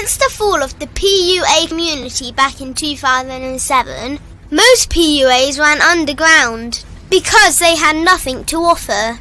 Since the fall of the PUA community back in 2007, most PUAs ran underground because they had nothing to offer.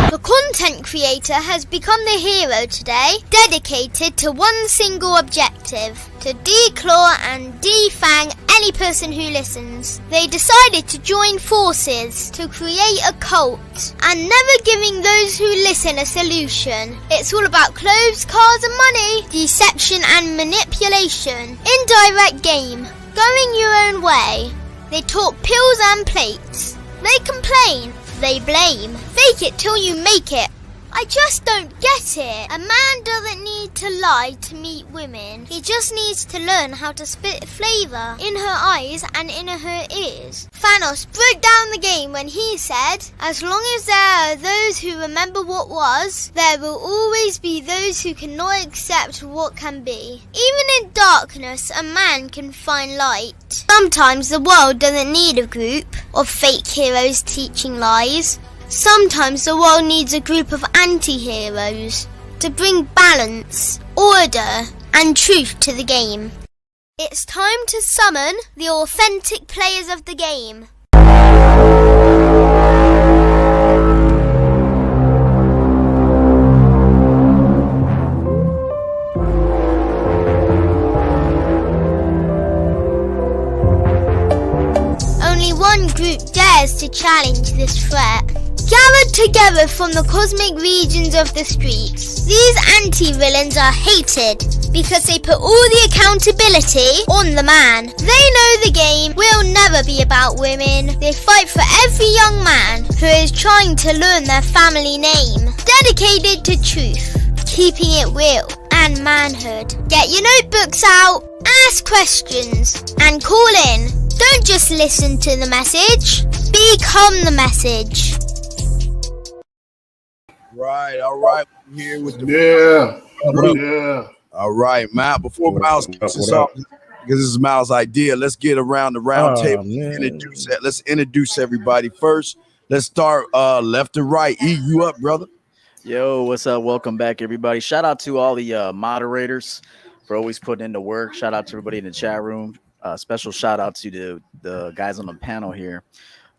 The content creator has become the hero today, dedicated to one single objective: to declaw and defang any person who listens. They decided to join forces to create a cult, and never giving those who listen a solution. It's all about clothes, cars and money, deception and manipulation, indirect game, going your own way. They talk pills and plates. They complain. They blame. Fake it till you make it. I just don't get it. A man doesn't need to lie to meet women. He just needs to learn how to spit flavour in her eyes and in her ears. Thanos broke down the game when he said, as long as there are those who remember what was, there will always be those who cannot accept what can be. Even in darkness, a man can find light. Sometimes the world doesn't need a group of fake heroes teaching lies. Sometimes the world needs a group of anti-heroes to bring balance, order, and truth to the game. It's time to summon the authentic players of the game. Only one group dares to challenge this threat. Gathered together from the cosmic regions of the streets, these anti-villains are hated because they put all the accountability on the man. They know the game will never be about women. They fight for every young man who is trying to learn their family name. Dedicated to truth, keeping it real and manhood. Get your notebooks out, ask questions, and call in. Don't just listen to the message, become the message. Right, all right. We're here with the All right, Mal. Before Miles kicks us off, because this is Miles' idea, let's get around the round table. Let's introduce everybody first. Let's start left to right. E, you up, brother? Yo, what's up? Welcome back, everybody. Shout out to all the moderators for always putting in the work. Shout out to everybody in the chat room. Special shout out to the guys on the panel here.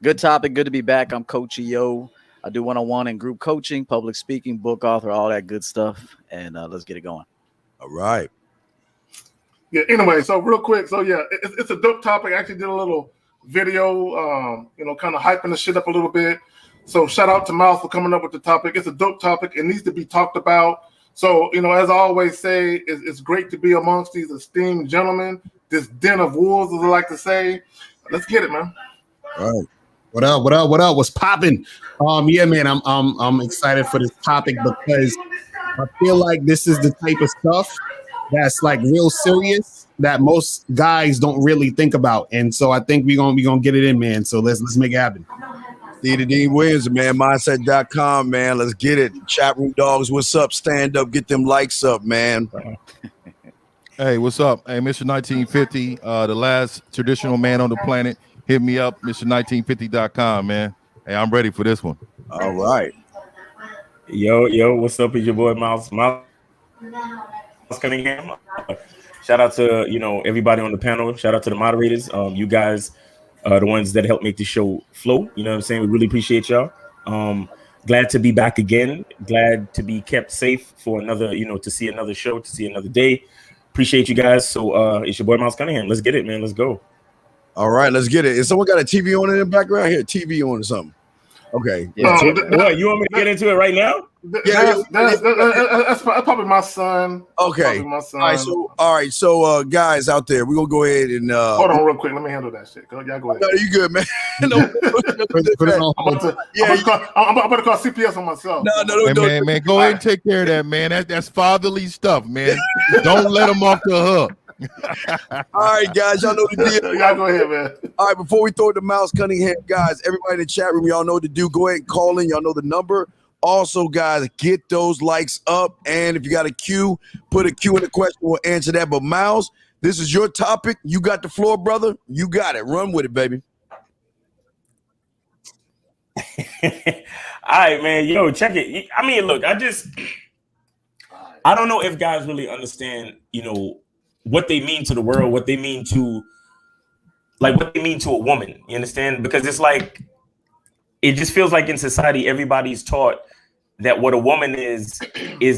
Good topic. Good to be back. I'm Coach EO. I do one-on-one and group coaching, public speaking, book author, all that good stuff. And let's get it going. All right. Yeah, anyway, so real quick. So, yeah, it's a dope topic. I actually did a little video, kind of hyping the shit up a little bit. So shout out to Miles for coming up with the topic. It's a dope topic. It needs to be talked about. So, as I always say, it's great to be amongst these esteemed gentlemen, this den of wolves, as I like to say. Let's get it, man. All right. What up? What's popping? Yeah, man, I'm excited for this topic because I feel like this is the type of stuff that's like real serious that most guys don't really think about, and so I think we're gonna get it in, man. So let's make it happen. Dean Williams, man, mindset.com, man. Let's get it. Chat room dogs, what's up? Stand up, get them likes up, man. Hey, what's up? Hey, Mr. 1950, the last traditional man on the planet. Hit me up, Mr.1950.com, man. Hey, I'm ready for this one. All right. Yo, what's up? It's your boy Miles Cunningham. Shout out to everybody on the panel. Shout out to the moderators. You guys are the ones that help make the show flow. You know what I'm saying? We really appreciate y'all. Glad to be back again. Glad to be kept safe for another, to see another show, to see another day. Appreciate you guys. So it's your boy Miles Cunningham. Let's get it, man. Let's go. All right, let's get it. Is someone got a TV on in the background here? TV on or something? Okay. Yeah. What, you want me to get into it right now? That's probably my son. Okay. My son. All right. So, guys out there, we're gonna go ahead and hold on real quick. Let me handle that shit. Y'all go ahead. No, you good, man. I'm about to call CPS on myself. No, man, go ahead and take care of that, man. That's fatherly stuff, man. Don't let him off the hook. All right, guys, y'all know the deal. Y'all go ahead, man. All right, before we throw it to Miles Cunningham, guys, everybody in the chat room, y'all know what to do. Go ahead and call in. Y'all know the number. Also, guys, get those likes up. And if you got a Q, put a Q in the question. We'll answer that. But Miles, this is your topic. You got the floor, brother. You got it. Run with it, baby. All right, man. Yo, check it. I mean, look, I don't know if guys really understand, what they mean to the world, what they mean to, like, what they mean to a woman. You understand? Because it's like, it just feels like in society, everybody's taught that what a woman is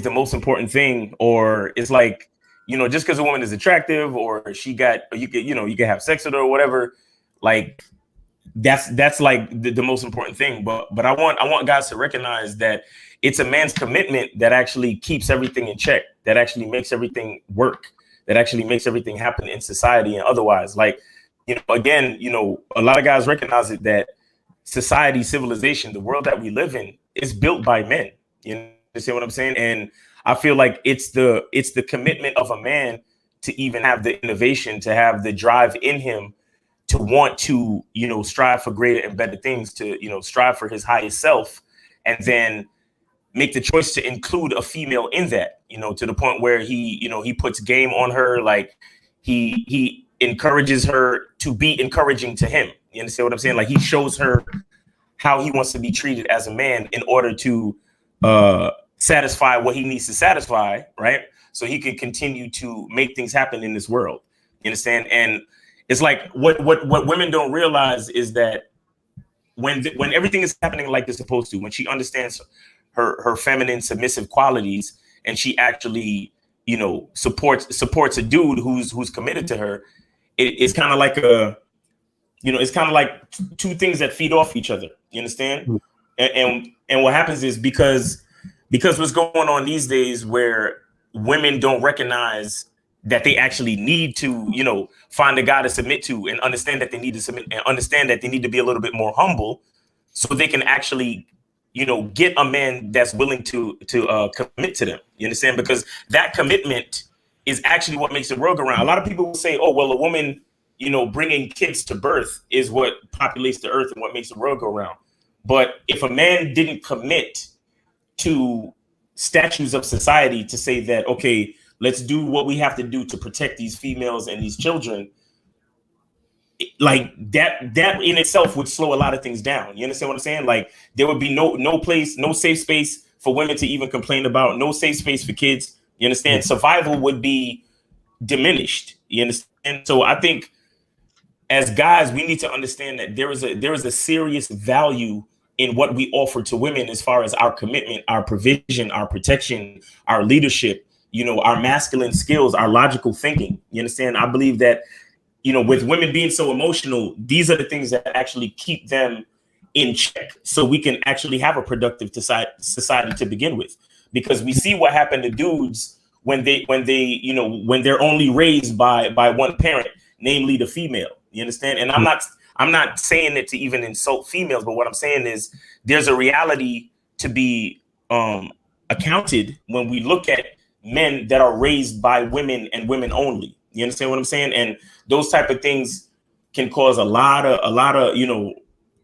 the most important thing, or it's like, just because a woman is attractive, or you can have sex with her or whatever, like that's like the most important thing. But I want guys to recognize that it's a man's commitment that actually keeps everything in check, that actually makes everything work, that actually makes everything happen in society and otherwise. Like, again, a lot of guys recognize it, that society, civilization, the world that we live in is built by men. You understand what I'm saying? And I feel like it's the commitment of a man to even have the innovation, to have the drive in him to want to, strive for greater and better things, to, strive for his highest self, and then make the choice to include a female in that, to the point where he puts game on her. Like he encourages her to be encouraging to him. You understand what I'm saying? Like he shows her how he wants to be treated as a man in order to satisfy what he needs to satisfy, right? So he can continue to make things happen in this world. You understand? And it's like what women don't realize is that when everything is happening like it's supposed to, when she understands her feminine submissive qualities, and she actually, supports a dude who's committed to her, it's kind of like it's kind of like two things that feed off each other. You understand? And what happens is because what's going on these days, where women don't recognize that they actually need to, find a guy to submit to, and understand that they need to submit, and understand that they need to be a little bit more humble, so they can actually, get a man that's willing to commit to them. You understand? Because that commitment is actually what makes the world go around. A lot of people will say, oh, well, a woman, bringing kids to birth is what populates the earth and what makes the world go around. But if a man didn't commit to statutes of society to say that, okay, let's do what we have to do to protect these females and these children, like that in itself would slow a lot of things down. You understand what I'm saying? Like there would be no place, no safe space for women to even complain about, no safe space for kids. You understand? Survival would be diminished. You understand? So I think as guys, we need to understand that there is a serious value in what we offer to women, as far as our commitment, our provision, our protection, our leadership, our masculine skills, our logical thinking. You understand? I believe that, with women being so emotional, these are the things that actually keep them in check, so we can actually have a productive society to begin with. Because we see what happened to dudes when they're only raised by one parent, namely the female. You understand? And I'm not saying it to even insult females, but what I'm saying is there's a reality to be accounted when we look at men that are raised by women and women only. You understand what I'm saying? And those type of things can cause a lot of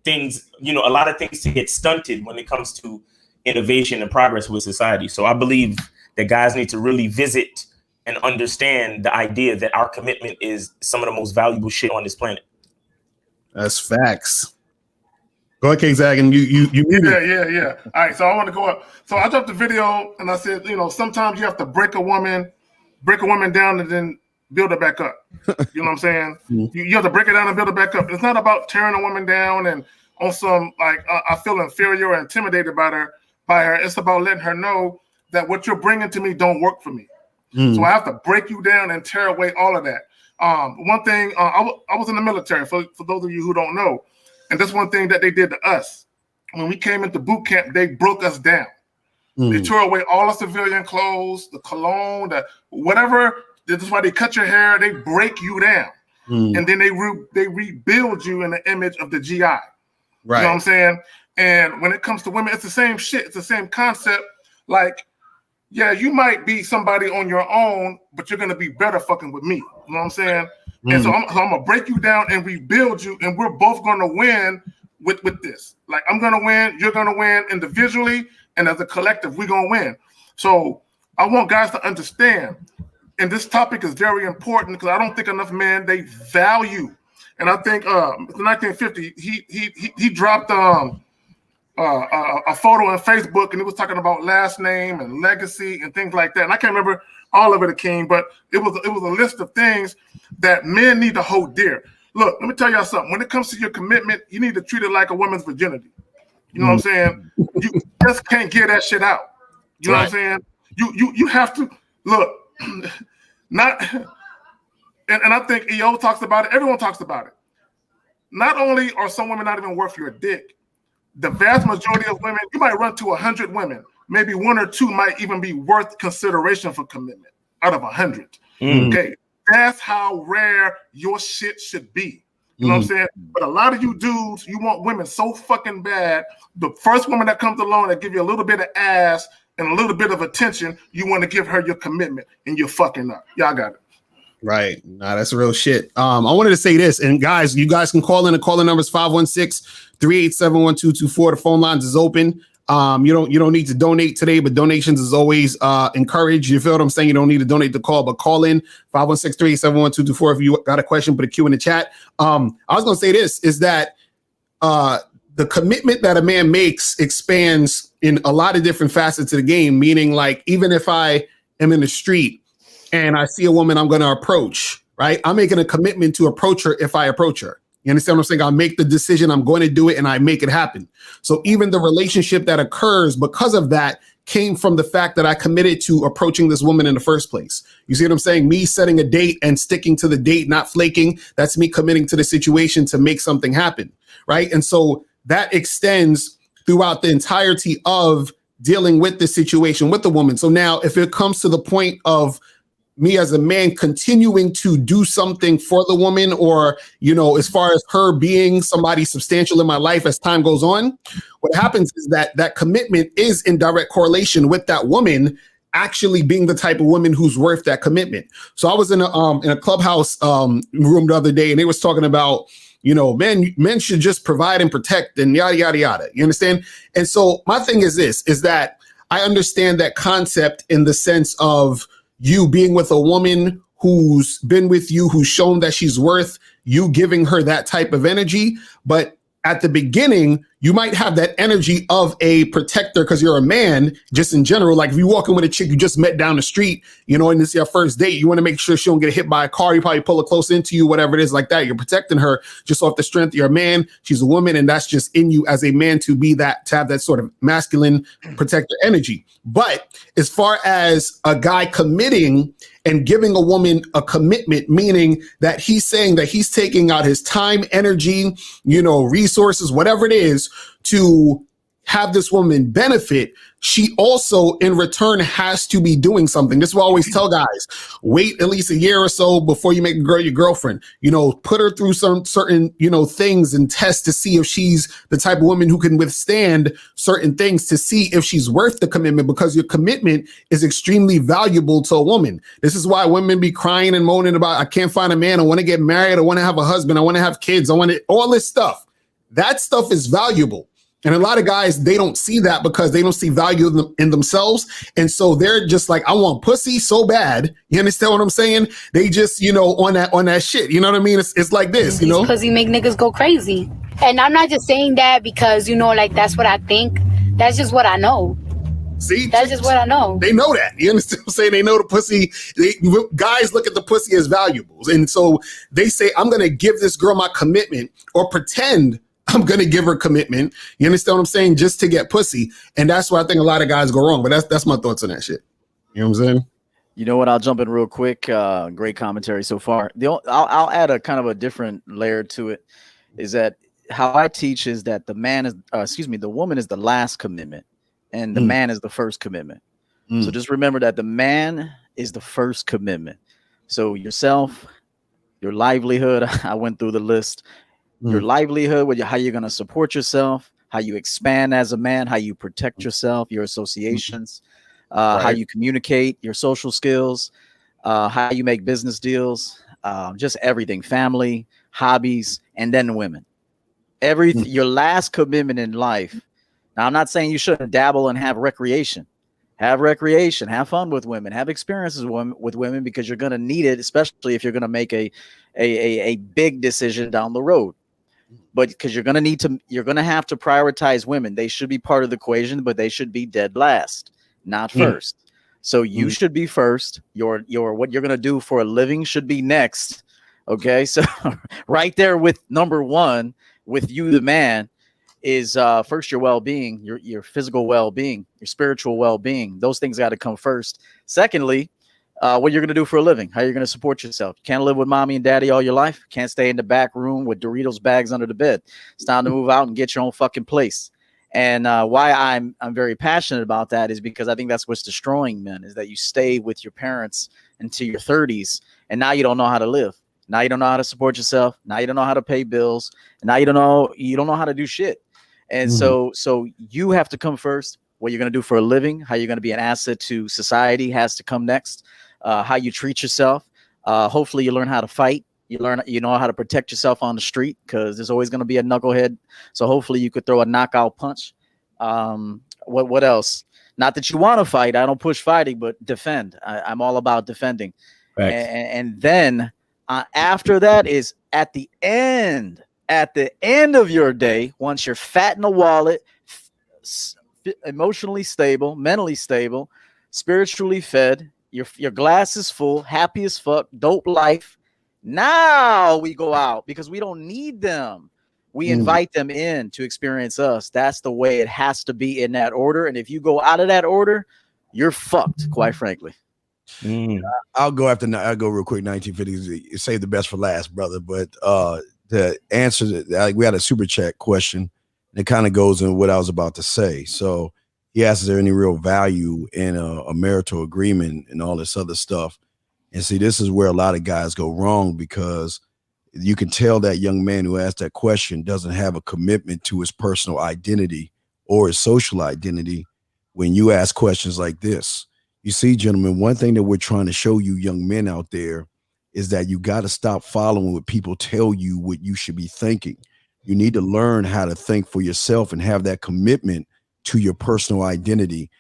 things, a lot of things to get stunted when it comes to innovation and progress with society. So I believe that guys need to really visit and understand the idea that our commitment is some of the most valuable shit on this planet. That's facts. Go ahead, King Zag, and you Yeah. All right, so I want to go up. So I dropped the video and I said, sometimes you have to break a woman down and then build her back up. You know what I'm saying? You have to break it down and build it back up. It's not about tearing a woman down and on some like I feel inferior or intimidated by her. It's about letting her know that what you're bringing to me don't work for me. So I have to break you down and tear away all of that. One thing, I was in the military, for those of you who don't know, and that's one thing that they did to us. When we came into boot camp, they broke us down. They tore away all the civilian clothes, the cologne, whatever. That's why they cut your hair. They break you down, and then they rebuild you in the image of the GI. Right. You know what I'm saying? And when it comes to women, it's the same shit. It's the same concept. Like, yeah, you might be somebody on your own, but you're gonna be better fucking with me. You know what I'm saying? And so I'm gonna break you down and rebuild you, and we're both gonna win with this. Like, I'm gonna win, you're gonna win individually, and as a collective, we're gonna win. So I want guys to understand, and this topic is very important because I don't think enough men they value. And I think 1950 he dropped a photo on Facebook, and it was talking about last name and legacy and things like that. And I can't remember all of it, King, but it was a list of things that men need to hold dear. Look, let me tell y'all something. When it comes to your commitment, you need to treat it like a woman's virginity. You know what I'm saying? You just can't get that shit out. You know what I'm saying? You have to look. Not, and I think EO talks about it. Everyone talks about it. Not only are some women not even worth your dick, the vast majority of women, you might run to 100 women. Maybe 1 or 2 might even be worth consideration for commitment out of 100. Okay, that's how rare your shit should be. You know what I'm saying? But a lot of you dudes, you want women so fucking bad. The first woman that comes along that give you a little bit of ass and a little bit of attention, you want to give her your commitment, and you're fucking up. Y'all got it. Right. Nah, that's real shit. I wanted to say this, and guys, you guys can call in. The calling number is 516-387-1224. The phone lines is open. You don't need to donate today, but donations is always encouraged. You feel what I'm saying? You don't need to donate the call, but call in 516-387-1224 if you got a question. Put a Q in the chat. I was gonna say this is that the commitment that a man makes expands in a lot of different facets of the game. Meaning, like, even if I am in the street and I see a woman I'm going to approach, right? I'm making a commitment to approach her if I approach her. You understand what I'm saying? I make the decision, I'm going to do it, and I make it happen. So even the relationship that occurs because of that came from the fact that I committed to approaching this woman in the first place. You see what I'm saying? Me setting a date and sticking to the date, not flaking. That's me committing to the situation to make something happen, right? And so that extends throughout the entirety of dealing with the situation with the woman. So now if it comes to the point of me as a man continuing to do something for the woman, or, you know, as far as her being somebody substantial in my life as time goes on, what happens is that that commitment is in direct correlation with that woman actually being the type of woman who's worth that commitment. So I was in a clubhouse room the other day, and they was talking about, you know, men should just provide and protect and yada, yada, yada. You understand? And so my thing is this, is that I understand that concept in the sense of you being with a woman who's been with you, who's shown that she's worth you giving her that type of energy. But at the beginning, you might have that energy of a protector because you're a man, just in general. Like if you walk in with a chick you just met down the street, you know, and this is your first date, you want to make sure she don't get hit by a car. You probably pull her close into you, whatever it is like that. You're protecting her just off the strength. You're a man, she's a woman, and that's just in you as a man to be that, to have that sort of masculine protector energy. But as far as a guy committing and giving a woman a commitment, meaning that he's saying that he's taking out his time, energy, you know, resources, whatever it is, to have this woman benefit, she also in return has to be doing something. This is what I always tell guys: wait at least a year or so before you make a girl your girlfriend. You know, put her through some certain, you know, things and test to see if she's the type of woman who can withstand certain things, to see if she's worth the commitment, because your commitment is extremely valuable to a woman. This is why women be crying and moaning about, I can't find a man, I want to get married, I want to have a husband, I want to have kids, I want to, all this stuff. That stuff is valuable. And a lot of guys, they don't see that because they don't see value in themselves. And so they're just like, I want pussy so bad. You understand what I'm saying? They just, you know, on that shit. You know what I mean? It's like this, you know? Pussy make niggas go crazy. And I'm not just saying that because, you know, like that's what I think. That's just what I know. See? That's just what I know. They know that. You understand what I'm saying? They know the pussy. Guys look at the pussy as valuables. And so they say, I'm going to give this girl my commitment, or pretend I'm going to give her commitment. You understand what I'm saying? Just to get pussy. And that's why I think a lot of guys go wrong. But that's my thoughts on that shit. You know what I'm saying? You know what? I'll jump in real quick. Great commentary so far. I'll add a kind of a different layer to it. Is that how I teach is that the man is, the woman is the last commitment, and the man is the first commitment. So just remember that the man is the first commitment. So yourself, your livelihood. I went through the list. Your livelihood, how you're going to support yourself, how you expand as a man, how you protect yourself, your associations, how you communicate, your social skills, how you make business deals, just everything, family, hobbies, and then women. Everything, your last commitment in life. Now, I'm not saying you shouldn't dabble and have recreation. Have recreation, have fun with women, have experiences with women, because you're going to need it, especially if you're going to make a big decision down the road. but because you're gonna have to prioritize women. They should be part of the equation, but they should be dead last, not first. So you should be first. Your what you're gonna do for a living should be next. Okay, so right there with number one, with you, the man, is first your well-being, your physical well-being, your spiritual well-being. Those things got to come first. Secondly, what you're going to do for a living, how you're going to support yourself. You can't live with mommy and daddy all your life. Can't stay in the back room with Doritos bags under the bed. It's time to move out and get your own fucking place. And why I'm very passionate about that is because I think that's what's destroying men, is that you stay with your parents until your 30s, and now you don't know how to live. Now you don't know how to support yourself. Now you don't know how to pay bills. And now you don't know how to do shit. And so you have to come first. What you're going to do for a living, how you're going to be an asset to society has to come next. How you treat yourself. Hopefully you learn how to fight. You know how to protect yourself on the street, because there's always going to be a knucklehead. So hopefully you could throw a knockout punch. What else? Not that you want to fight. I don't push fighting, but defend. I'm all about defending. And then after that is at the end of your day, once you're fat in the wallet, emotionally stable, mentally stable, spiritually fed, your glass is full, happy as fuck, dope life. Now we go out because we don't need them. We invite them in to experience us. That's the way it has to be, in that order. And if you go out of that order, you're fucked, quite frankly. I'll go real quick. 1950s, save the best for last, brother. But the answer, we had a super chat question, and it kind of goes in what I was about to say. So he asked, is there any real value in a marital agreement and all this other stuff? And see, this is where a lot of guys go wrong, because you can tell that young man who asked that question doesn't have a commitment to his personal identity or his social identity when you ask questions like this. You see, gentlemen, one thing that we're trying to show you young men out there is that you got to stop following what people tell you what you should be thinking. You need to learn how to think for yourself and have that commitment to your personal identity,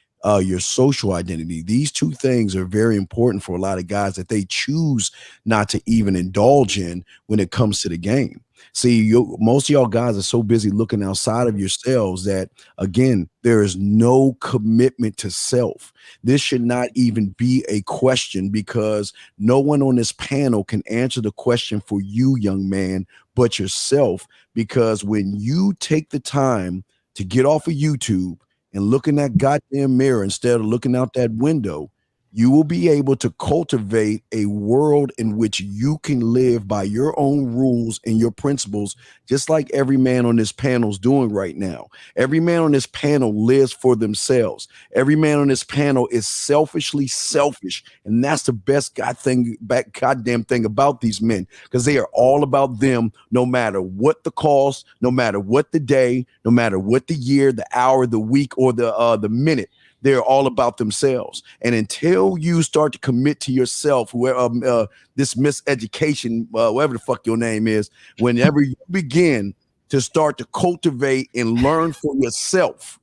your social identity. These two things are very important for a lot of guys that they choose not to even indulge in when it comes to the game. See, most of y'all guys are so busy looking outside of yourselves that, again, there is no commitment to self. This should not even be a question, because no one on this panel can answer the question for you, young man, but yourself. Because when you take the time to get off of YouTube and look in that goddamn mirror instead of looking out that window, you will be able to cultivate a world in which you can live by your own rules and your principles, just like every man on this panel is doing right now. Every man on this panel lives for themselves. Every man on this panel is selfishly selfish. And that's the best goddamn thing about these men, because they are all about them, no matter what the cost, no matter what the day, no matter what the year, the hour, the week, or the minute. They're all about themselves. And until you start to commit to yourself, this miseducation, whatever the fuck your name is, whenever you begin to start to cultivate and learn for yourself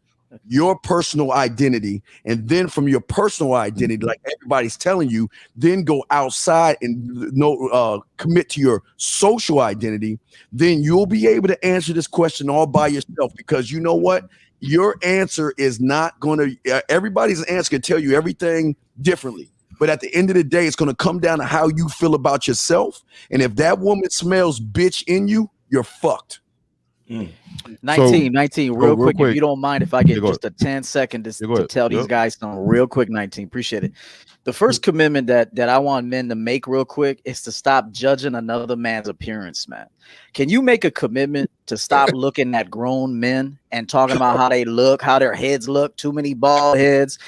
your personal identity, and then from your personal identity, like everybody's telling you, then go outside and commit to your social identity, then you'll be able to answer this question all by yourself. Because you know what? Your answer is not going to, everybody's answer can tell you everything differently. But at the end of the day, it's going to come down to how you feel about yourself. And if that woman smells bitch in you, you're fucked. 19, real quick, if you don't mind, if I get just a 10-second to tell these guys something real quick, 19, appreciate it. The first commitment that I want men to make real quick is to stop judging another man's appearance, man. Can you make a commitment to stop looking at grown men and talking about how they look, how their heads look, too many bald heads?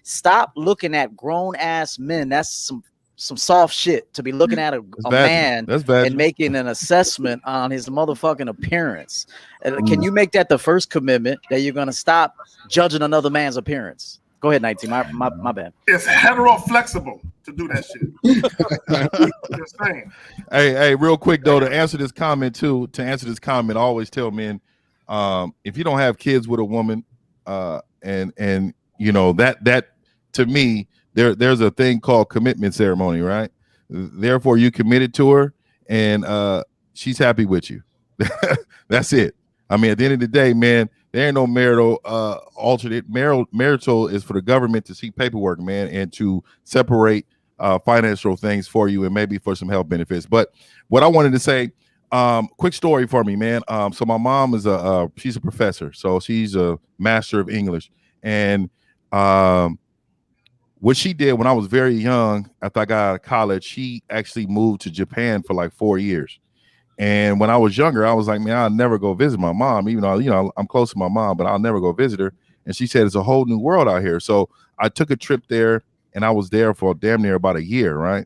Stop looking at grown ass men. That's some soft shit to be looking at a man and making an assessment on his motherfucking appearance. Can you make that the first commitment, that you're going to stop judging another man's appearance? Go ahead, 19. My bad. It's hetero flexible to do that shit. Just saying. Hey, real quick though, to answer this comment, I always tell men, if you don't have kids with a woman, and you know that to me, there's a thing called commitment ceremony, right? Therefore, you committed to her, and she's happy with you. That's it. I mean, at the end of the day, man, there ain't no marital alternate. Marital is for the government to see paperwork, man, and to separate financial things for you and maybe for some health benefits. But what I wanted to say, quick story for me, man. So my mom is she's a professor, so she's a master of English, and what she did when I was very young, after I got out of college, she actually moved to Japan for like 4 years. And when I was younger, I was like, man, I'll never go visit my mom, even though, you know, I'm close to my mom, but I'll never go visit her. And she said, it's a whole new world out here. So I took a trip there, and I was there for damn near about a year, right?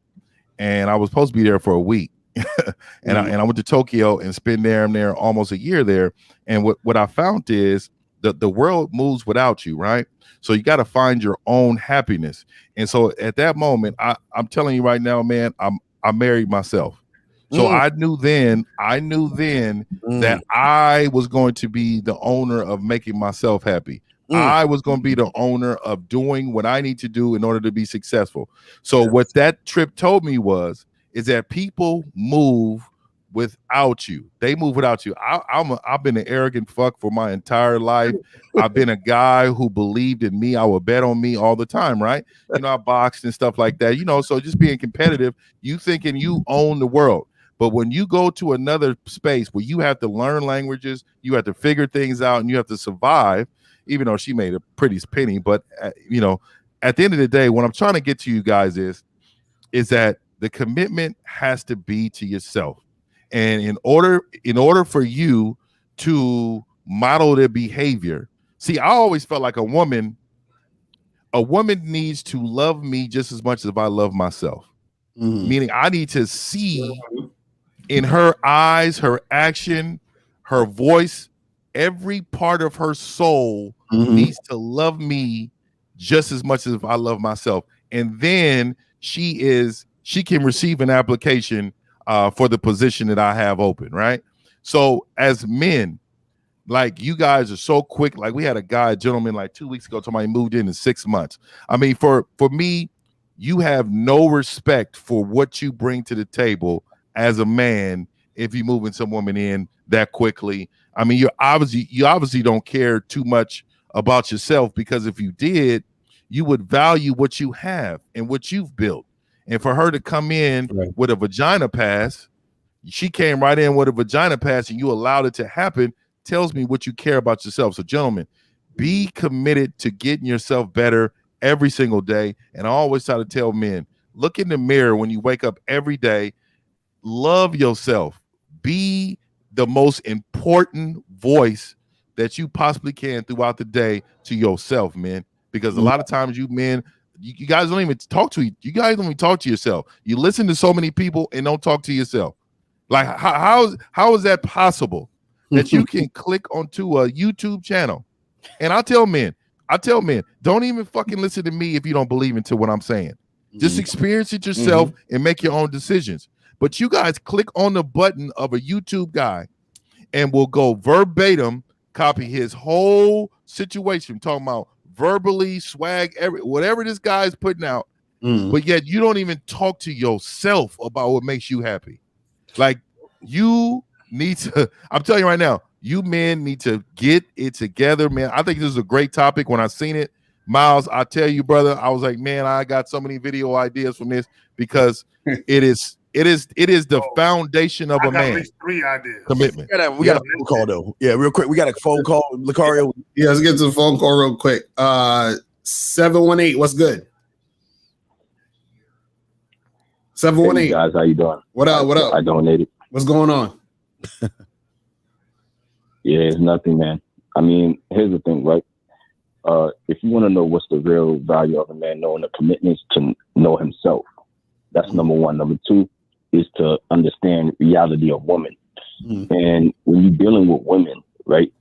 And I was supposed to be there for a week. and I went to Tokyo and spent there almost a year there. And what I found is the world moves without you, right? So you got to find your own happiness. And so at that moment, I'm telling you right now, man, I married myself. So I knew then that I was going to be the owner of making myself happy. I was going to be the owner of doing what I need to do in order to be successful. So what that trip told me is that people move without you. They move without you. I've been an arrogant fuck for my entire life. I've been a guy who believed in me. I would bet on me all the time, right? You know, I boxed and stuff like that, you know, so just being competitive, you thinking you own the world. But when you go to another space where you have to learn languages, you have to figure things out, and you have to survive, even though she made a pretty penny. But, you know, at the end of the day, what I'm trying to get to you guys is that the commitment has to be to yourself. And in order for you to model their behavior, see, I always felt like a woman needs to love me just as much as I love myself. Meaning I need to see in her eyes, her action, her voice, every part of her soul needs to love me just as much as I love myself. And then she can receive an application for the position that I have open, right? So as men, like, you guys are so quick. Like, we had a gentleman like 2 weeks ago, somebody moved in 6 months. I mean, for me, you have no respect for what you bring to the table as a man if you're moving some woman in that quickly. I mean, you obviously don't care too much about yourself, because if you did, you would value what you have and what you've built. And for her to come in with a vagina pass, she came right in with a vagina pass, and you allowed it to happen, tells me what you care about yourself. So, gentlemen, be committed to getting yourself better every single day. And I always try to tell men, look in the mirror when you wake up every day. Love yourself. Be the most important voice that you possibly can throughout the day to yourself, man. Because a lot of times you men, you guys don't even talk to you. You guys don't even talk to yourself. You listen to so many people and don't talk to yourself. Like, how is that possible that you can click onto a YouTube channel? And I tell men, don't even fucking listen to me if you don't believe into what I'm saying. Just experience it yourself and make your own decisions. But you guys click on the button of a YouTube guy and will go verbatim, copy his whole situation, talking about verbally, swag, whatever this guy's putting out. But yet you don't even talk to yourself about what makes you happy. Like, you need to, I'm telling you right now, you men need to get it together, man. I think this is a great topic. When I seen it, Miles, I tell you, brother, I was like, man, I got so many video ideas from this, because it is the foundation of a man. At least 3 ideas. We Commitment. got a phone call though. Yeah, real quick. We got a phone call, Lucario. Yeah, let's get to the phone call real quick. 718, what's good? 718. Hey guys, how you doing? What up? I donated. What's going on? Yeah, it's nothing, man. I mean, here's the thing, right? If you want to know what's the real value of a man, knowing the commitment is to know himself. That's number one. Number two is to understand reality of women. And when you're dealing with women, right,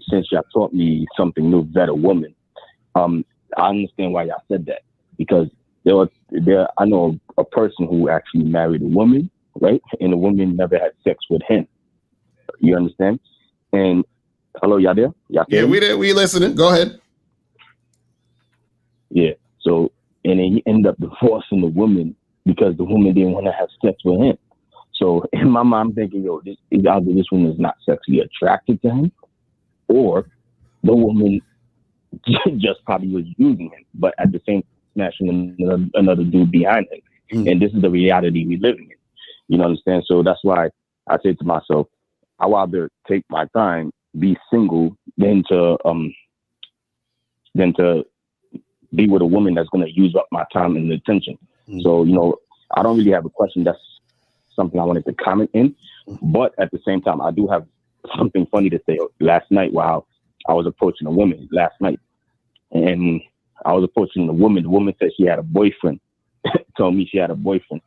since y'all taught me something new, that a woman, I understand why y'all said that, because I know a person who actually married a woman, right, and the woman never had sex with him. You understand? And hello, y'all there? Y'all yeah, we listening. Go ahead. Yeah. So, and then he ended up divorcing the woman because the woman didn't want to have sex with him. So in my mind, I'm thinking, yo, this is either this woman is not sexually attracted to him, or the woman just probably was using him, but at the same time smashing another dude behind him. And this is the reality we living in. You know what I'm saying? So that's why I say to myself, I rather take my time, be single, than to be with a woman that's going to use up my time and attention. So, you know, I don't really have a question. That's something I wanted to comment in. But at the same time, I do have something funny to say. Last night, while I was approaching a woman last night, and I was approaching the woman said she had a boyfriend, told me she had a boyfriend.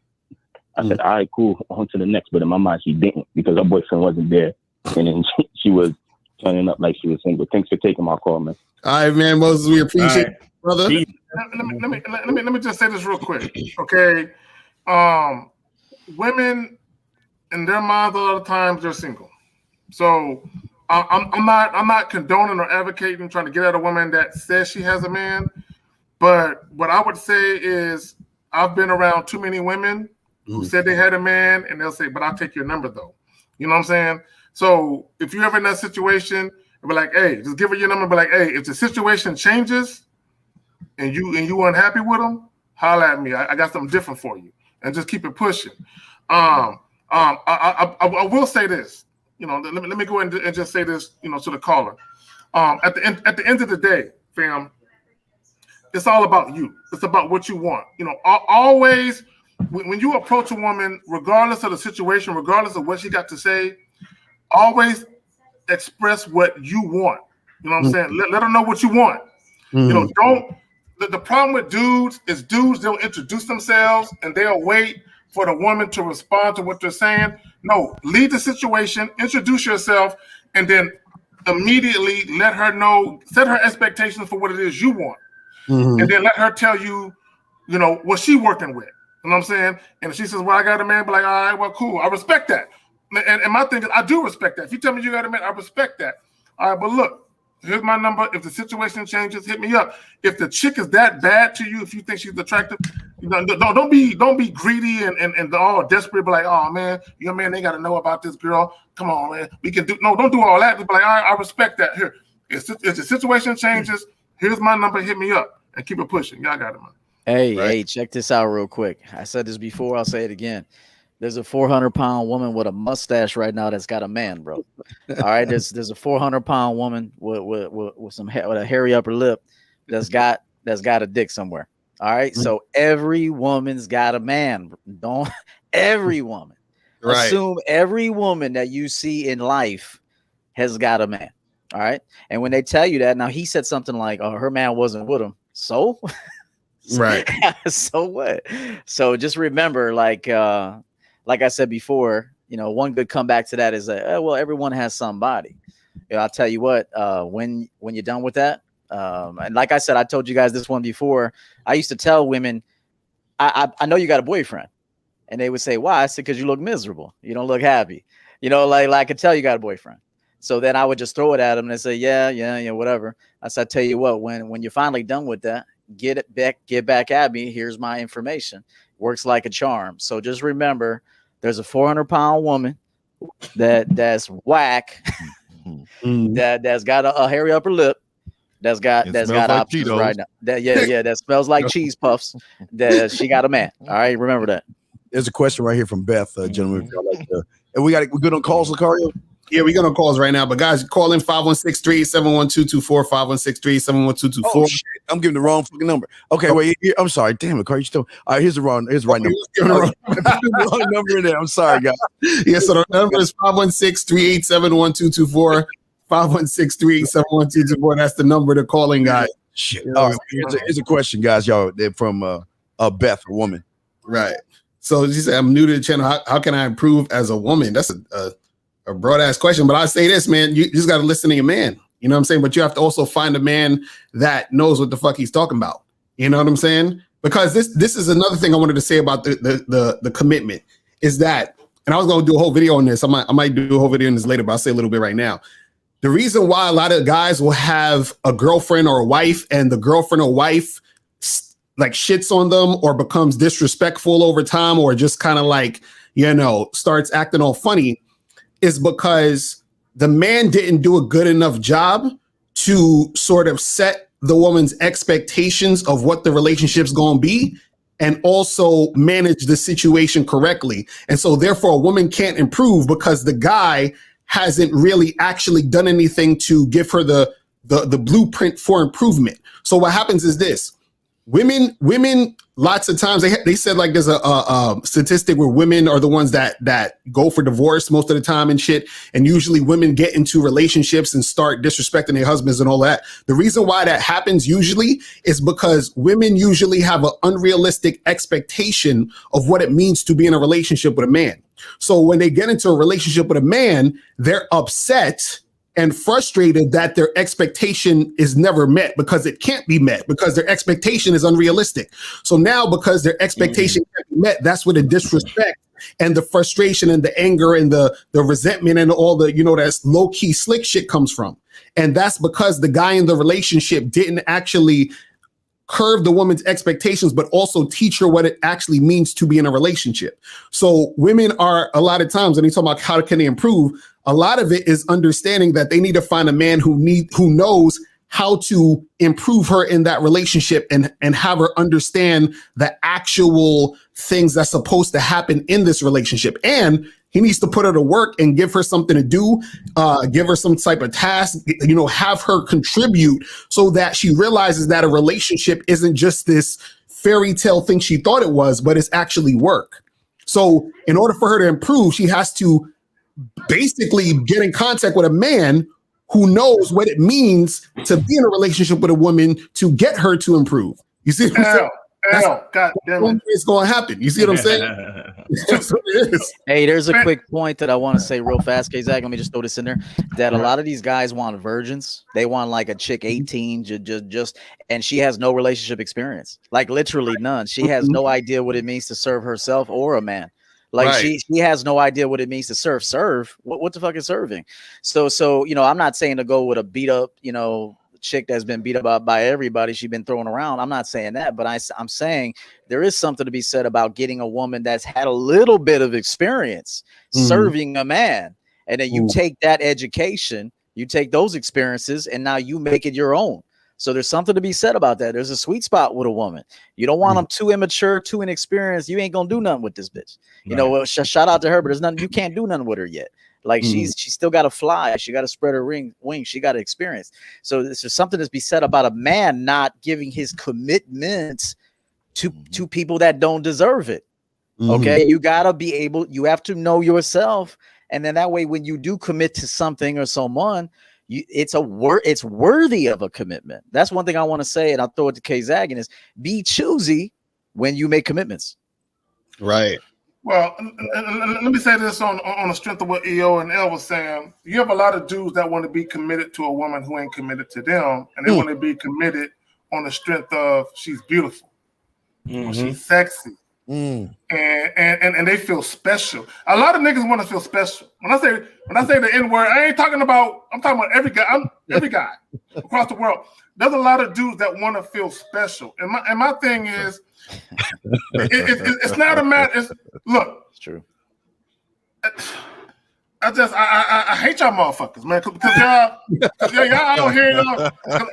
I said, all right, cool, on to the next. But in my mind, she didn't, because her boyfriend wasn't there. And then she was turning up like she was single. Thanks for taking my call, man. All right, man, Moses, we appreciate it, brother. Let me just say this real quick, okay? Women, in their minds, a lot of times they're single. So I'm not condoning or advocating trying to get at a woman that says she has a man. But what I would say is I've been around too many women who said they had a man, and they'll say, but I'll take your number though. You know what I'm saying? So if you're ever in that situation, be like, hey, just give her your number. Be like, hey, if the situation changes and you unhappy with them, holler at me. I got something different for you, and just keep it pushing. I will say this. You know, let me go ahead and just say this. You know, to the caller. At the end of the day, fam, it's all about you. It's about what you want. You know, always when you approach a woman, regardless of the situation, regardless of what she got to say, always express what you want. You know what I'm saying? Let her know what you want. You know, don't. The problem with dudes is they'll introduce themselves and they'll wait for the woman to respond to what they're saying. No, lead the situation, introduce yourself, and then immediately let her know, set her expectations for what it is you want. And then let her tell you, you know, what she working with. You know what I'm saying? And if she says, well, I got a man, be like, all right, well, cool. I respect that. And my thing is, I do respect that. If you tell me you got a man, I respect that. All right, but look, here's my number. If the situation changes, hit me up. If the chick is that bad to you, if you think she's attractive, you know, don't be greedy and all desperate. Be like, oh man, your man ain't got to know about this girl. Come on, man, we can do. No, don't do all that. Just be like, all right, I respect that. Here, if the situation changes, here's my number. Hit me up and keep it pushing. Y'all got it, man. Hey, check this out real quick. I said this before. I'll say it again. There's a 400-pound woman with a mustache right now that's got a man, bro. All right, there's a 400-pound woman with a hairy upper lip that's got a dick somewhere. All right, so every woman's got a man. Don't every woman assume every woman that you see in life has got a man. All right, and when they tell you that, now he said something like, "Oh, her man wasn't with him," so right. So what? So just remember, like I said before, you know, one good comeback to that is that, well, everyone has somebody. You know, I'll tell you what, when you're done with that, and like I said, I told you guys this one before. I used to tell women, I know you got a boyfriend, and they would say, why? I said, because you look miserable. You don't look happy. You know, like I could tell you got a boyfriend. So then I would just throw it at them and they say, yeah, whatever. I said, I tell you what, when you're finally done with that, get back at me. Here's my information. Works like a charm. So just remember, there's a 400-pound woman that's whack, that's got a hairy upper lip, that's got options like right now. That smells like cheese puffs. That she got a man. All right, remember that. There's a question right here from Beth, gentlemen. If y'all like, and we're good on calls, Lucario? Yeah, we're going to calls right now. But guys, call in 516-387-1224, 516-387-1224. Oh, shit. I'm giving the wrong fucking number. Okay, wait. I'm sorry. Damn it, Carl. You still. All right, here's the right number. The wrong number in there. I'm sorry, guys. Yeah, so the number is 516-387-1224, 516-387-1224. That's the number to call in, guys. Shit. All right, here's a question, guys. Y'all, they're from Beth, a woman. Right. So she said, I'm new to the channel. How can I improve as a woman? That's a broad ass question, but I say this, man, you just got to listen to your man. You know what I'm saying? But you have to also find a man that knows what the fuck he's talking about. You know what I'm saying? Because this is another thing I wanted to say about the commitment is that, and I was going to do a whole video on this. I might do a whole video on this later, but I'll say a little bit right now. The reason why a lot of guys will have a girlfriend or a wife and the girlfriend or wife like shits on them or becomes disrespectful over time or just kind of like, starts acting all funny is because the man didn't do a good enough job to sort of set the woman's expectations of what the relationship's going to be and also manage the situation correctly. And so therefore a woman can't improve because the guy hasn't really actually done anything to give her the blueprint for improvement. So what happens is this. Women, lots of times they said like there's a statistic where women are the ones that go for divorce most of the time and shit. And usually women get into relationships and start disrespecting their husbands and all that. The reason why that happens usually is because women usually have an unrealistic expectation of what it means to be in a relationship with a man. So when they get into a relationship with a man, they're upset and frustrated that their expectation is never met because it can't be met because their expectation is unrealistic. So now because their expectation can't be met, that's where the disrespect and the frustration and the anger and the resentment and all the, that's low key slick shit comes from. And that's because the guy in the relationship didn't actually curve the woman's expectations, but also teach her what it actually means to be in a relationship. So women are a lot of times, when you talk about how can they improve, a lot of it is understanding that they need to find a man who knows how to improve her in that relationship and have her understand the actual things that's supposed to happen in this relationship. And he needs to put her to work and give her something to do, give her some type of task, have her contribute so that she realizes that a relationship isn't just this fairy tale thing she thought it was, but it's actually work. So in order for her to improve, she has to basically get in contact with a man who knows what it means to be in a relationship with a woman to get her to improve. You see what I'm saying? God damn it. It's going to happen. You see what I'm saying? That's what it is. Hey, there's a quick point that I want to say real fast, K-Zach. Let me just throw this in there. That a lot of these guys want virgins. They want like a chick 18, just and she has no relationship experience. Like literally none. She has no idea what it means to serve herself or a man. Like she has no idea what it means to serve. What the fuck is serving? So I'm not saying to go with a beat up, chick that's been beat up by everybody she's been throwing around. I'm not saying that, but I'm saying there is something to be said about getting a woman that's had a little bit of experience serving a man, and then you take that education, you take those experiences, and now you make it your own. So there's something to be said about that. There's a sweet spot with a woman. You don't want them too immature, too inexperienced. You ain't gonna do nothing with this bitch. Shout out to her, but there's nothing, you can't do nothing with her yet. Like she's still got to fly. She got to spread her wings. She got to experience. So there's something to be said about a man not giving his commitments to people that don't deserve it. Okay, you gotta be able. You have to know yourself, and then that way, when you do commit to something or someone, it's worthy of a commitment. That's one thing I want to say, and I'll throw it to K-Zag, is be choosy when you make commitments. Right. Well, let me say this on the strength of what EO and L was saying. You have a lot of dudes that want to be committed to a woman who ain't committed to them, and they want to be committed on the strength of she's beautiful, or she's sexy, and they feel special. A lot of niggas want to feel special. When I say the N word, I'm talking about every guy across the world. There's a lot of dudes that want to feel special, and my thing is, it's not a matter. Look, it's true. I hate y'all motherfuckers, man, because y'all out here.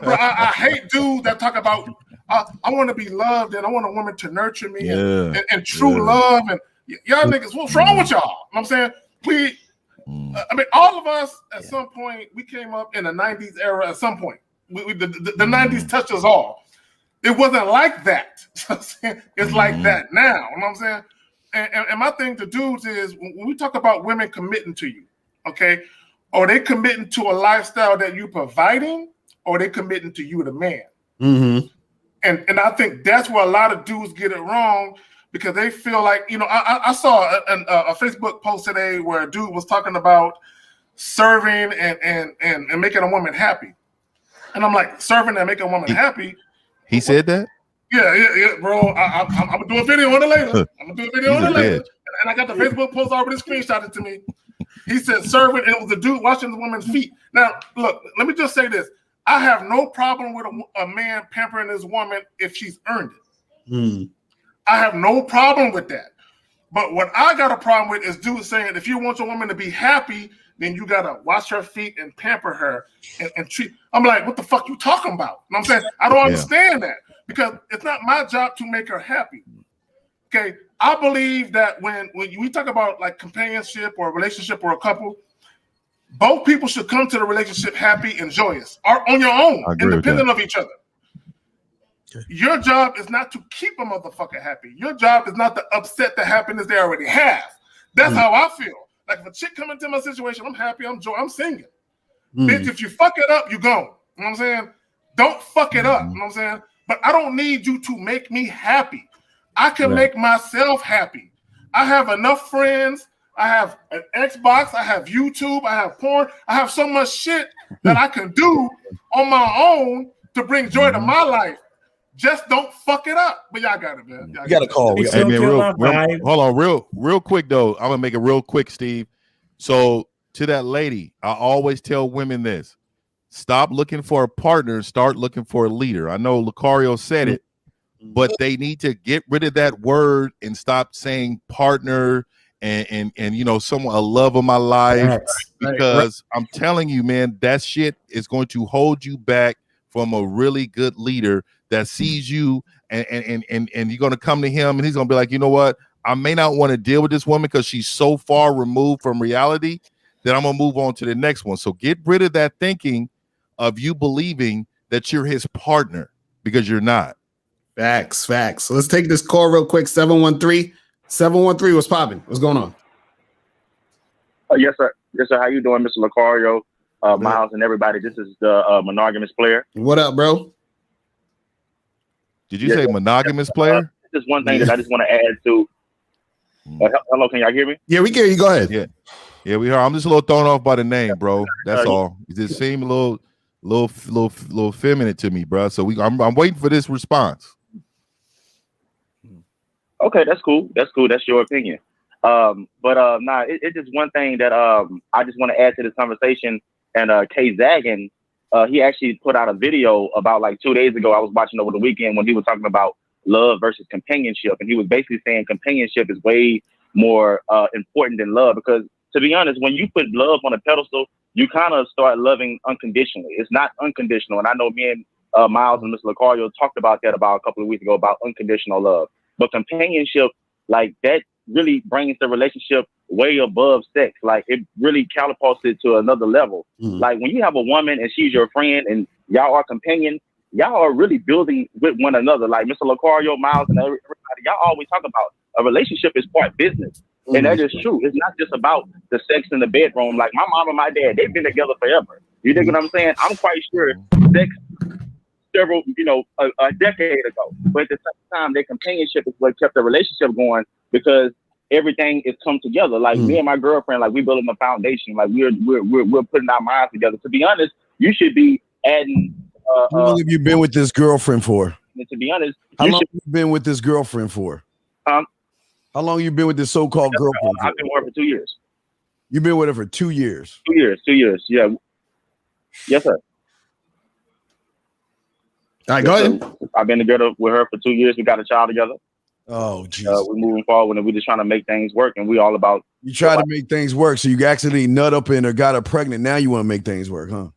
I hate dudes that talk about I want to be loved and I want a woman to nurture me and true love, and y'all niggas, what's wrong with y'all? You know what I'm saying? I mean, all of us at some point we came up in the '90s era. At some point, the '90s touched us all. It wasn't like that. It's like that now. You know what I'm saying? And my thing to dudes is when we talk about women committing to you, okay, are they committing to a lifestyle that you're providing, or are they committing to you, the man? And I think that's where a lot of dudes get it wrong, because they feel like, I saw a Facebook post today where a dude was talking about serving and making a woman happy. And I'm like, serving and making a woman happy? He said that? Yeah, bro. I'm gonna do a video on it later. And I got the Facebook post already screenshotted to me. He said serving, and it was a dude washing the woman's feet. Now, look, let me just say this. I have no problem with a man pampering his woman if she's earned it. I have no problem with that. But what I got a problem with is dudes saying if you want your woman to be happy, then you gotta wash her feet and pamper her and treat. I'm like, what the fuck you talking about? You know what I'm saying? I don't understand that because it's not my job to make her happy. Okay, I believe that when we talk about like companionship or a relationship or a couple, both people should come to the relationship happy and joyous, or on your own, independent of each other. Okay. Your job is not to keep a motherfucker happy. Your job is not to upset the happiness they already have. That's how I feel. Like if a chick come into my situation, I'm happy, I'm singing. Bitch, if you fuck it up, you go. You know what I'm saying? Don't fuck it up. You know what I'm saying? But I don't need you to make me happy. I can make myself happy. I have enough friends. I have an Xbox. I have YouTube. I have porn. I have so much shit that I can do on my own to bring joy to my life. Just don't fuck it up. But y'all got it, man. You got to call. Hey, man, hold on, real quick though. I'm gonna make it real quick, Steve. So to that lady, I always tell women this: stop looking for a partner, start looking for a leader. I know Lucario said it, but they need to get rid of that word and stop saying partner and you know, someone, a love of my life, because I'm telling you, man, that shit is going to hold you back from a really good leader that sees you and you're going to come to him and he's going to be like, you know what, I may not want to deal with this woman because she's so far removed from reality that I'm going to move on to the next one. So get rid of that thinking of you believing that you're his partner, because you're not. Facts. So let's take this call real quick. 713, what's popping? What's going on? Yes, sir. How you doing, Mr. Lucario, Miles, and everybody? This is the monogamous player. What up, bro? Did you say monogamous player? Just one thing that I just want to add to. Hello, can y'all hear me? Yeah, we can hear you. Go ahead. Yeah, we heard. I'm just a little thrown off by the name, bro. That's all. It just seemed a little feminine to me, bro. So I'm waiting for this response. Okay, that's cool. That's your opinion. It's just one thing that I just want to add to this conversation. And K Zagan, he actually put out a video about like 2 days ago. I was watching over the weekend when he was talking about love versus companionship, and he was basically saying companionship is way more important than love, because to be honest, when you put love on a pedestal, you kind of start loving unconditionally. It's not unconditional, and I know me and Miles and Mr. Lucario talked about that about a couple of weeks ago about unconditional love. But companionship, like that, really brings the relationship way above sex. Like it really catapults it to another level. Like when you have a woman and she's your friend and y'all are companions, y'all are really building with one another. Like Mr. Lucario, Miles, and everybody, y'all always talk about a relationship is part business. And that is true. It's not just about the sex in the bedroom. Like my mom and my dad, they've been together forever. You dig what I'm saying? I'm quite sure sex several, a decade ago. But at the same time, their companionship is what kept the relationship going, because everything is come together. Like me and my girlfriend, like we building a foundation. Like we're putting our minds together. To be honest, you should be adding. How long have you been with this girlfriend for? To be honest, how long have you been with this girlfriend for? How long you been with this so-called girlfriend? I've been with her for 2 years. You've been with her for 2 years. 2 years. 2 years. Yeah. Yes, sir. All right, go ahead. I've been together with her for 2 years. We got a child together. Oh, Jesus. We're moving forward and we're just trying to make things work. And we all about. You try to make things work. So you accidentally nut up in her, got her pregnant. Now you want to make things work, huh?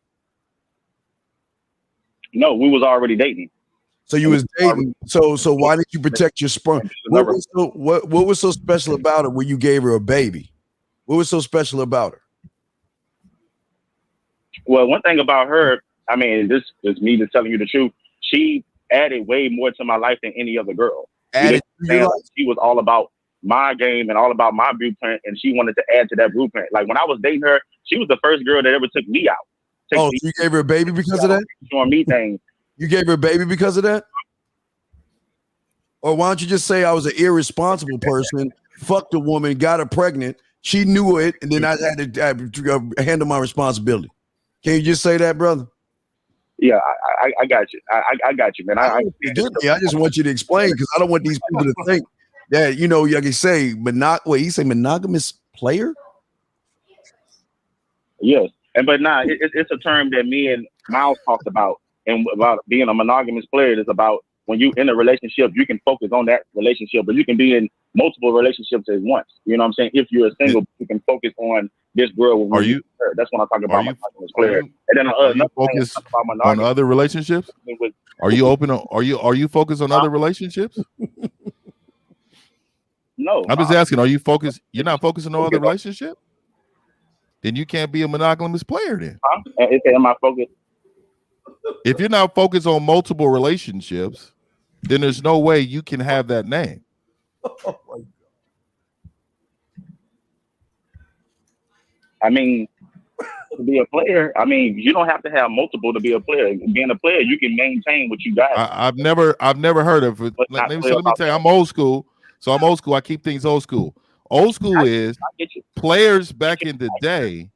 No, we was already dating. So you was dating. So why did you protect your sperm? What was so special about her when you gave her a baby? What was so special about her? Well, one thing about her, I mean, this is me just telling you the truth. She added way more to my life than any other girl. She was all about my game and all about my blueprint, and she wanted to add to that blueprint. Like when I was dating her, she was the first girl that ever took me out. So you gave her a baby because of that? Showing me things. You gave her a baby because of that? Or why don't you just say I was an irresponsible person, fucked a woman, got her pregnant, she knew it, and then I had to handle my responsibility. Can you just say that, brother? Yeah, I got you. I got you, man. I just want you to explain, because I don't want these people to think that, like you say, monogamous player? Yes. But it's a term that me and Miles talked about, and about being a monogamous player is about when you in a relationship, you can focus on that relationship, but you can be in multiple relationships at once. You know what I'm saying? If you're a single, you can focus on this girl. Are you? That's when I talk about monogamous player. And then are you focused on other relationships? Are you open? Are you focused on other relationships? No, I'm just asking. Are you focused? You're not focusing on other relationship? Then you can't be a monogamous player. Then am I focused? If you're not focused on multiple relationships, then there's no way you can have that name. I mean, to be a player, I mean, you don't have to have multiple to be a player. Being a player, you can maintain what you got. I've never heard of it. Let me tell you, I'm old school. So I'm old school. I keep things old school. Old school is players back in the day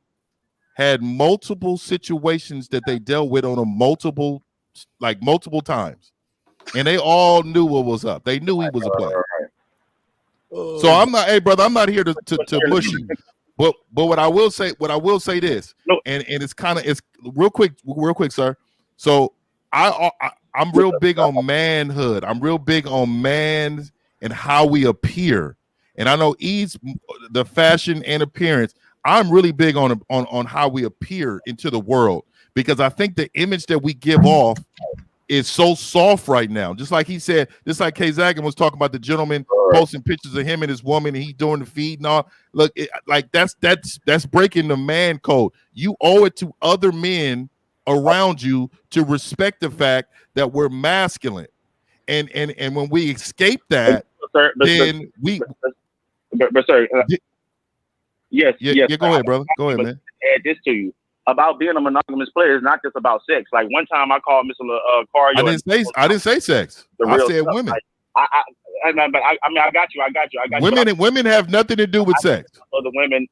had multiple situations that they dealt with on a multiple times. And they all knew what was up. They knew he was a player. So I'm not, hey brother, I'm not here to mush you. But what I will say this, and it's real quick, sir. So I'm real big on manhood. I'm real big on man and how we appear. And I know E's the fashion and appearance. I'm really big on how we appear into the world, because I think the image that we give off is so soft right now. Just like he said, just like 𝐓𝐇𝐈𝐒 was talking about the gentleman posting pictures of him and his woman, and he doing the feed and all. Look, that's breaking the man code. You owe it to other men around you to respect the fact that we're masculine. And when we escape that, then we. But sir, yes. Go ahead, brother. Go ahead, man. Add this to you about being a monogamous player is not just about sex. Like one time I called Mr. Cario. I didn't say sex. I said stuff. women. Like, I got you. Women have nothing to do with sex. The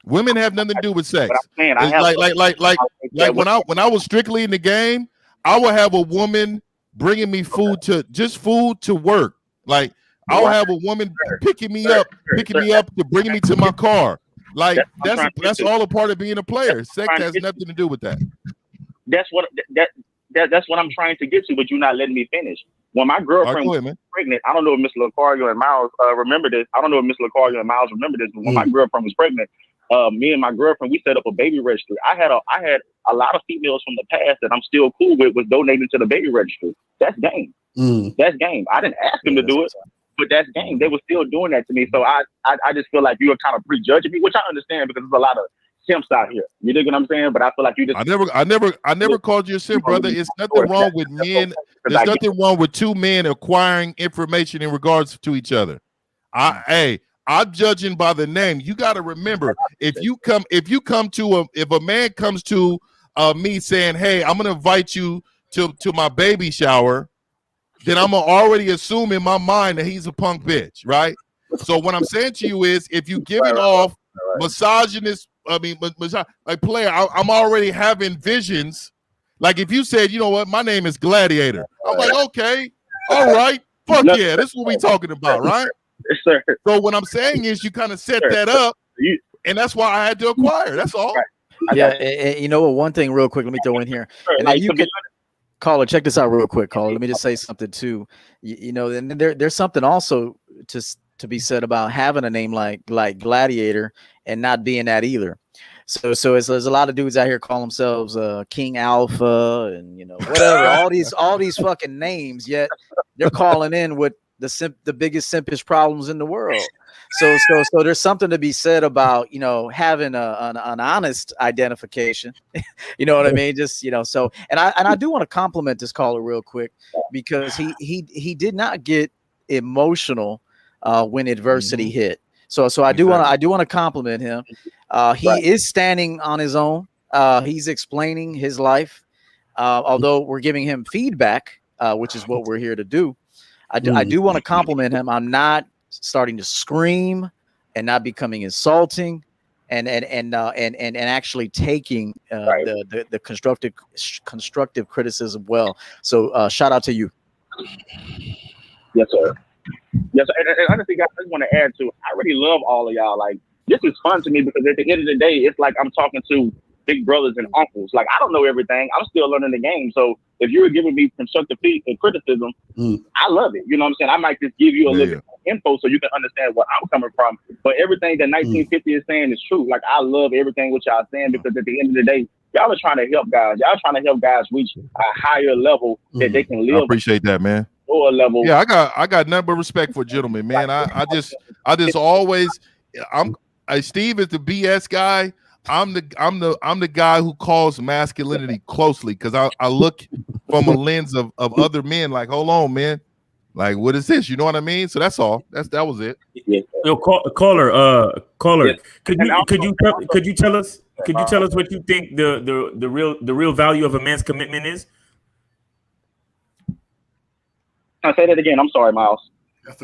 women have nothing to do with sex. Saying, when I was strictly in the game, I would have a woman bringing me food to work. Like I would have a woman picking me up to bring me to my car. Like that's all a part of being a player. Sex has nothing to do with that. That's what I'm trying to get to, but you're not letting me finish. When my girlfriend was pregnant, I don't know if Mr. Cario and Miles remember this. But when my girlfriend was pregnant, me and my girlfriend, we set up a baby registry. I had a lot of females from the past that I'm still cool with was donating to the baby registry. That's game. That's game. I didn't ask them to do it, but that's game. They were still doing that to me. So I just feel like you were kind of prejudging me, which I understand because there's a lot of simps out here. You dig what I'm saying? But I feel like you just I never called you a simp, brother. It's nothing wrong with men. There's nothing wrong with two men acquiring information in regards to each other. I'm judging by the name. You got to remember, if a man comes to me saying, "Hey, I'm gonna invite you to my baby shower," then I'm already assume in my mind that he's a punk bitch, right? So what I'm saying to you is, if you giving off misogynist, like player, I'm already having visions. Like if you said, you know what, my name is Gladiator, I'm like, okay, all right, fuck yeah, this is what we talking about, right? So what I'm saying is, you kind of set that up, and that's why I had to acquire. That's all. Yeah, and you know what? One thing, real quick, let me throw in here, and then you can. Caller, check this out real quick, caller. Let me just say something too. You know, and there's something also to be said about having a name like Gladiator and not being that either. So there's a lot of dudes out here call themselves King Alpha and whatever, all these fucking names, yet they're calling in with the biggest simpish problems in the world. So there's something to be said about having an honest identification. You know what I mean? Just so and I do want to compliment this caller real quick, because he did not get emotional when adversity hit. So I do want to compliment him. He is standing on his own. He's explaining his life, although we're giving him feedback, which is what we're here to do. I do want to compliment him. I'm not starting to scream and not becoming insulting, and actually taking the constructive criticism well. So shout out to you. Yes, sir. Yes, and honestly, guys, I just want to add to. I really love all of y'all. Like, this is fun to me because at the end of the day, it's like I'm talking to big brothers and uncles. Like, I don't know everything. I'm still learning the game. So if you're giving me constructive criticism, I love it. You know what I'm saying? I might just give you a little bit of info so you can understand where I'm coming from. But everything that 1950 is saying is true. Like, I love everything what y'all saying, because at the end of the day, y'all are trying to help guys. Y'all trying to help guys reach a higher level that they can live. I appreciate that, man. Lower level. Yeah, I got nothing but respect for gentlemen, man. I just always, Steve is the BS guy. I'm the guy who calls masculinity closely, because I look from a lens of other men. Like, hold on, man. Like, what is this? You know what I mean? So that's all. That was it. Yo, caller. Yeah. Could you tell us what you think the real value of a man's commitment is? I'll say that again. I'm sorry, Miles.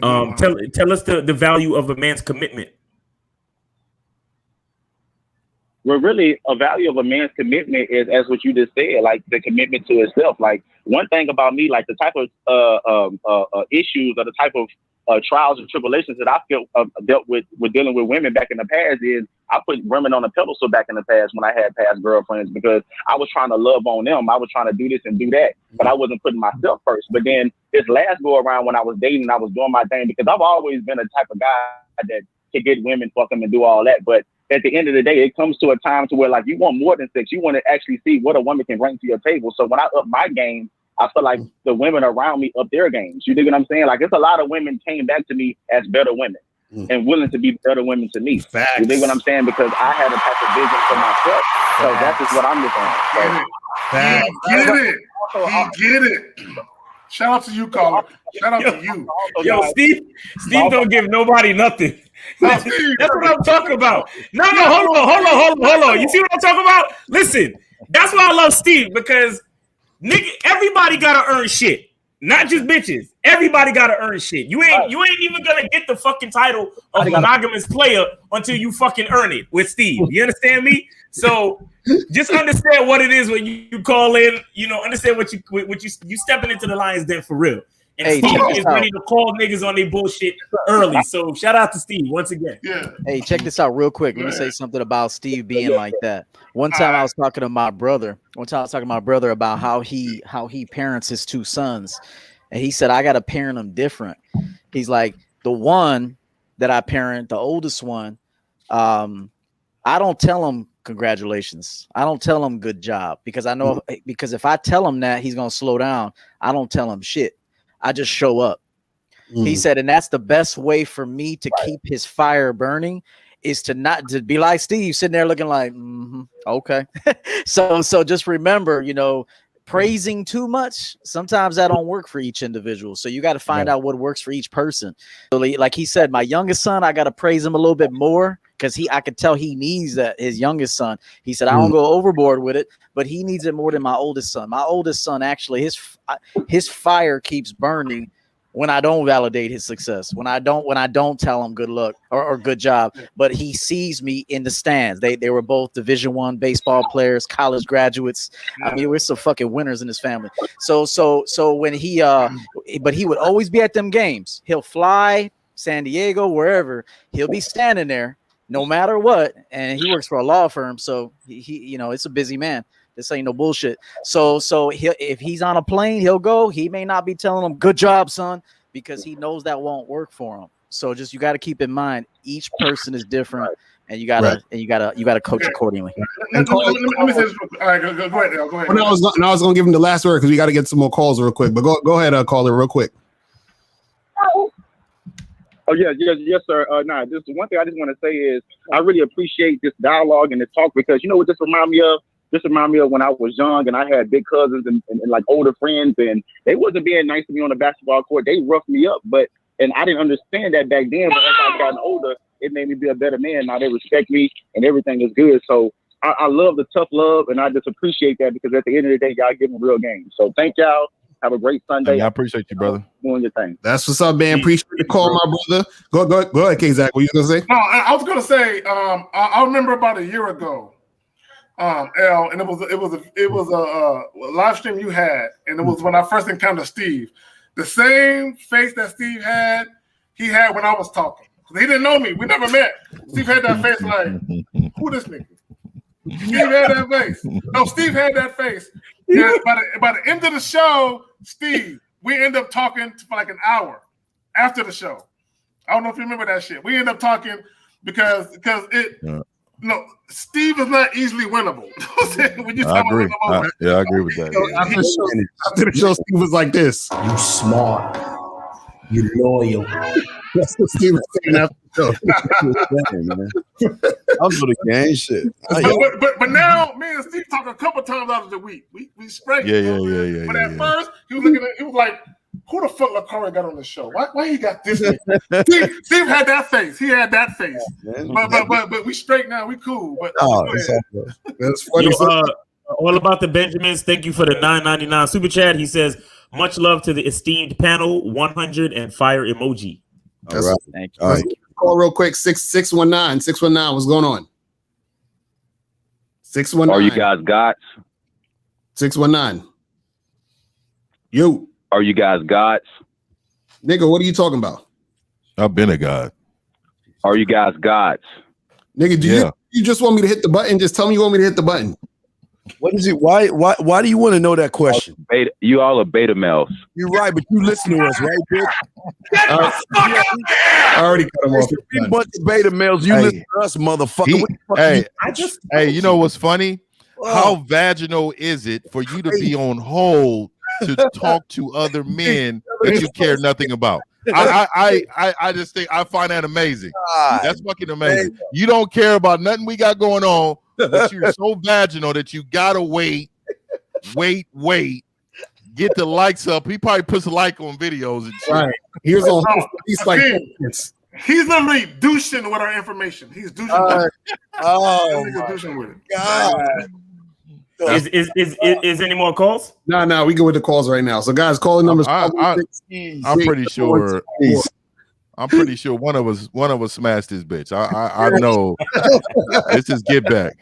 Tell us the value of a man's commitment. Well, really, a value of a man's commitment is, as what you just said, like the commitment to himself. Like, one thing about me, like the type of issues or the type of trials and tribulations that I dealt with dealing with women back in the past is, I put women on a pedestal back in the past when I had past girlfriends, because I was trying to love on them. I was trying to do this and do that, but I wasn't putting myself first. But then this last go around, when I was dating, I was doing my thing, because I've always been a type of guy that can get women, fuck them, and do all that. But at the end of the day, it comes to a time to where, like, you want more than sex. You want to actually see what a woman can bring to your table. So when I up my game, I feel like the women around me up their games. You dig what I'm saying? Like, it's a lot of women came back to me as better women and willing to be better women to me. Facts. You dig what I'm saying? Because I had a type of vision for myself. So that's just what I'm looking at. He get it. Shout out to you, caller. Shout out to you. Yo, Steve don't give nobody nothing. That's what I'm talking about. No, hold on. You see what I'm talking about? Listen, that's why I love Steve, because nigga, everybody gotta earn shit. Not just bitches. Everybody gotta earn shit. You ain't even gonna get the fucking title of monogamous player until you fucking earn it with Steve. You understand me? So just understand what it is when you call in. You know, understand what you stepping into the lion's den for real. And Hey, Steve check this is out. ready to call niggas on their bullshit early. So shout out to Steve once again. Yeah. Hey, check this out real quick. Let me say something about Steve being like that. One time I was talking to my brother. About how he parents his two sons. And he said, I got to parent them different. He's like, the one that I parent, the oldest one, I don't tell him congratulations. I don't tell him good job, because I know, because if I tell him that, he's going to slow down. I don't tell him shit. I just show up. He said, and that's the best way for me to keep his fire burning, is to be like Steve, sitting there looking like, okay. So just remember, praising too much, sometimes that don't work for each individual. So you got to find out what works for each person. So like he said, my youngest son, I got to praise him a little bit more, because I could tell he needs that. His youngest son, he said, I don't go overboard with it, but he needs it more than my oldest son. My oldest son, actually, his fire keeps burning when I don't validate his success, when I don't tell him good luck or good job, but he sees me in the stands. They were both Division I baseball players, college graduates. I mean, we're some fucking winners in his family. So when but he would always be at them games. He'll fly San Diego, wherever, he'll be standing there no matter what. And he works for a law firm, so he it's a busy man. This ain't no bullshit. So if he's on a plane, he'll go. He may not be telling him good job, son, because he knows that won't work for him. So you got to keep in mind, each person is different, and you gotta coach accordingly. Let me say this real quick. All right, go ahead, Al. Go ahead. Well, I was gonna give him the last word, because we got to get some more calls real quick. But go ahead, caller, real quick. Oh yes, sir. Just one thing I just want to say is, I really appreciate this dialogue and this talk, because you know what this remind me of? This remind me of when I was young and I had big cousins and like older friends, and they wasn't being nice to me on the basketball court. They roughed me up, and I didn't understand that back then. But as I've gotten older, it made me be a better man. Now they respect me and everything is good. So I love the tough love, and I just appreciate that, because at the end of the day, y'all give them real game. So thank y'all. Have a great Sunday. I appreciate you, brother. Doing your thing. That's what's up, man. Appreciate the call, my brother. Go ahead, K-Zach. What you gonna say? No, I was gonna say, I remember about a year ago, Al, and it was a live stream you had, and it was when I first encountered Steve. The same face that Steve had, he had when I was talking. He didn't know me. We never met. Steve had that face like, who this nigga? Steve had that face. No, Steve had that face. And by the end of the show, Steve, we end up talking for like an hour after the show. I don't know if you remember that shit. We end up talking because it. Yeah. No, Steve is not easily winnable. When you I agree. I agree with that. So after the show, Steve was like this. You smart. You loyal. That's what Steve was saying after the show. I'm for the gang shit. But now, me and Steve talk a couple times out of the week. We straight. Yeah. But at first, he was looking at. He was like, "Who the fuck LaCurry got on the show? Why he got this?" Steve had that face. He had that face. But we straight now. We cool. But that's funny. All about the Benjamins. Thank you for the $9.99 super chat. He says, "Much love to the esteemed panel. 100 and fire emoji." All right. Thank you. All right. Call real quick. 619. What's going on? 619. Are you guys gods? 619. You. Are you guys gods? Nigga, what are you talking about? I've been a god. Are you guys gods? Nigga, do you just want me to hit the button? Just tell me you want me to hit the button. What is it? Why do you want to know that question? You all are beta males. You're right, but you listen to us, right, bitch? I already cut him off. We bunch of beta males. You listen to us, motherfucker. You know what's funny? How vaginal is it for you to be on hold to talk to other men that you care nothing about? I just think I find that amazing. That's fucking amazing. You don't care about nothing we got going on, but you're so vaginal that you gotta wait, get the likes up. He probably puts a like on videos and shit. Right. He's like he's literally douching with our information. He's douching. Douching with it. God. Is any more calls? No, we go with the calls right now. So guys, calling numbers. I'm pretty sure. I'm pretty sure one of us smashed this bitch. I know. This is get back.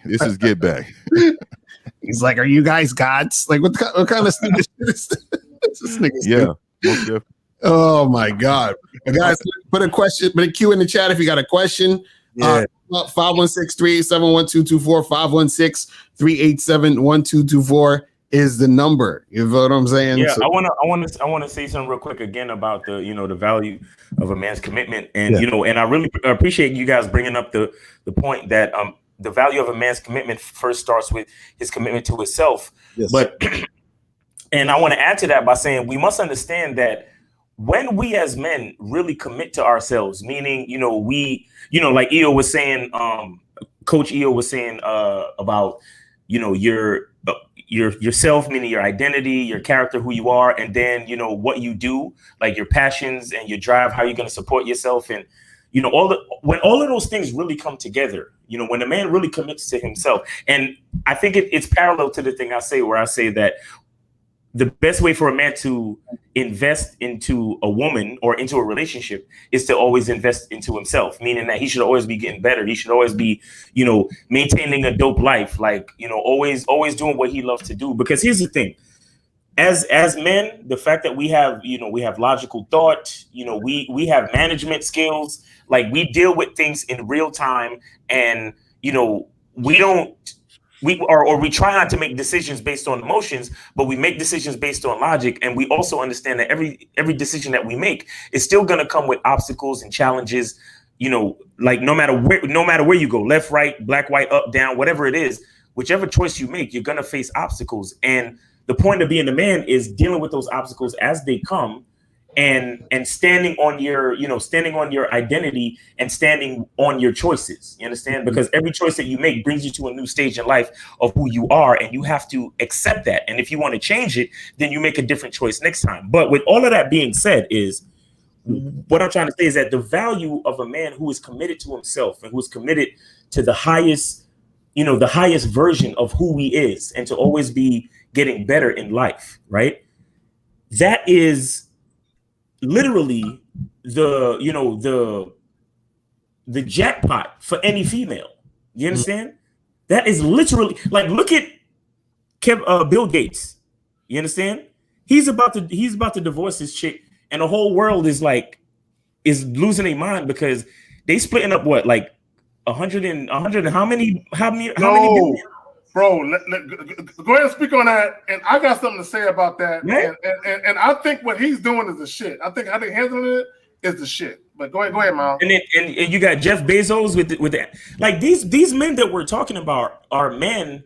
He's like, "Are you guys gods? Like, what kind of stupid shit is this nigga?" Yeah. Oh my god, guys! Put a Q in the chat if you got a question. 516-387-1224, 516-387-1224 is the number. You know what I'm saying? Yeah, so, I want to say something real quick again about the the value of a man's commitment, and and I really appreciate you guys bringing up the point that the value of a man's commitment first starts with his commitment to himself. Yes. But and I want to add to that by saying we must understand that when we as men really commit to ourselves, meaning we like EO was saying, Coach EO was saying about yourself, meaning your identity, your character, who you are, and then what you do, like your passions and your drive, how you're going to support yourself, and when all of those things really come together, when a man really commits to himself. And I think it's parallel to the thing I say, where I say that the best way for a man to invest into a woman or into a relationship is to always invest into himself, meaning that he should always be getting better. He should always be, maintaining a dope life, like, always doing what he loves to do. Because here's the thing, as men, the fact that we have logical thought, we have management skills, like we deal with things in real time, and, we try not to make decisions based on emotions, but we make decisions based on logic. And we also understand that every decision that we make is still going to come with obstacles and challenges, like no matter where you go, left, right, black, white, up, down, whatever it is, whichever choice you make, you're going to face obstacles. And the point of being a man is dealing with those obstacles as they come, and standing on your identity and standing on your choices. You understand? Because every choice that you make brings you to a new stage in life of who you are, and you have to accept that. And if you want to change it, then you make a different choice next time. But with all of that being said, is what I'm trying to say is that the value of a man who is committed to himself and who is committed to the highest version of who he is, and to always be getting better in life, right? That is literally the jackpot for any female. You understand? That is literally, like, look at Bill Gates. You understand? He's about to divorce his chick, and the whole world is losing their mind because they splitting up what, like 100 and how many billion? Bro, go ahead and speak on that. And I got something to say about that. And I think what he's doing is the shit. I think handling it is the shit. But go ahead, Miles. And you got Jeff Bezos with the like these men that we're talking about are men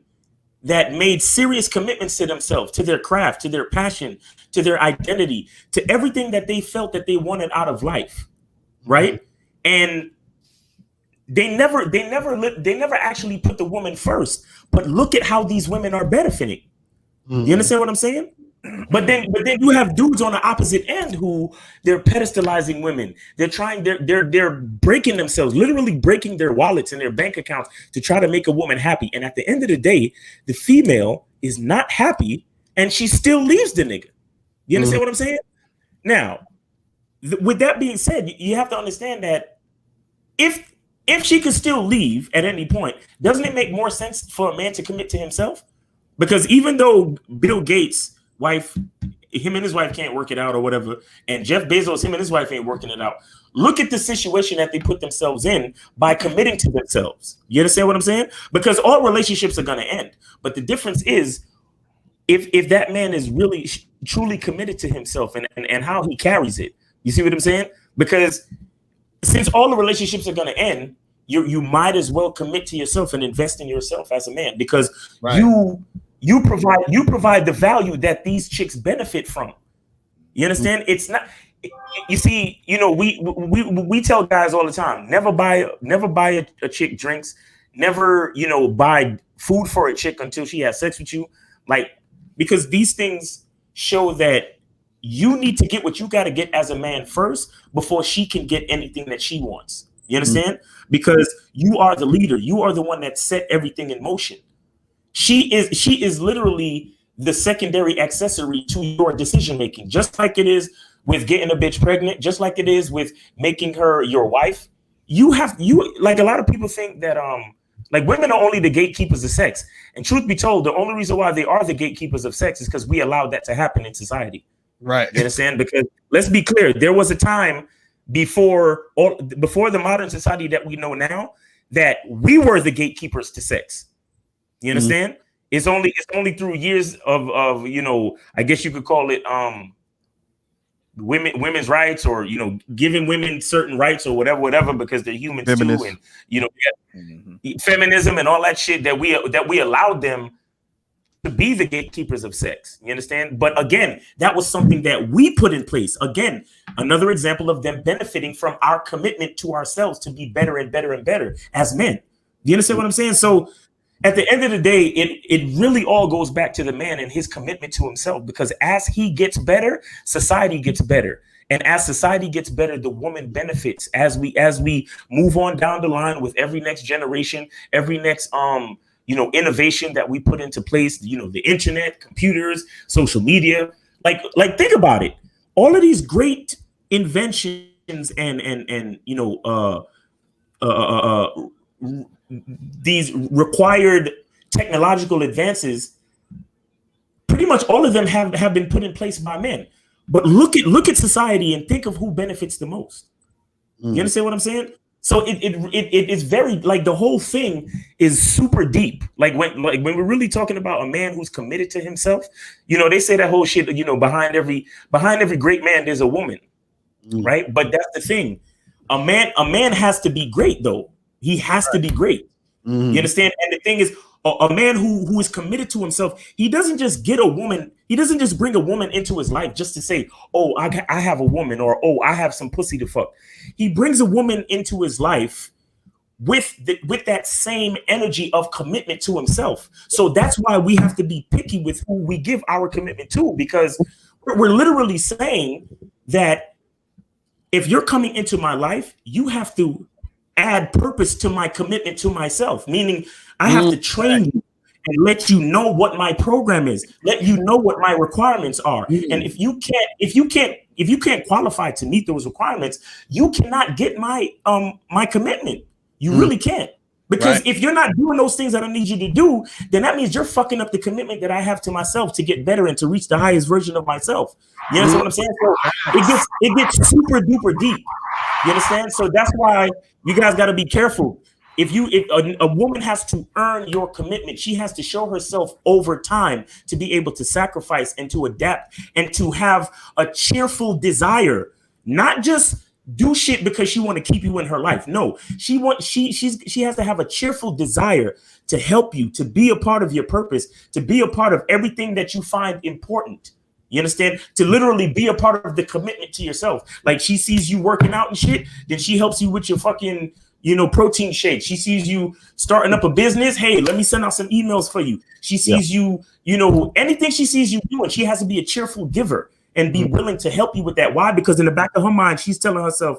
that made serious commitments to themselves, to their craft, to their passion, to their identity, to everything that they felt that they wanted out of life, right? And they never actually put the woman first. But look at how these women are benefiting. You understand what I'm saying? But then you have dudes on the opposite end who they're pedestalizing women. They're breaking themselves, literally breaking their wallets and their bank accounts to try to make a woman happy. And at the end of the day, the female is not happy and she still leaves the nigga. You understand what I'm saying? Now, with that being said, you have to understand that if she could still leave at any point, doesn't it make more sense for a man to commit to himself? Because even though Bill Gates' wife, him and his wife can't work it out or whatever, and Jeff Bezos, him and his wife ain't working it out, look at the situation that they put themselves in by committing to themselves. You understand what I'm saying? Because all relationships are going to end. But the difference is if that man is really truly committed to himself and how he carries it. You see what I'm saying? Because since all the relationships are going to end, you might as well commit to yourself and invest in yourself as a man, because you provide the value that these chicks benefit from. You understand? It's not. You see, we tell guys all the time, never buy a chick drinks, never buy food for a chick until she has sex with you, because these things show that you need to get what you got to get as a man first before she can get anything that she wants. You understand? Because you are the leader. You are the one that set everything in motion. She is literally the secondary accessory to your decision making, just like it is with getting a bitch pregnant, just like it is with making her your wife. You like, a lot of people think that women are only the gatekeepers of sex. And truth be told, the only reason why they are the gatekeepers of sex is because we allowed that to happen in society. Right. You understand? Because let's be clear, there was a time before the modern society that we know now that we were the gatekeepers to sex. You understand? It's only through years of I guess you could call it women's rights, or giving women certain rights or whatever, because they're humans too, and feminism and all that shit that we allowed them to be the gatekeepers of sex. You understand? But again, that was something that we put in place. Again, another example of them benefiting from our commitment to ourselves to be better and better and better as men. You understand what I'm saying? So at the end of the day, it really all goes back to the man and his commitment to himself, because as he gets better, society gets better. And as society gets better, the woman benefits as we move on down the line with every next generation, every next innovation that we put into place, the internet, computers, social media. Like think about it. All of these great inventions and these required technological advances, pretty much all of them have been put in place by men. But look at society and think of who benefits the most. You understand what I'm saying? So it is very, the whole thing is super deep. When we're really talking about a man who's committed to himself, they say that whole shit, behind every great man there's a woman, right? But that's the thing. A man has to be great, though. He has to be great. You understand? And the thing is, a man who is committed to himself, he doesn't just get a woman. He doesn't just bring a woman into his life just to say, oh, I have a woman, or, oh, I have some pussy to fuck. He brings a woman into his life with that same energy of commitment to himself. So that's why we have to be picky with who we give our commitment to, because we're literally saying that if you're coming into my life, you have to add purpose to my commitment to myself, meaning I have to train you and let you know what my program is, let you know what my requirements are. And if you can't qualify to meet those requirements, you cannot get my commitment. You really can't. Because if you're not doing those things that I need you to do, then that means you're fucking up the commitment that I have to myself to get better and to reach the highest version of myself. You understand what I'm saying? So it gets super duper deep. You understand? So that's why you guys got to be careful. If a woman has to earn your commitment, she has to show herself over time to be able to sacrifice and to adapt and to have a cheerful desire, not just do shit because she want to keep you in her life. No, she has to have a cheerful desire to help you, to be a part of your purpose, to be a part of everything that you find important. You understand? To literally be a part of the commitment to yourself. Like she sees you working out and shit, then she helps you with your fucking, protein shake. She sees you starting up a business. Hey, let me send out some emails for you. She sees you, anything she sees you doing, she has to be a cheerful giver and be willing to help you with that. Why? Because in the back of her mind, she's telling herself,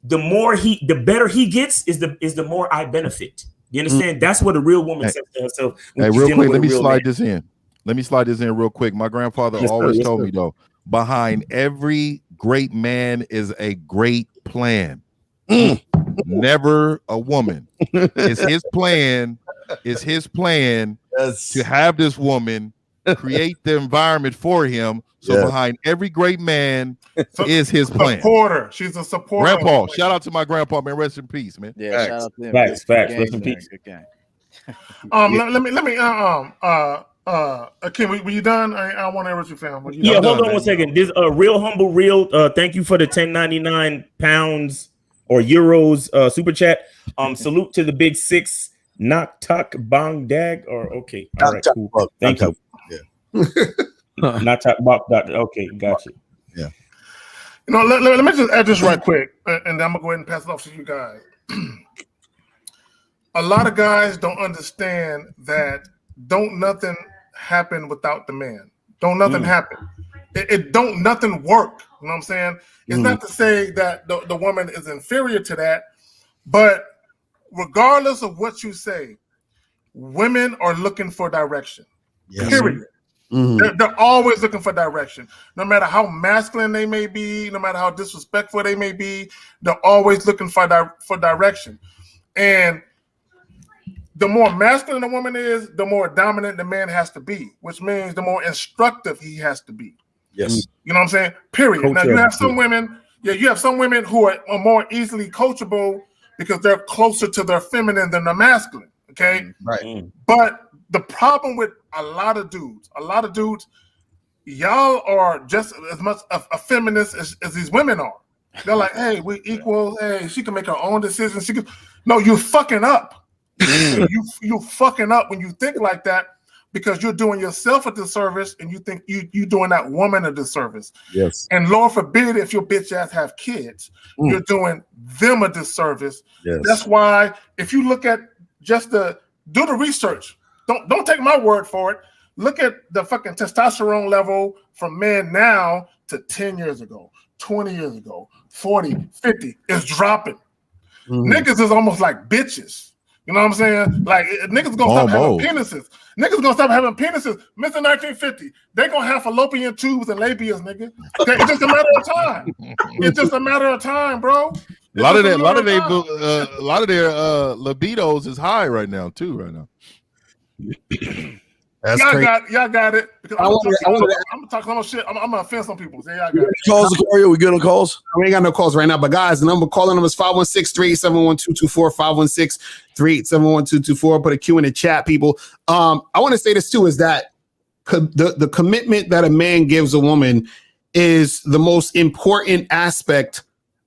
the better he gets is the more I benefit. You understand? That's what a real woman says to herself. Hey, real quick, let me slide this in. Let me slide this in real quick. My grandfather always told me, though, behind every great man is a great plan. Never a woman. It's his plan. It's his plan to have this woman create the environment for him. So behind every great man is his plan. Supporter. She's a supporter. Grandpa. Shout out to my grandpa, man. Rest in peace, man. Yeah, shout out to him. Facts. Rest in peace. Let me Kim, were you done? I want to interrupt you, fam. Hold on 1 second. This real humble real. Thank you for the 10.99 pounds or euros super chat. Salute to the big six. Knock tuck bang dag. Or okay, all right, cool. Thank you. Not talk about that. Okay, gotcha. Yeah. Let me just add this right quick, and then I'm gonna go ahead and pass it off to you guys. A lot of guys don't understand that don't nothing happen without the man. Don't nothing happen. It don't nothing work. You know what I'm saying? It's not to say that the woman is inferior to that, but regardless of what you say, women are looking for direction. Yes. Period. They're always looking for direction. No matter how masculine they may be, no matter how disrespectful they may be, they're always looking for direction. And the more masculine a woman is, the more dominant the man has to be, which means the more instructive he has to be. Yes. You know what I'm saying? Period. Now you have some women, who are more easily coachable because they're closer to their feminine than their masculine. Okay. Right. But the problem with a lot of dudes, y'all are just as much a feminist as these women are. They're like, hey, we equal. Hey, she can make her own decisions. No, you're fucking up. You fucking up when you think like that, because you're doing yourself a disservice and you think you doing that woman a disservice. Yes. And Lord forbid if your bitch ass have kids, you're doing them a disservice. Yes. That's why if you look at do the research. Don't take my word for it. Look at the fucking testosterone level from men now to 10 years ago, 20 years ago, 40, 50. It's dropping. Niggas is almost like bitches. You know what I'm saying? Like niggas gonna stop having penises. Niggas gonna stop having penises. Mr. 1950, they gonna have fallopian tubes and labias, nigga. Okay, it's just a matter of time. It's just a matter of time, bro. A lot of their libidos is high right now, too. Right now. That's y'all crazy. got it. Because I'm gonna talk some shit. I'm gonna offend some people. So y'all got it. Calls, Aquario? We good on calls? We ain't got no calls right now, but guys, the calling number is 516-387-1224, 516-387-1224. Put a Q in the chat, people. I want to say this too, is that the commitment that a man gives a woman is the most important aspect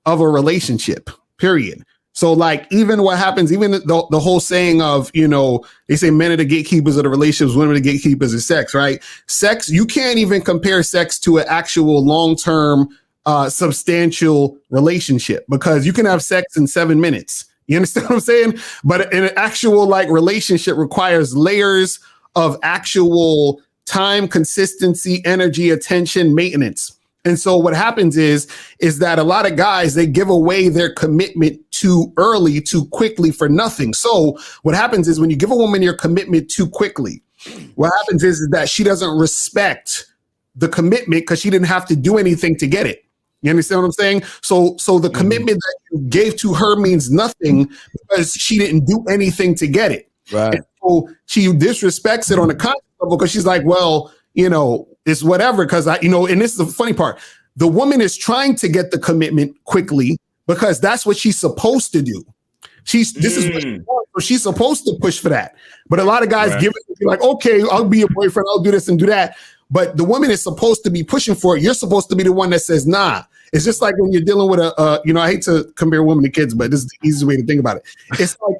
of a relationship, period. So like even what happens, even the whole saying of, they say men are the gatekeepers of the relationships, women are the gatekeepers of sex, right? Sex, you can't even compare sex to an actual long-term substantial relationship, because you can have sex in 7 minutes. You understand what I'm saying? But an actual relationship requires layers of actual time, consistency, energy, attention, maintenance. And so what happens is that a lot of guys, they give away their commitment too early, too quickly for nothing. So what happens is when you give a woman your commitment too quickly, what happens is that she doesn't respect the commitment because she didn't have to do anything to get it. You understand what I'm saying? So the commitment that you gave to her means nothing because she didn't do anything to get it. Right. And so she disrespects it on a conscious level because she's like, well, it's whatever, because and this is the funny part. The woman is trying to get the commitment quickly because that's what she's supposed to do. This is what she wants, so she's supposed to push for that. But a lot of guys give it, like, okay, I'll be your boyfriend, I'll do this and do that. But the woman is supposed to be pushing for it. You're supposed to be the one that says, nah. It's just like when you're dealing with I hate to compare women to kids, but this is the easiest way to think about it.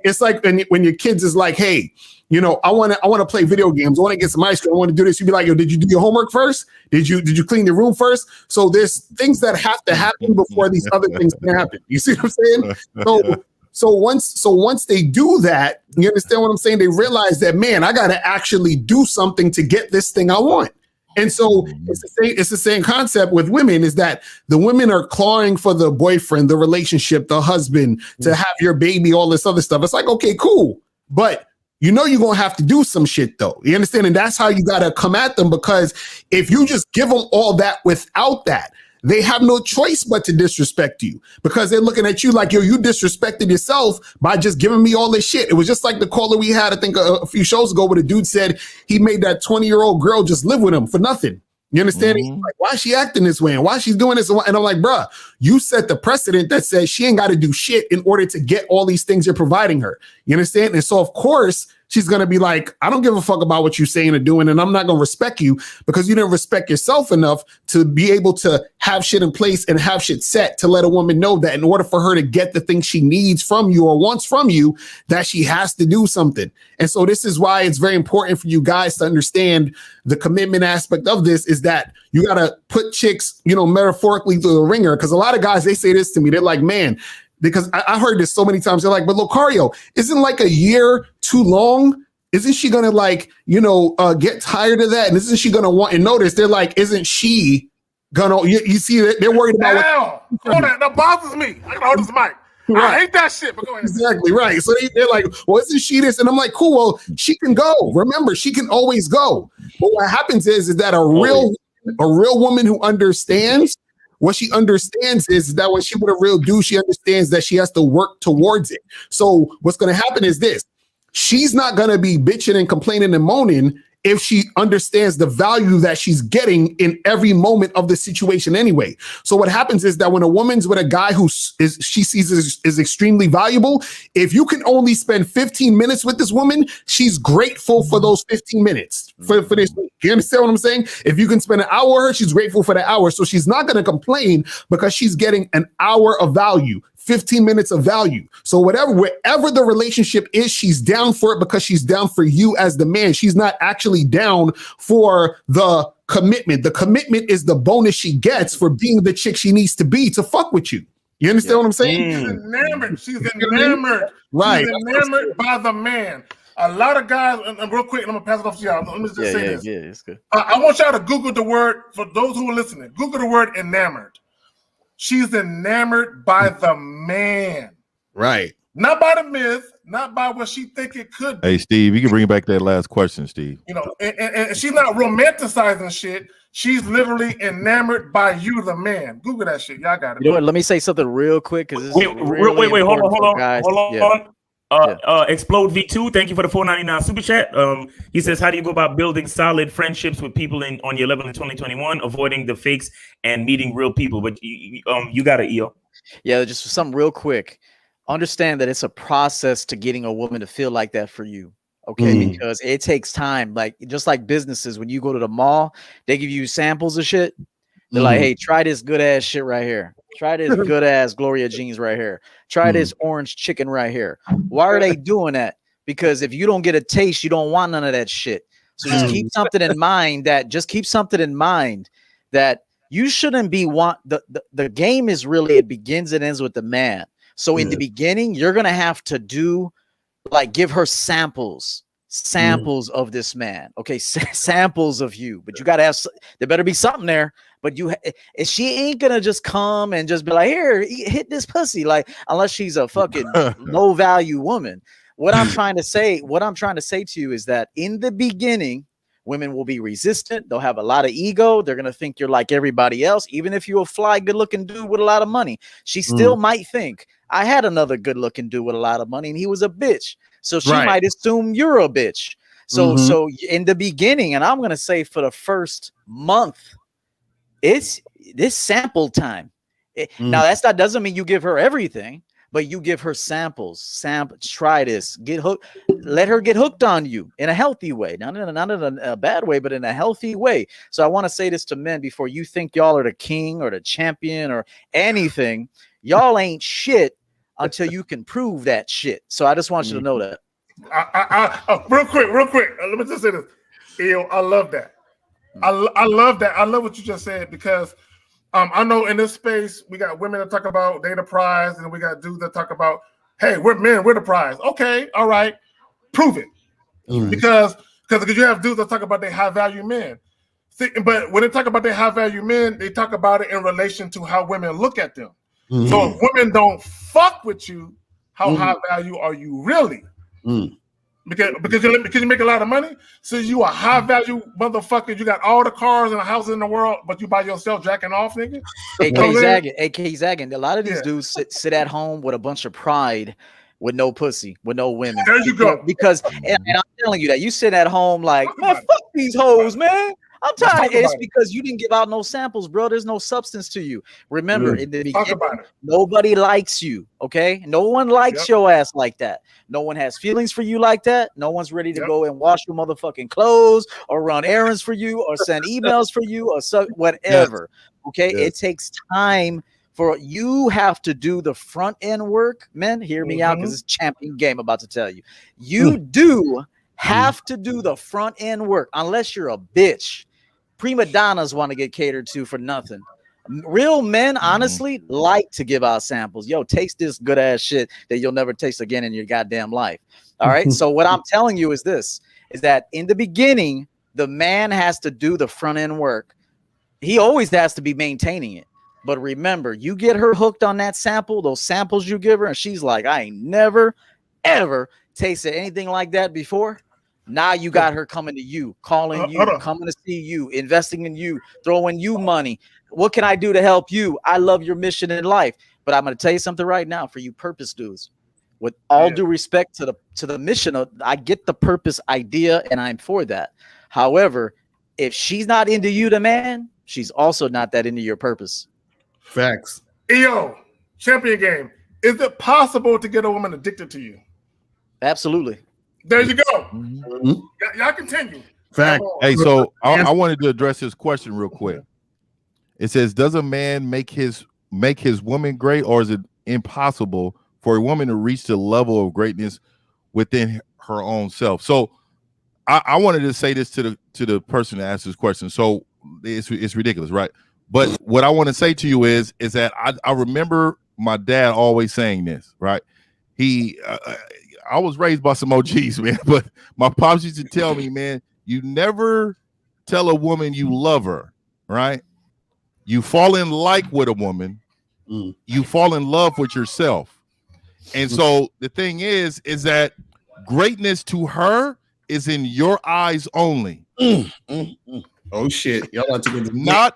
It's like when your kids is like, hey, I want to play video games. I want to get some ice cream. I want to do this. You'd be like, yo, did you do your homework first? Did you clean your room first? So there's things that have to happen before these other things can happen. You see what I'm saying? So once they do that, you understand what I'm saying? They realize that, man, I got to actually do something to get this thing I want. And so it's the same concept with women, is that the women are clawing for the boyfriend, the relationship, the husband, to have your baby, all this other stuff. It's like, okay, cool. But you're going to have to do some shit, though. You understand? And that's how you got to come at them, because if you just give them all that without that, they have no choice but to disrespect you, because they're looking at you like, yo, you disrespected yourself by just giving me all this shit. It was just like the caller we had, I think a few shows ago, where the dude said he made that 20-year-old girl just live with him for nothing. You understand? He's like, why is she acting this way? And why she's doing this? And I'm like, bruh, you set the precedent that says she ain't got to do shit in order to get all these things you're providing her. You understand? And so, of course, she's going to be like, I don't give a fuck about what you're saying or doing, and I'm not going to respect you because you didn't respect yourself enough to be able to have shit in place and have shit set to let a woman know that in order for her to get the things she needs from you or wants from you, that she has to do something. And so this is why it's very important for you guys to understand the commitment aspect of this, is that you got to put chicks, metaphorically through the ringer. Because a lot of guys, they say this to me. They're like, man, because I heard this so many times. They're like, but Lucario, isn't like a year too long? Isn't she going to get tired of that? And isn't she going to want, and notice they're like, isn't she going to, you see, they're worried about hold on, that bothers me. I gotta hold this mic. Right. I hate that shit, but go ahead. Exactly, right. So they're like, well, isn't she this? And I'm like, cool, well, she can go. Remember, she can always go. But what happens is that a real woman who understands, what she understands is that when she with a real dude, she understands that she has to work towards it. So what's going to happen is this. She's not going to be bitching and complaining and moaning if she understands the value that she's getting in every moment of the situation anyway. So what happens is that when a woman's with a guy who she sees is extremely valuable, if you can only spend 15 minutes with this woman, she's grateful for those 15 minutes for this. You understand what I'm saying? If you can spend an hour with her, she's grateful for the hour. So she's not going to complain because she's getting an hour of value. 15 minutes of value. So wherever the relationship is, she's down for it because she's down for you as the man. She's not actually down for the commitment. The commitment is the bonus she gets for being the chick she needs to be to fuck with you. You understand what I'm saying? She's enamored. She's enamored. Right. She's enamored by the man. A lot of guys, and real quick, and I'm gonna pass it off to y'all. Let me just say this. Yeah, it's good. I want y'all to Google the word, for those who are listening, Google the word enamored. She's enamored by the man. Right. Not by the myth, not by what she think it could be. Hey, Steve, you can bring back that last question, Steve. And she's not romanticizing shit. She's literally enamored by you, the man. Google that shit. Y'all got it. You know what? Let me say something real quick. Wait, hold on. Explode V2, thank you for the $4.99 super chat. He says, how do you go about building solid friendships with people on your level in 2021, avoiding the fakes and meeting real people? But you got it, EO. Yeah, just something real quick. Understand that it's a process to getting a woman to feel like that for you. Okay, because it takes time. Like just like businesses, when you go to the mall, they give you samples of shit. They're like, hey, try this good ass shit right here. Try this good ass Gloria jeans right here. Try this orange chicken right here. Why are they doing that? Because if you don't get a taste, you don't want none of that shit. So just keep something in mind that you shouldn't be the game is really, it begins and ends with the man. So in the beginning, you're gonna have to give her samples of this man. Okay, samples of you, but you gotta have. There better be something there. But she ain't gonna just come and just be like, here, hit this pussy, unless she's a fucking low value woman. What I'm trying to say to you is that in the beginning, women will be resistant. They'll have a lot of ego. They're gonna think you're like everybody else, even if you're a fly, good looking dude with a lot of money. She still might think, I had another good looking dude with a lot of money and he was a bitch. So she might assume you're a bitch. So in the beginning, and I'm gonna say for the first month, it's this sample time. Now that doesn't mean you give her everything, but you give her samples. Try this. Get hooked. Let her get hooked on you in a healthy way, not in a bad way, but in a healthy way. So I want to say this to men before you think y'all are the king or the champion or anything. Y'all ain't shit until you can prove that shit. So I just want you to know that. Real quick. Let me just say this. Ew, I love that. I love that. I love what you just said because I know in this space we got women that talk about they the prize, and we got dudes that talk about, hey, we're men, we're the prize. Okay, all right, prove it. Because you have dudes that talk about they high value men. See, but when they talk about they high value men, they talk about it in relation to how women look at them. So if women don't fuck with you, how high value are you really? Because you make a lot of money, so you a high value motherfucker. You got all the cars and the houses in the world, but you by yourself jacking off, nigga. AK Zagging. A lot of these dudes sit at home with a bunch of pride, with no pussy, with no women. There you go. Because and I'm telling you that you sit at home like, man, fuck these hoes, man. I'm tired. It's because you didn't give out no samples, bro. There's no substance to you. Remember, in the beginning, nobody likes you. Okay, no one likes your ass like that. No one has feelings for you like that. No one's ready to go and wash your motherfucking clothes or run errands for you or send emails for you or whatever. Okay, it takes time. For you have to do the front end work, men. Hear me out, because it's champion game. About to tell you, you do have to do the front end work, unless you're a bitch. Prima donnas want to get catered to for nothing. Real men, honestly, like to give out samples. Yo, taste this good ass shit that you'll never taste again in your goddamn life. All right. So what I'm telling you is this: is that in the beginning, the man has to do the front end work. He always has to be maintaining it. But remember, you get her hooked on that sample, those samples you give her, and she's like, I ain't never, ever tasted anything like that before. Now you got her coming to you, calling you, coming to see you, investing in you, throwing you money. What can I do to help you? I love your mission in life. But I'm going to tell you something right now for you purpose dudes. With all due respect to the mission, I get the purpose idea, and I'm for that. However, if she's not into you, the man, she's also not that into your purpose. Facts. EO, champion game. Is it possible to get a woman addicted to you? Absolutely. There you go. Y'all continue. Fact. Hey, so I wanted to address this question real quick. It says, does a man make his woman great, or is it impossible for a woman to reach the level of greatness within her own self? So I wanted to say this to the person that asked this question. So it's ridiculous, right? But what I want to say to you is that I remember my dad always saying this, right? I was raised by some OGs, man, but my pops used to tell me, man, you never tell a woman you love her, right? You fall in like with a woman, you fall in love with yourself. And so the thing is that greatness to her is in your eyes only. Oh shit! Y'all want to get not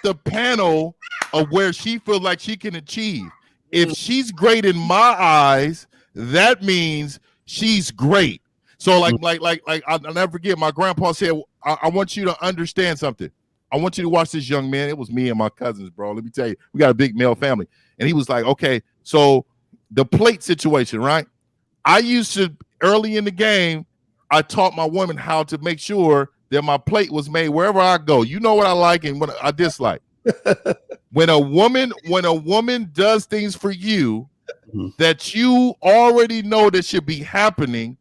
the panel of where she feels like she can achieve. If she's great in my eyes, that means she's great. So like I'll never forget. My grandpa said, "I want you to understand something. I want you to watch this young man." It was me and my cousins, bro. Let me tell you, we got a big male family, and he was like, "Okay, so the plate situation, right? I used to early in the game, I taught my woman how to make sure that my plate was made wherever I go. You know what I like and what I dislike. When a woman does things for you that you already know that should be happening,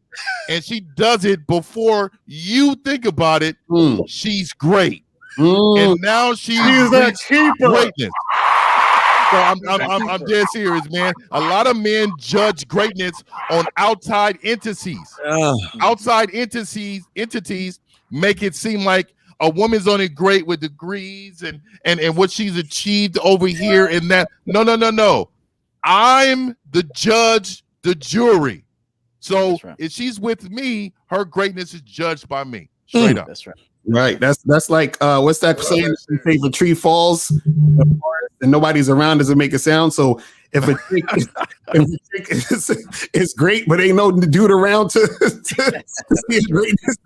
and she does it before you think about it, she's great. And now she's a keeper. Greatness. So I'm dead serious, man. A lot of men judge greatness on outside entities. Outside entities make it seem like a woman's only great with degrees and what she's achieved over here and that. No. I'm the judge, the jury. So if she's with me, her greatness is judged by me. Straight up. That's right. Right. That's like what's that saying? If a tree falls and nobody's around, does it make a sound? So if a chick is great, but ain't no dude around to see her greatness,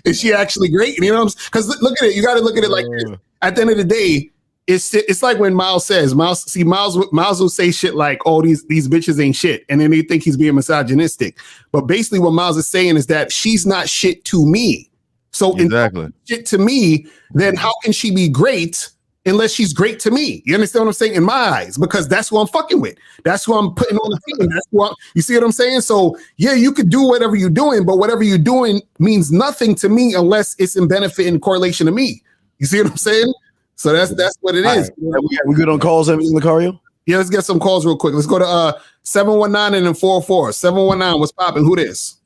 is she actually great? You know what I'm saying? Because look at it, you got to look at it like this. At the end of the day, it's like when Miles says, Miles will say shit like, "Oh, these bitches ain't shit," and then they think he's being misogynistic. But basically, what Miles is saying is that she's not shit to me. So exactly shit to me, then how can she be great unless she's great to me? You understand what I'm saying? In my eyes, because that's who I'm fucking with. That's who I'm putting on the team. That's who you see what I'm saying? So yeah, you could do whatever you're doing, but whatever you're doing means nothing to me unless it's in benefit and correlation to me. You see what I'm saying? So that's what it is. Right. We good on calls, Lucario? Yeah, let's get some calls real quick. Let's go to 719 and then 44. 719, what's popping? Who this?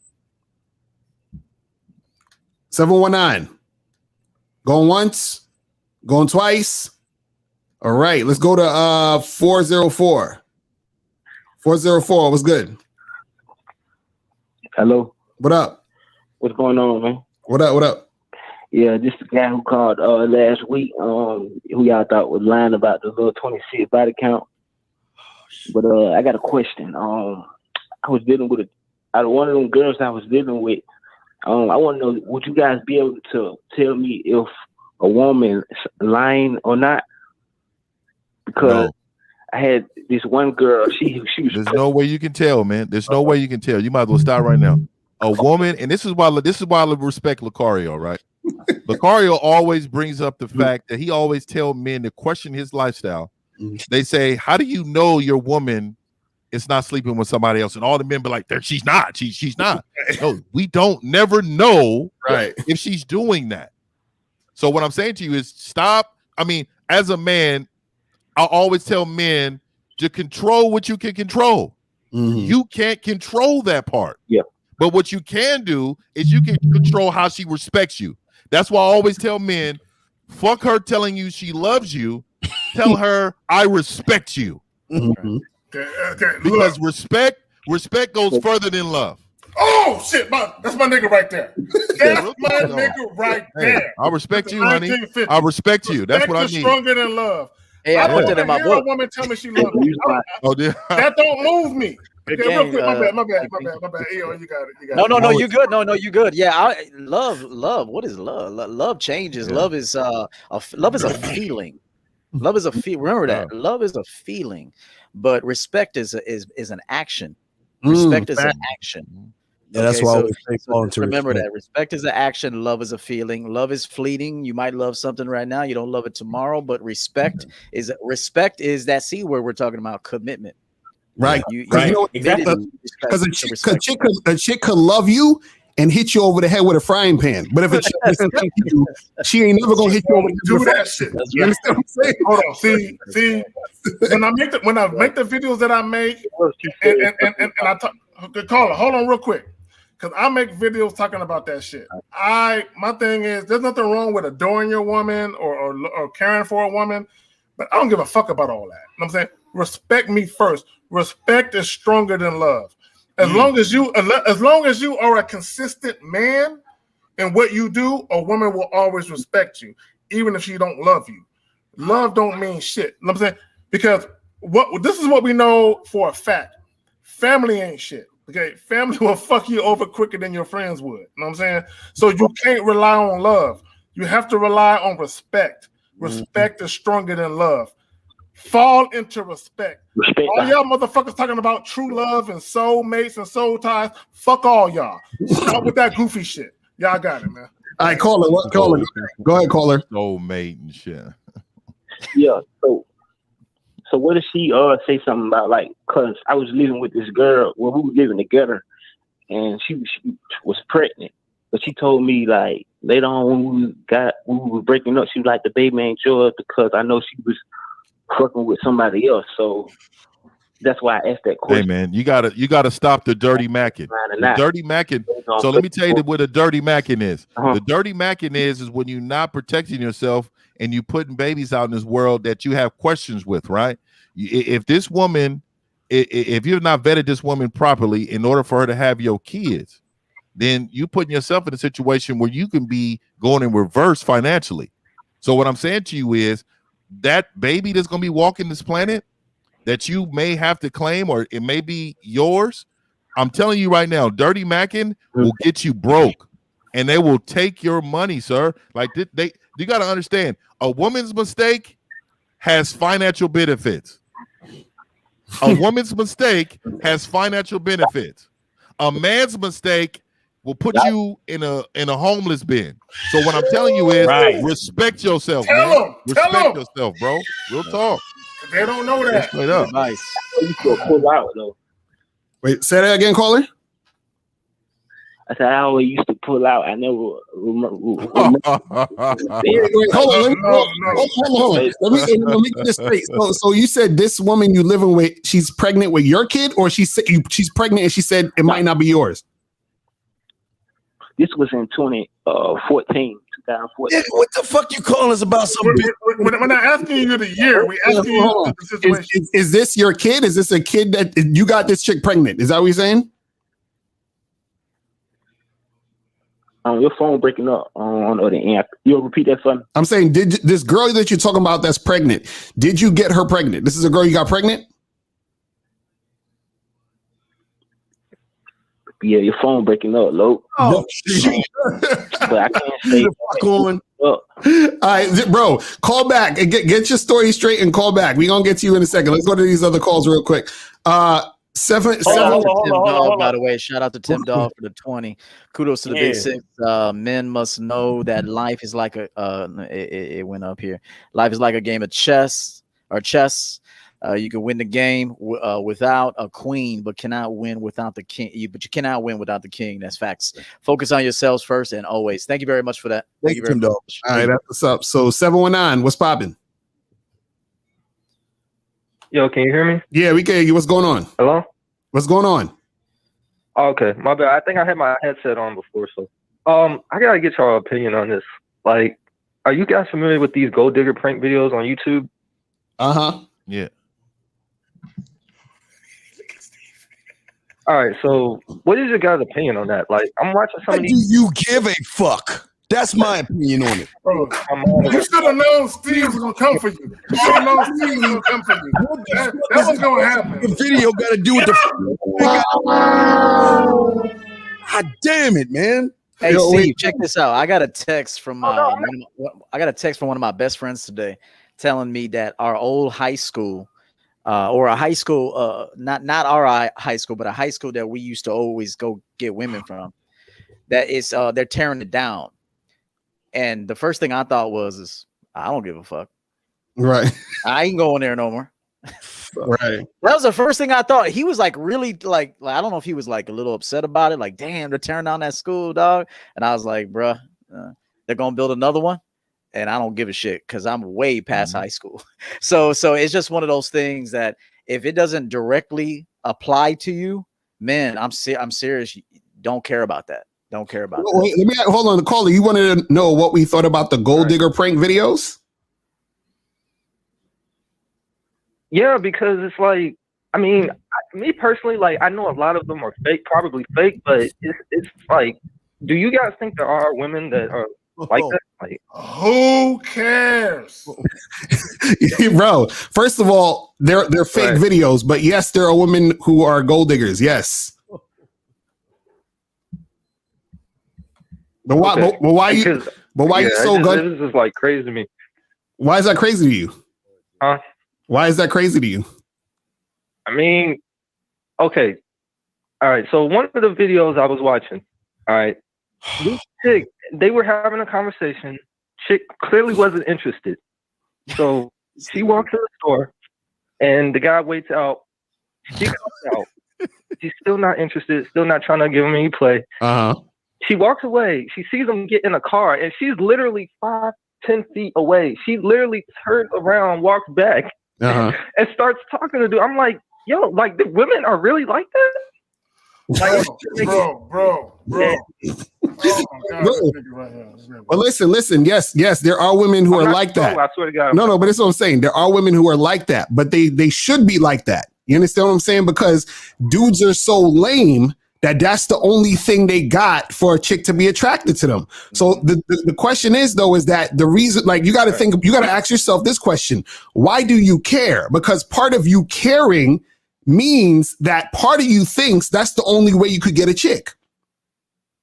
719. Going once, going twice. All right, let's go to 404. 404, what's good? Hello. What up? What's going on, man? What up? Yeah, this is the guy who called last week, who y'all thought was lying about the little 26 body count. But I got a question. I was dealing with out of one of them girls I was dealing with. I want to know, would you guys be able to tell me if a woman is lying or not? Because I had this one girl, she was. There's no way you can tell, man. There's no way you can tell. You might as well stop right now. A woman, and this is why I respect Lucario, right? Lucario always brings up the fact that he always tells men to question his lifestyle. They say, "How do you know your woman is not sleeping with somebody else?" And all the men be like, "She's not. She's not." No, we don't never know if she's doing that. So what I'm saying to you is stop. I mean, as a man, I always tell men to control what you can control. You can't control that part. Yeah. But what you can do is you can control how she respects you. That's why I always tell men, fuck her telling you she loves you. Tell her I respect you. Because respect goes further than love. Oh shit, that's my nigga right there. That's my nigga right there. I respect you, honey. I respect you. That's what I need. Stronger than love. Hey, I put that in my book. A woman tell me she loves me. That don't move me. Okay, real quick, my bad. Yo, you got it. No, you good. No, you good. Yeah, love. What is love? Love changes. Yeah. Love is a feeling. Love is a feel. Remember that. Love is a feeling, but respect is an action. Respect is an action. Yeah, that's why I always remember that. Respect is an action. Love is a feeling. Love is fleeting. You might love something right now. You don't love it tomorrow. But respect is that C word we're talking about, commitment. Right. Because you know, because a chick could love you and hit you over the head with a frying pan. But if a chick respects you, she ain't never gonna hit you over the head with that shit. You understand what I'm saying? Hold on. See, when I make the videos that I make, and I talk, caller, hold on real quick. Because I make videos talking about that shit. My thing is, there's nothing wrong with adoring your woman or caring for a woman, but I don't give a fuck about all that. You know what I'm saying? Respect me first. Respect is stronger than love. As long as you are a consistent man in what you do, a woman will always respect you, even if she don't love you. Love don't mean shit. You know what I'm saying? Because this is what we know for a fact. Family ain't shit. Okay, family will fuck you over quicker than your friends would. You know what I'm saying? So you can't rely on love. You have to rely on respect. Respect is stronger than love. Fall into respect. All y'all motherfuckers talking about true love and soulmates and soul ties. Fuck all y'all. Stop with that goofy shit. Y'all got it, man. All right, caller. Go ahead, caller. Soulmate and shit. Yeah. So what did she say something about, like, because I was living with this girl, we were living together, and she was pregnant, but she told me, like, later on when we were breaking up, she was like, the baby ain't yours because I know she was fucking with somebody else. So that's why I asked that question. Hey man, you gotta stop the dirty macking. The dirty macking. So let me tell you what a dirty macking is. The dirty macking is when you're not protecting yourself and you putting babies out in this world that you have questions with, right? If this woman, if you've not vetted this woman properly in order for her to have your kids, then you putting yourself in a situation where you can be going in reverse financially. So what I'm saying to you is that baby that's going to be walking this planet that you may have to claim, or it may be yours. I'm telling you right now, dirty macking will get you broke and they will take your money, sir. Like you got to understand, a woman's mistake has financial benefits. A woman's mistake has financial benefits. A man's mistake will put you in a homeless bin. So what I'm telling you is respect yourself, man. Respect yourself, bro. Real talk. They don't know that. Straight up. Nice. Pull out though. Wait, say that again, caller. I said I always used to pull out. I never remember. Wait, hold on. Let me get this straight. So you said this woman you living with, she's pregnant with your kid, or she's pregnant and she said it might not be yours? This was in 2014. Yeah, what the fuck you calling us about something? We're not asking you the year. We asking you the situation. Is this your kid? Is this a kid that you got this chick pregnant? Is that what you're saying? Your phone breaking up on the other end. You'll repeat that for me? I'm saying, did this girl that you're talking about that's pregnant, did you get her pregnant? This is a girl you got pregnant? Yeah, your phone breaking up, Lo. Oh, but I can't say. All right, bro, call back and get your story straight and call back. We're gonna get to you in a second. Let's go to these other calls real quick. Seven. By the way, shout out to Tim Dog for the 20. Kudos to the Big Six. Men must know that life is like it went up here. Life is like a game of chess. You can win the game without a queen, but cannot win without the king. But you cannot win without the king. That's facts. Focus on yourselves first and always. Thank you very much for that. Thank you, Tim Dog. All right, that's what's up. So 719, what's popping? Yo, can you hear me? Yeah, we can hear you. What's going on? Hello? What's going on? Oh, okay, my bad. I think I had my headset on before, so I gotta get your opinion on this. Like, are you guys familiar with these gold digger prank videos on YouTube? Yeah. All right, so what is your guys' opinion on that? Like, I'm watching some of these. Do you give a fuck? That's my opinion on it. Bro, you should have known Steve was gonna come for you. You should have known Steve was gonna come for you. That was gonna happen. The video got to do with the. God damn it, man! Hey, Steve, check this out. I got a text from one of my best friends today, telling me that our old high school, or a high school, not our high school, but a high school that we used to always go get women from, that is they're tearing it down. And the first thing I thought was, I don't give a fuck. Right. I ain't going there no more. Right. That was the first thing I thought. He was like really like I don't know if he was like a little upset about it. Like, damn, they're tearing down that school, dog. And I was like, bruh, they're gonna build another one, and I don't give a shit because I'm way past high school. So it's just one of those things that if it doesn't directly apply to you, man, I'm serious. Don't care about that. Don't care about that. Wait, let me hold on. The caller, you wanted to know what we thought about the gold digger prank videos? Yeah, because it's like, I mean, me personally, like, I know a lot of them are fake, probably fake, but it's like, do you guys think there are women that are like that? Like, who cares? Bro, first of all, they're fake videos, but yes, there are women who are gold diggers. Yes. But why? Okay. But why you? But why you so good? This is like crazy to me. Why is that crazy to you? Huh? Why is that crazy to you? I mean, okay, all right. So one of the videos I was watching, all right, this chick, they were having a conversation. Chick clearly wasn't interested, so she walks to the store, and the guy waits out. She comes out. She's still not interested. Still not trying to give him any play. She walks away. She sees him get in a car, and she's literally 5-10 feet away. She literally turns around, walks back, and starts talking to dude. I'm like, yo, like the women are really like that? Like, bro. Yeah. Well, listen. Yes, there are women who are like that. I swear to God. No, but that's what I'm saying. There are women who are like that, but they should be like that. You understand what I'm saying? Because dudes are so lame that's the only thing they got for a chick to be attracted to them. So the question is, though, is that the reason, like, you got to ask yourself this question: why do you care? Because part of you caring means that part of you thinks that's the only way you could get a chick.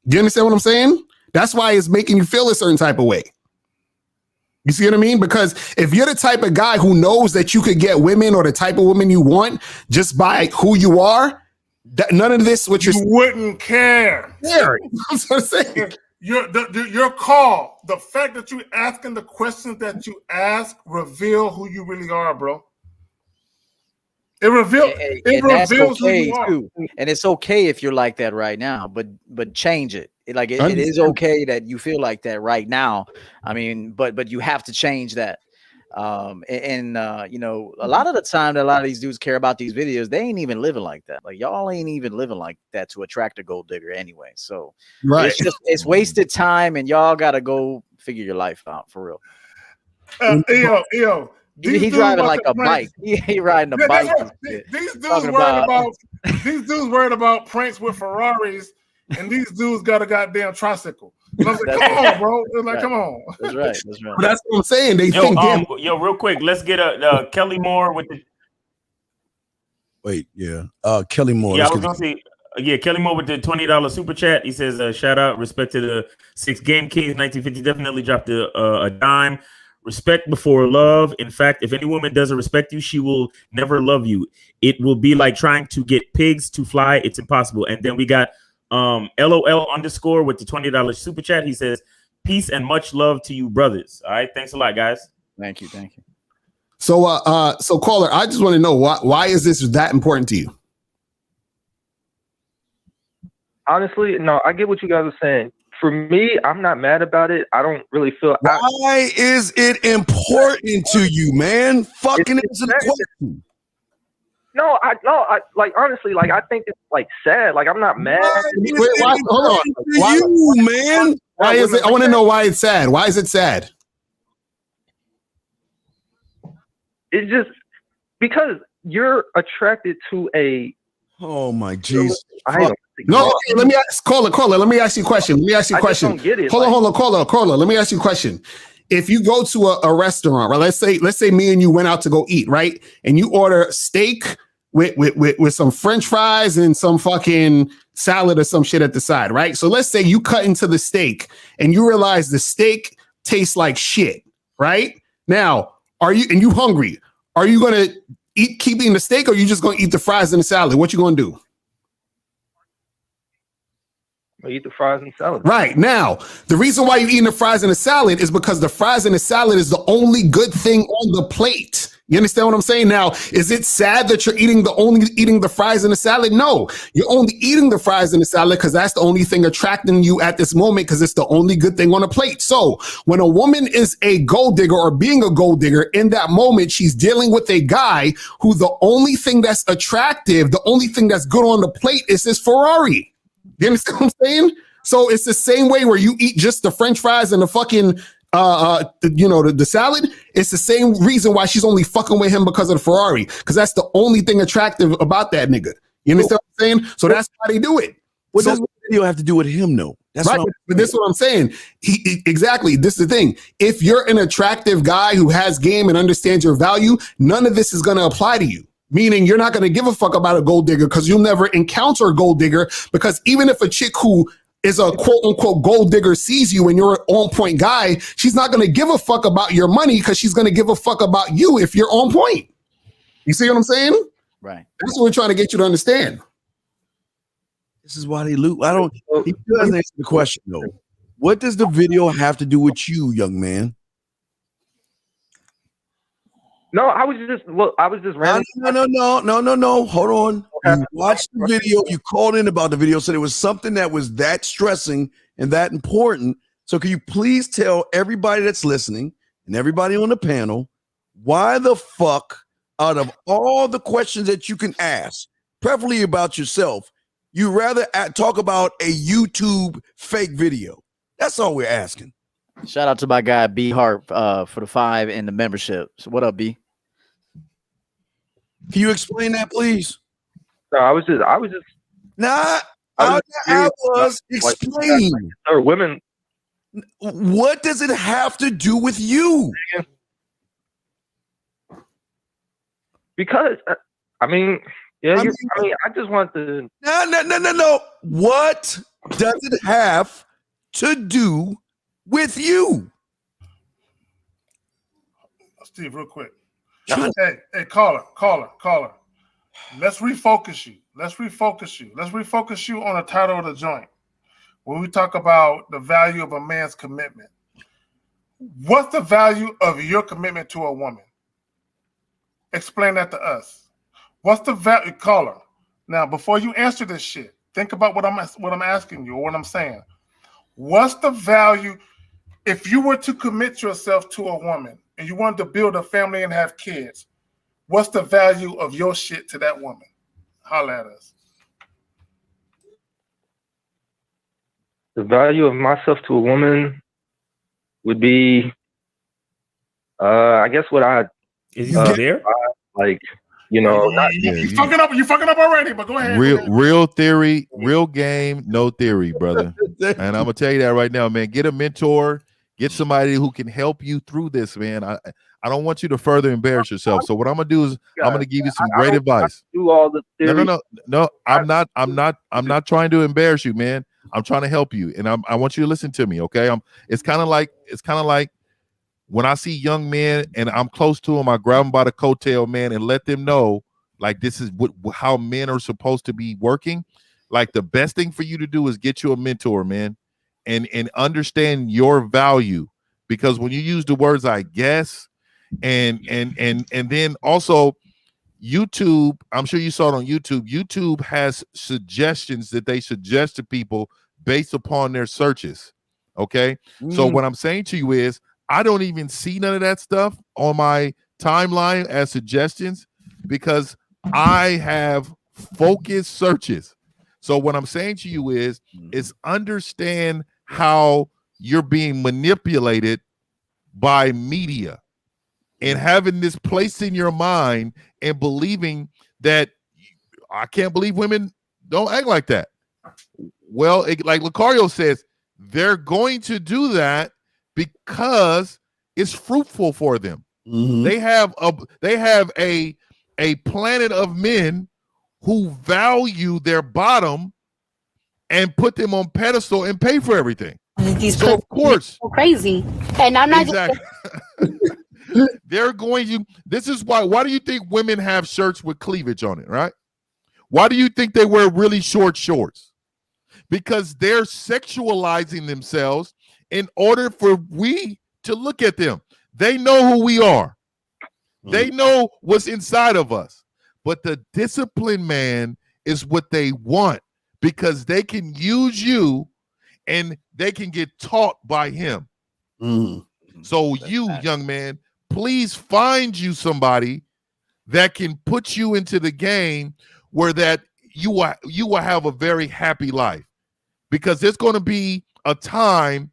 Do you understand what I'm saying? That's why it's making you feel a certain type of way. You see what I mean? Because if you're the type of guy who knows that you could get women or the type of women you want just by who you are, none of this, what you wouldn't care. That's what I'm saying. Your call, the fact that you asking the questions that you ask reveal who you really are, bro. It reveals who you are. Too. And it's okay if you're like that right now, but change it. It is okay that you feel like that right now. I mean, but you have to change that. You know, a lot of the time that a lot of these dudes care about these videos, they ain't even living like that. Like y'all ain't even living like that to attract a gold digger anyway. So it's wasted time, and y'all gotta go figure your life out for real. He driving like a bike. He riding a bike. These dudes worried about pranks with Ferraris, and these dudes got a goddamn tricycle. And I was like, come on, bro. It's like, come on. That's right. That's right. That's what I'm saying. They think. Real quick, let's get a Kelly Moore with the. Wait, yeah. Kelly Moore. Yeah, I was gonna say. Yeah, Kelly Moore with the $20 super chat. He says, "Shout out, respect to the 6 Game Kings, 1950. Definitely dropped a dime. Respect before love. In fact, if any woman doesn't respect you, she will never love you. It will be like trying to get pigs to fly. It's impossible." And then we got LOL_ with the $20 super chat. He says, "Peace and much love to you, brothers." All right, thanks a lot, guys. Thank you. So, so caller, I just want to know why is this that important to you? Honestly, no, I get what you guys are saying. For me, I'm not mad about it. I don't really feel. Why is it important to you, man? Fucking answer the question. No, I like honestly, like I think it's like sad. Like I'm not mad. Hold on. Why, you, man? Why is it? I want to know why it's sad. Why is it sad? It's just because you're attracted to a. Oh my Jesus! No, okay, let me ask caller. Let me ask you a question. Don't get it. Hold on, caller. Let me ask you a question. If you go to a restaurant, right? Let's say me and you went out to go eat, right? And you order steak with some French fries and some fucking salad or some shit at the side, right? So let's say you cut into the steak and you realize the steak tastes like shit, right? Now, are you hungry? Are you gonna keep eating the steak, or are you just gonna eat the fries and the salad? What you gonna do? I eat the fries and salad. Right. Now, the reason why you're eating the fries and the salad is because the fries and the salad is the only good thing on the plate. You understand what I'm saying? Now, is it sad that you're eating the fries and the salad? No, you're only eating the fries and the salad because that's the only thing attracting you at this moment, because it's the only good thing on the plate. So when a woman is a gold digger or being a gold digger, in that moment, she's dealing with a guy who the only thing that's attractive, the only thing that's good on the plate is his Ferrari. You understand what I'm saying? So it's the same way where you eat just the French fries and the fucking, the salad. It's the same reason why she's only fucking with him, because of the Ferrari, because that's the only thing attractive about that nigga. You understand what I'm saying? So that's how they do it. What does the video have to do with him, though? That's right. But this is what I'm saying. Exactly. This is the thing. If you're an attractive guy who has game and understands your value, none of this is going to apply to you. Meaning you're not going to give a fuck about a gold digger because you'll never encounter a gold digger, because even if a chick who is a quote unquote gold digger sees you and you're an on point guy, she's not going to give a fuck about your money because she's going to give a fuck about you if you're on point. You see what I'm saying? Right. That's what we're trying to get you to understand. This is why they loot. He doesn't answer the question though. What does the video have to do with you, young man? No, I was just randomly. No. Hold on. You watched the video. You called in about the video, said it was something that was that stressing and that important. So can you please tell everybody that's listening and everybody on the panel, why the fuck, out of all the questions that you can ask, preferably about yourself, you rather talk about a YouTube fake video? That's all we're asking. Shout out to my guy 𝐓𝐇𝐈𝐒 for the 5 in the membership. So what up, B? Can you explain that, please? No, I was just. Nah, I was explaining. Or women. What does it have to do with you? Because I just want to. No. What does it have to do with you? Steve, real quick. Hey, caller. Let's refocus you. Let's refocus you on the title of the joint. When we talk about the value of a man's commitment, what's the value of your commitment to a woman? Explain that to us. What's the value, caller? Now, before you answer this shit, think about what I'm asking you or what I'm saying. What's the value if you were to commit yourself to a woman and you wanted to build a family and have kids? What's the value of your shit to that woman? Holla at us. The value of myself to a woman would be, I guess what I there? Like, you know, you fucking up already, but go ahead. Real theory, real game, no theory, brother. And I'm gonna tell you that right now, man. Get a mentor, get somebody who can help you through this, man. I don't want you to further embarrass yourself. So what I'm gonna do is I'm gonna give you some great advice. Do all the theory. No. I'm not trying to embarrass you, man. I'm trying to help you, and I want you to listen to me, okay? It's kind of like when I see young men and I'm close to them, I grab them by the coattail, man, and let them know, like, this is how men are supposed to be working. Like, the best thing for you to do is get you a mentor, man, and understand your value. Because when you use the words, I guess, and then also YouTube, I'm sure you saw it on YouTube. YouTube has suggestions that they suggest to people based upon their searches. Okay. So what I'm saying to you is, I don't even see none of that stuff on my timeline as suggestions because I have focused searches. So what I'm saying to you is understand how you're being manipulated by media and having this placed in your mind and believing that I can't believe women don't act like that. Well, like Lucario says, they're going to do that because it's fruitful for them. They have a planet of men who value their bottom and put them on pedestal and pay for everything. So of course, crazy. And I'm not exactly. They're going to. This is why. Why do you think women have shirts with cleavage on it, right? Why do you think they wear really short shorts? Because they're sexualizing themselves in order for we to look at them. They know who we are. They know what's inside of us. But the disciplined man is what they want because they can use you and they can get taught by him. So you, young man, please find you somebody that can put you into the game where that you will have a very happy life. Because there's going to be a time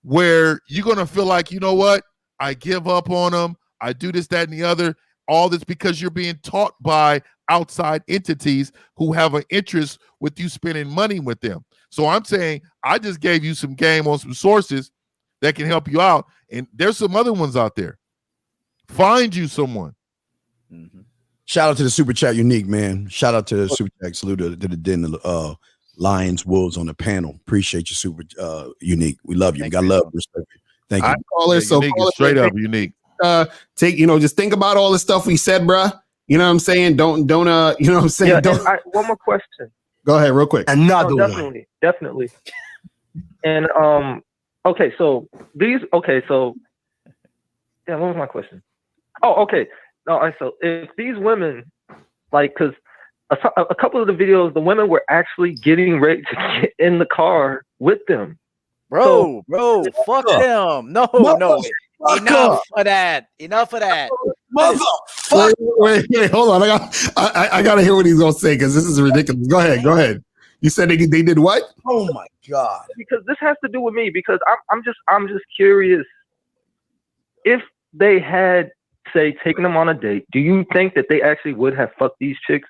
where you're going to feel like, you know what? I give up on them. I do this, that, and the other. All this because you're being taught by outside entities who have an interest with you spending money with them. So I'm saying I just gave you some game on some sources that can help you out. And there's some other ones out there. Find you someone. Shout out to the super chat, Unique, man. Shout out to the super chat. Salute to the den, Lions, Wolves on the panel. Appreciate you, super Unique. We love you. We got love, respect. Thank you. Caller, so Unique, straight up Unique. Take, just think about all the stuff we said, bruh. You know what I'm saying? Don't you know what I'm saying? Yeah, one more question. Go ahead, real quick. Another one. Definitely. And okay, so yeah, what was my question? Oh, okay. No, so if these women, like, because a couple of the videos, the women were actually getting ready to get in the car with them. Bro, fuck them. No. Enough of that. Motherfucker. Wait, hold on. I gotta hear what he's gonna say because this is ridiculous. Go ahead. You said they did what? Oh my God. Because this has to do with me because I'm just curious. If they had, say, taken them on a date, do you think that they actually would have fucked these chicks?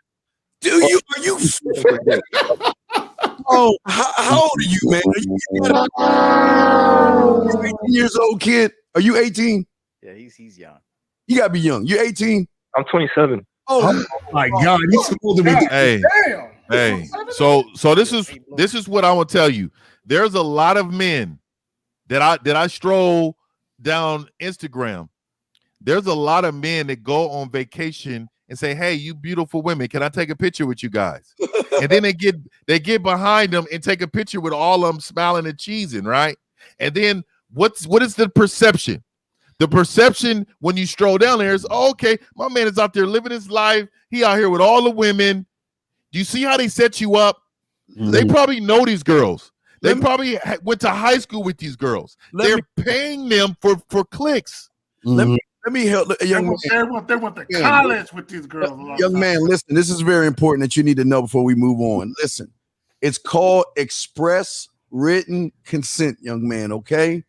Are you Oh, how old are you, man? Are you 18 years old, kid? Are you 18? Yeah, he's young. You gotta be young. You're 18? I'm 27. Oh my God, he's supposed to be. Hey. So this is what I will tell you. There's a lot of men that I stroll down Instagram there's a lot of men that go on vacation and say, "Hey, you beautiful women, can I take a picture with you guys?" And then they get behind them and take a picture with all of them smiling and cheesing, right? And then what is the perception? The perception when you stroll down there is, oh, okay, my man is out there living his life. He out here with all the women. Do you see how they set you up? They probably know these girls. They probably went to high school with these girls. They're paying them for clicks. Let me help a young man. They went to college with these girls. Young man, listen, this is very important that you need to know before we move on. Listen, it's called express written consent, young man, okay?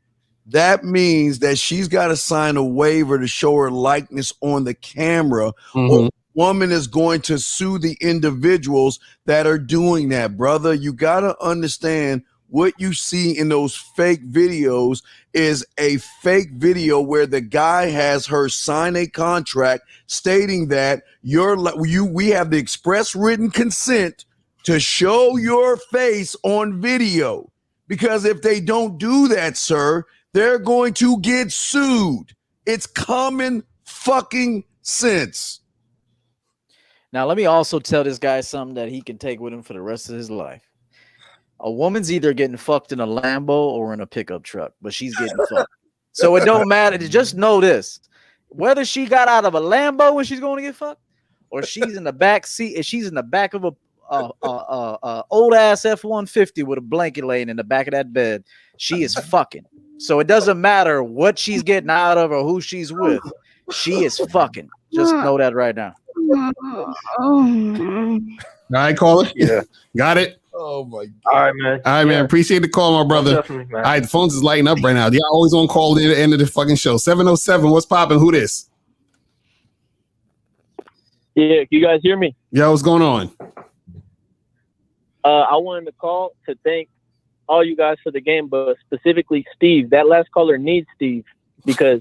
That means that she's got to sign a waiver to show her likeness on the camera, or the woman is going to sue the individuals that are doing that, brother. You got to understand what you see in those fake videos is a fake video where the guy has her sign a contract stating that we have the express written consent to show your face on video. Because if they don't do that, sir, they're going to get sued. It's common fucking sense. Now, let me also tell this guy something that he can take with him for the rest of his life. A woman's either getting fucked in a Lambo or in a pickup truck, but she's getting fucked. So it don't matter. Just know this. Whether she got out of a Lambo when she's going to get fucked, or she's in the back seat, and she's in the back of a old ass F-150 with a blanket laying in the back of that bed, she is fucking. So it doesn't matter what she's getting out of or who she's with. She is fucking. Just know that right now. All right, caller. Yeah, got it. Oh my God. All right, man. All right, man. Appreciate the call, my brother. Definitely, man. All right, the phones is lighting up right now. Y'all always on call at the end of the fucking show. 707. What's popping? Who this? Yeah, you guys hear me? Yo, what's going on? I wanted to call to thank all you guys for the game, but specifically Steve. That last caller needs Steve because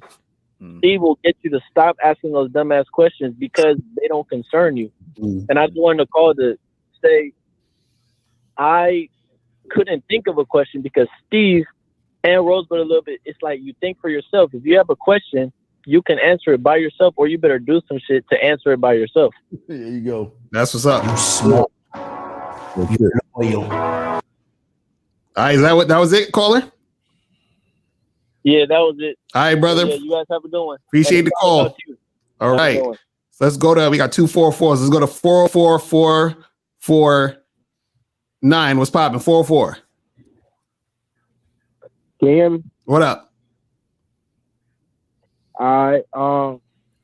Steve will get you to stop asking those dumbass questions because they don't concern you. And I just wanted to call to say I couldn't think of a question because Steve and Rosebud a little bit, it's like you think for yourself. If you have a question, you can answer it by yourself, or you better do some shit to answer it by yourself. There you go. That's what's up. You smart. You're loyal. All right, is that was it, caller? Yeah, that was it. All right, brother. Yeah, you guys have a good one. Appreciate the call. All right. So let's go to, we got 2 4-4s. Let's go to 404-449. What's popping? 404. Can you hear me? What up? All right.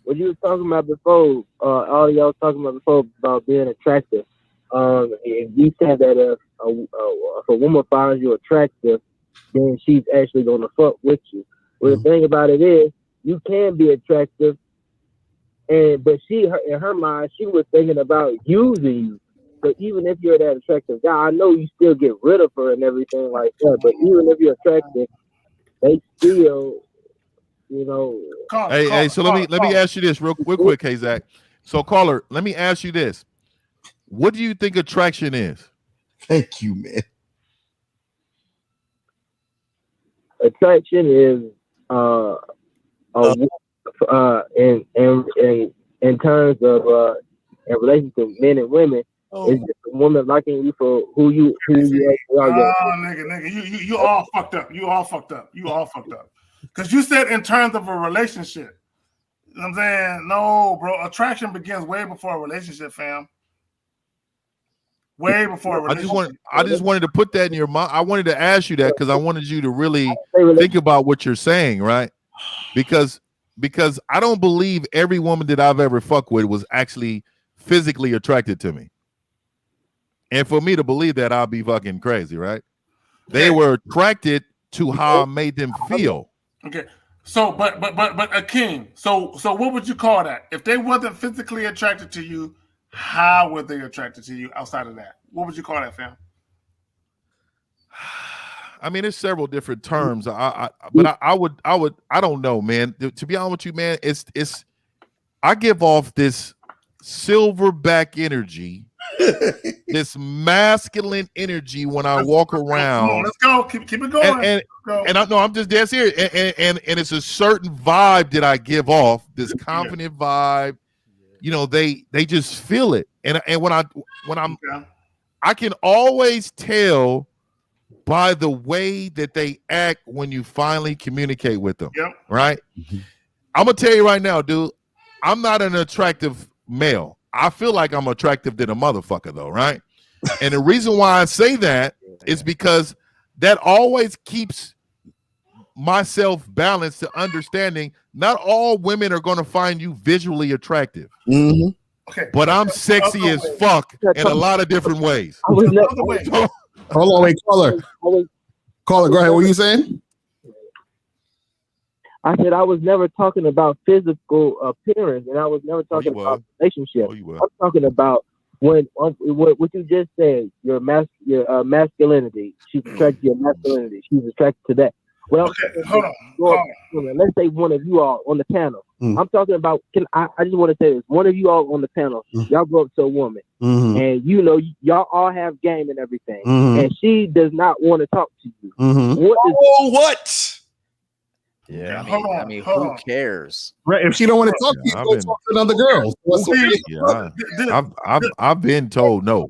What you was talking about before, all of y'all was talking about before about being attractive. If you said that if a woman finds you attractive, then she's actually gonna fuck with you. Well, the thing about it is, you can be attractive, but in her mind, she was thinking about using you. So even if you're that attractive guy, I know you still get rid of her and everything like that. But even if you're attractive, they still, you know. Hey, so let me ask you this real quick, hey Zach. So caller, let me ask you this. What do you think attraction is? Thank you, man. Attraction is in terms of in relation to men and women, it's just a woman liking you for who you actually are. Nigga, you all fucked up. You all fucked up. Because you said in terms of a relationship. You know what I'm saying? No, bro. Attraction begins way before a relationship, fam. Way before a relationship. I just wanted to put that in your mind. I wanted to ask you that because I wanted you to really think about what you're saying, right? Because I don't believe every woman that I've ever fucked with was actually physically attracted to me. And for me to believe that, I'll be fucking crazy, right? They were attracted to how I made them feel. Okay. So, but Akeem, so what would you call that? If they wasn't physically attracted to you, how were they attracted to you outside of that? What would you call that, fam? I mean, there's several different terms. But I don't know, man. To be honest with you, man, it's I give off this silverback energy this masculine energy when I walk around. Come on, let's go. Keep it going. And I know I'm just dead serious. And it's a certain vibe that I give off, this confident vibe. You know, they just feel it. And I can always tell by the way that they act when you finally communicate with them. Yep. Right? I'm gonna tell you right now, dude, I'm not an attractive male. I feel like I'm attractive than a motherfucker though, right? And the reason why I say that is because that always keeps myself balanced to understanding not all women are going to find you visually attractive. Okay. But I'm sexy as fuck in a lot of different ways. Hold on, wait, caller, go ahead. What are you saying? I said I was never talking about physical appearance, and I was never talking about relationship. I'm talking about what you just said. Your masculinity. She's attracted to your masculinity. She's attracted to that. Well, hold on. Let's say one of you all on the panel. I'm talking about. I just want to say this. One of you all on the panel. Y'all go up to a woman, and you know y'all all have game and everything, and she does not want to talk to you. What? Yeah, I mean, who cares? Right. If she don't want to talk to you, go talk to another girl. I've been told no.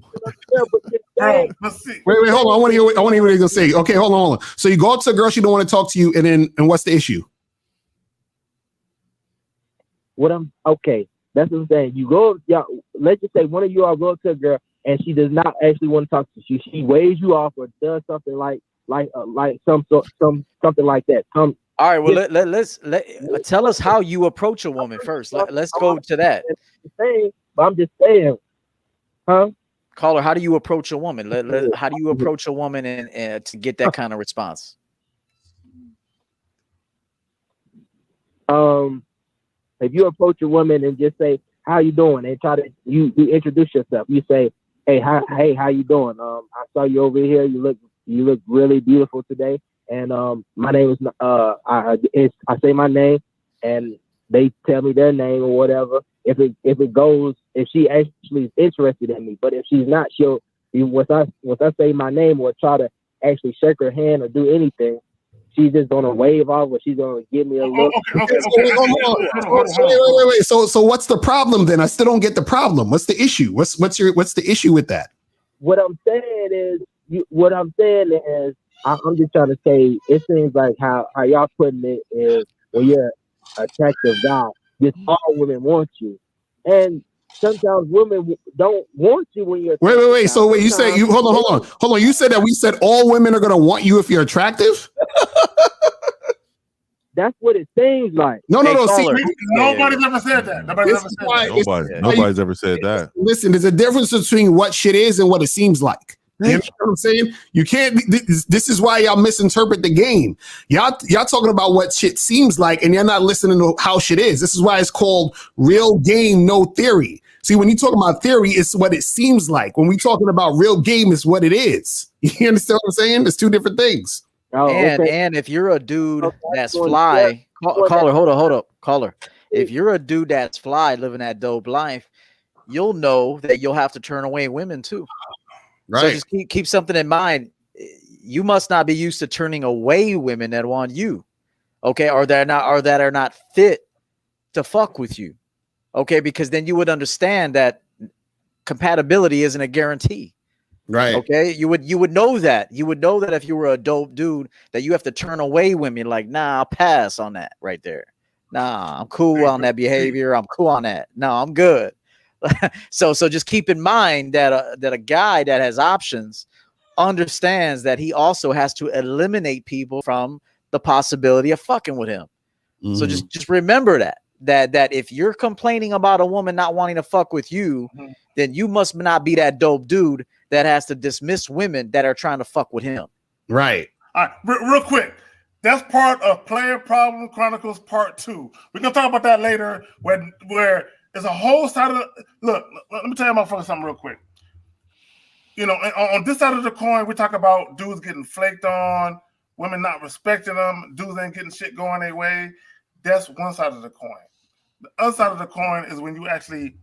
Wait, hold on. I want to hear what you're gonna say. Okay, hold on. So you go up to a girl, she don't want to talk to you, and what's the issue? Okay, that's what I'm saying. You go, y'all. Let's just say one of you all go up to a girl, and she does not actually want to talk to you. She waves you off or does something like something like that. All right, well, let's tell us how you approach a woman first. Let's go to that. I'm just saying, huh? Caller, how do you approach a woman? How do you approach a woman and to get that kind of response? If you approach a woman and just say, "How you doing?" and try to you introduce yourself. You say, "Hey, how you doing? I saw you over here. You look really beautiful today." And my name is I say my name, and they tell me their name or whatever. If she actually is interested in me, but if she's not, once I say my name or try to actually shake her hand or do anything, she's just gonna wave off or she's gonna give me a look. Wait. So what's the problem then? I still don't get the problem. What's the issue? What's the issue with that? What I'm saying is. I'm just trying to say, it seems like how y'all putting it is when you're an attractive guy, just all women want you. And sometimes women don't want you when you're Wait. So wait, you say you hold on. You said that we said all women are gonna want you if you're attractive? That's what it seems like. No. See, nobody's ever said that. Nobody's ever said that. Listen, there's a difference between what shit is and what it seems like. You know what I'm saying? You can't. This is why y'all misinterpret the game. Y'all talking about what shit seems like, and you're not listening to how shit is. This is why it's called real game, no theory. See, when you talk about theory, it's what it seems like. When we talking about real game, it's what it is. You understand what I'm saying? It's two different things. And if you're a dude that's fly, caller, hold up, caller. If you're a dude that's fly, living that dope life, you'll know that you'll have to turn away women too. Right. So just keep something in mind. You must not be used to turning away women that want you, okay, or that are not fit to fuck with you, okay, because then you would understand that compatibility isn't a guarantee, right? Okay, you would know that. You would know that if you were a dope dude, that you have to turn away women. Like, nah, I'll pass on that right there. Nah, I'm cool on that behavior. I'm cool on that. No, I'm good. So just keep in mind that a guy that has options understands that he also has to eliminate people from the possibility of fucking with him. Mm-hmm. So just remember that if you're complaining about a woman not wanting to fuck with you, then you must not be that dope dude that has to dismiss women that are trying to fuck with him. Right. All right, real quick. That's part of Player Problem Chronicles Part 2. We're gonna talk about that later where there's a whole side of look, let me tell you motherfuckers something real quick. You know, on this side of the coin, we talk about dudes getting flaked on, women not respecting them, dudes ain't getting shit going their way. That's one side of the coin. The other side of the coin is when you actually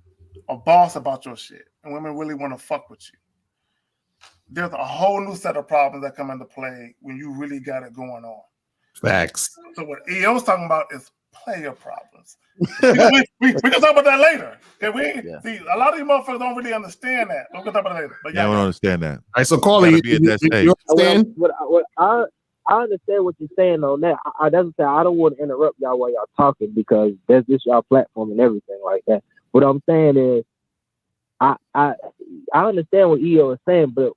a boss about your shit, and women really want to fuck with you, there's a whole new set of problems that come into play when you really got it going on. Facts. So what EO's talking about is player problems. we can talk about that later. See, a lot of you motherfuckers don't really understand that. We can talk about it later. But I don't understand that. All right, so Carly, be at that stage. you understand? I understand what you're saying on that. I don't want to interrupt y'all while y'all talking because that's just y'all platform and everything like that. What I'm saying is, I understand what EO is saying, but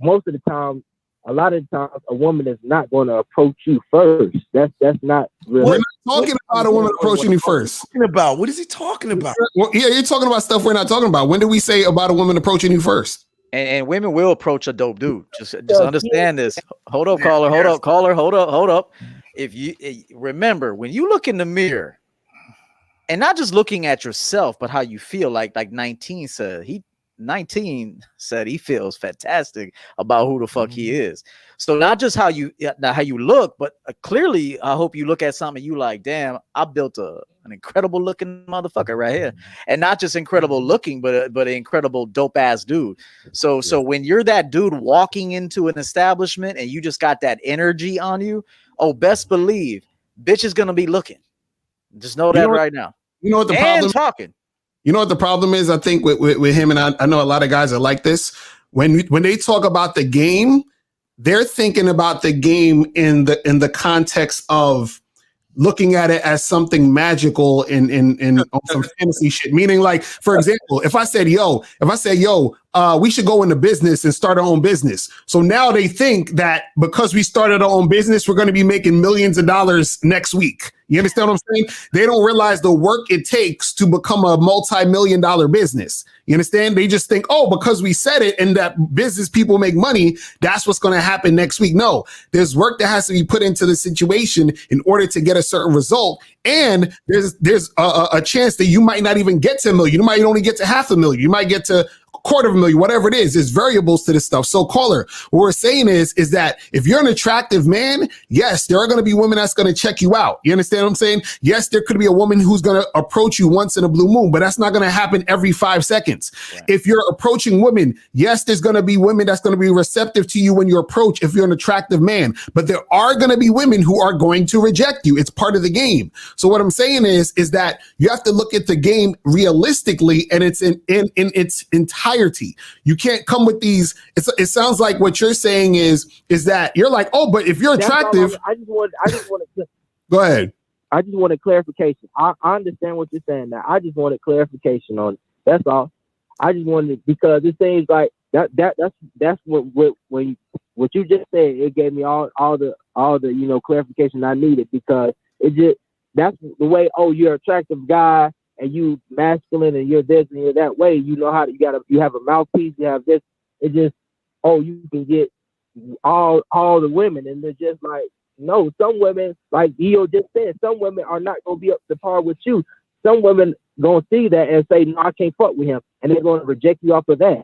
most of the time, a lot of the times, a woman is not going to approach you first. That's not really. We're not talking about a woman approaching you first. What is he talking about? Well, yeah, you're talking about stuff we're not talking about. When did we say about a woman approaching you first? And women will approach a dope dude. Just understand this. Hold up, caller. Hold up. If you remember, when you look in the mirror, and not just looking at yourself, but how you feel, like 19 said, he feels fantastic about who the fuck he is. So not just how you look, but clearly, I hope you look at something you like, damn, I built an incredible looking motherfucker right here. And not just incredible looking, but an incredible dope ass dude. So when you're that dude walking into an establishment and you just got that energy on you, best believe bitch is gonna be looking. Just know that right now. You know what the problem? Talking. You know what the problem is? I think with him, and I know a lot of guys are like this. When they talk about the game, they're thinking about the game in the context of looking at it as something magical in on some fantasy shit. Meaning, like, for example, if I said, yo, we should go into business and start our own business. So now they think that because we started our own business, we're going to be making millions of dollars next week. You understand what I'm saying? They don't realize the work it takes to become a multi-million-dollar business. You understand? They just think, because we said it and that business people make money, that's what's going to happen next week. No, there's work that has to be put into the situation in order to get a certain result. And there's a chance that you might not even get to $1 million. You might only get to $500,000. You might get to $250,000, whatever it is. There's variables to this stuff. So caller, what we're saying is that if you're an attractive man, yes, there are going to be women that's going to check you out. You understand what I'm saying? Yes, there could be a woman who's going to approach you once in a blue moon, but that's not going to happen every 5 seconds. Right. If you're approaching women, yes, there's going to be women that's going to be receptive to you when you approach if you're an attractive man, but there are going to be women who are going to reject you. It's part of the game. So what I'm saying is that you have to look at the game realistically, and it's in its entirety. You can't come with these. It sounds like what you're saying is that you're like, but if you're attractive, I just want to go ahead. I just wanted clarification. I understand what you're saying now. I just wanted clarification on it. That's all. I just wanted, because it seems like that's what you just said. It gave me all the clarification I needed, because that's the way. You're an attractive guy, and you masculine, and you're this and you're that way. You know how you have a mouthpiece. You have this. It just you can get all the women, and they're just like, no. Some women, like EO just said, some women are not gonna be up to par with you. Some women gonna see that and say, no, I can't fuck with him, and they're gonna reject you off of that,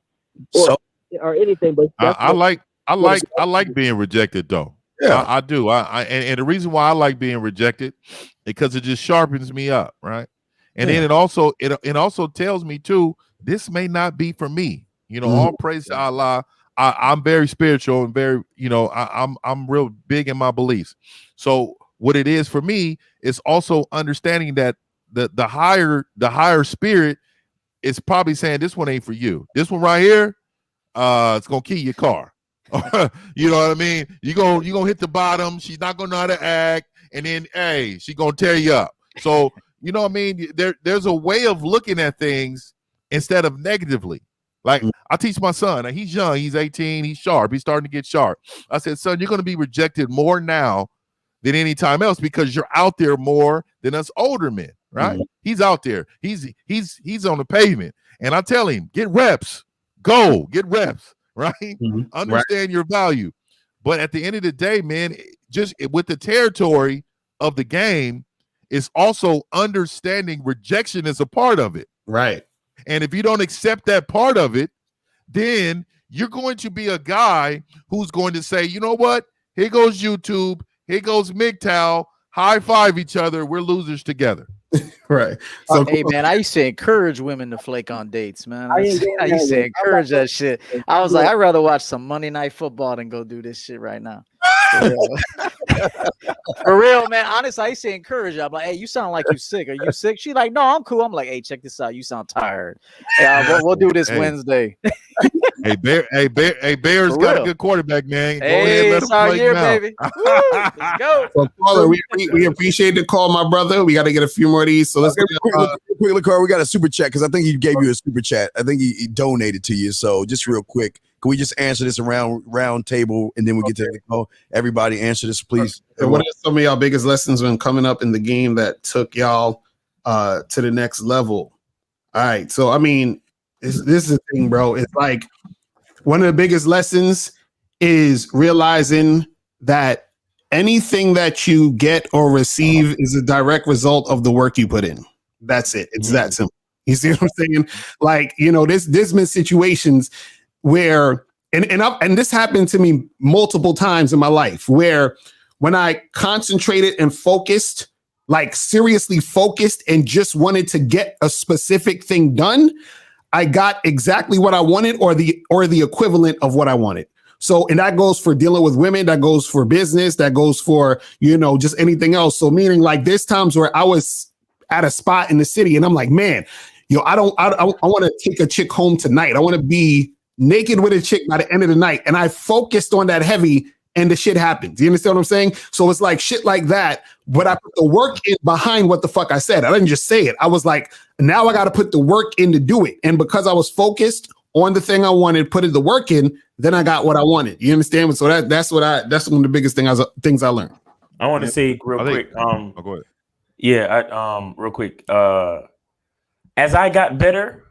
or anything. But I like being rejected though. Yeah, I do. And the reason why I like being rejected, because it just sharpens me up, right? And then it also tells me too, this may not be for me. All praise to Allah. I'm very spiritual and very, I'm real big in my beliefs. So what it is for me is also understanding that the higher spirit is probably saying this one ain't for you. This one right here, it's gonna kill your car. You know what I mean? You gonna hit the bottom. She's not gonna know how to act, and then she gonna tear you up. So you know what I mean? There's a way of looking at things instead of negatively. Like I teach my son, he's young, he's 18, he's sharp, he's starting to get sharp. I said, son, you're going to be rejected more now than any time else because you're out there more than us older men, right? Mm-hmm. He's out there. He's on the pavement. And I tell him, get reps, go get reps, right? Mm-hmm. Understand your value. But at the end of the day, man, just with the territory of the game, it's also understanding rejection is a part of it. Right. And if you don't accept that part of it, then you're going to be a guy who's going to say, you know what? Here goes YouTube. Here goes MGTOW. High five each other. We're losers together. Right. So Hey man, I used to encourage women to flake on dates, man. I ain't doing I used that to yet. encourage that shit. I was like, I'd rather watch some Monday Night Football than go do this shit right now. For real. For real, man. Honestly, I used to encourage her. I'm like, hey, you sound like you sick. Are you sick? She's like, no, I'm cool. I'm like, hey, check this out. You sound tired. We'll do this Wednesday. Bears For got a real. good quarterback, man. Go ahead, Hey, let him it's our play year, now. baby. Woo, let's go. So caller, we appreciate the call, my brother. We got to get a few more of these. So let's get quick, Carl, we got a super chat because I think he gave you a super chat. I think he donated to you. So just real quick, can we just answer this round table and then we get to the call? Everybody answer this, please. So what are some of y'all biggest lessons when coming up in the game that took y'all to the next level? All right. So, I mean, this is the thing, bro. It's like one of the biggest lessons is realizing that anything that you get or receive is a direct result of the work you put in. That's it. It's that simple. You see what I'm saying? Like, you know, there's been situations where, and this happened to me multiple times in my life, where when I concentrated and focused, like seriously focused and just wanted to get a specific thing done, I got exactly what I wanted or the equivalent of what I wanted. So, and that goes for dealing with women, that goes for business, that goes for, you know, just anything else. So meaning like there's times where I was at a spot in the city and I'm like, man, yo, I want to take a chick home tonight. I want to be naked with a chick by the end of the night. And I focused on that heavy and the shit happens. You understand what I'm saying? So it's like shit like that. But I put the work in behind what the fuck I said. I didn't just say it. I was like, now I got to put the work in to do it. And because I was focused on the thing I wanted, put the work in, then I got what I wanted. You understand? So that's one of the biggest things I learned. I want to say real quick. Go ahead. Yeah, real quick. As I got better,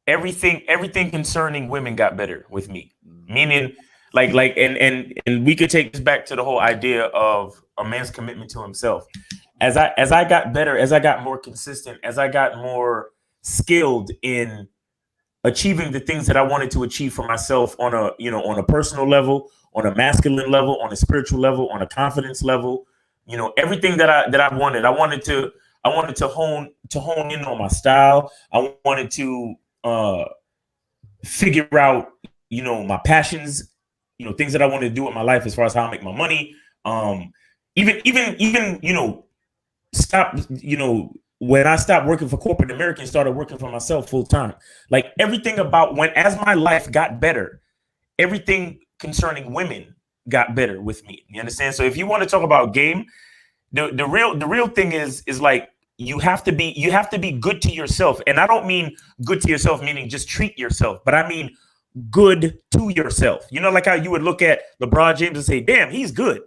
everything concerning women got better with me. Meaning, and we could take this back to the whole idea of a man's commitment to himself. As I got better, as I got more consistent, as I got more skilled in achieving the things that I wanted to achieve for myself on a personal level, on a masculine level, on a spiritual level, on a confidence level, you know, everything that I wanted. I wanted to hone in on my style. I wanted to figure out, you know, my passions, you know, things that I wanted to do with my life as far as how I make my money. Even, you know, stop, you know, when I stopped working for corporate America and started working for myself full time, like everything about as my life got better, everything concerning women got better with me. You understand? So if you want to talk about game, the real thing is like, you have to be good to yourself. And I don't mean good to yourself, meaning just treat yourself, but I mean good to yourself. You know, like how you would look at LeBron James and say, damn, he's good.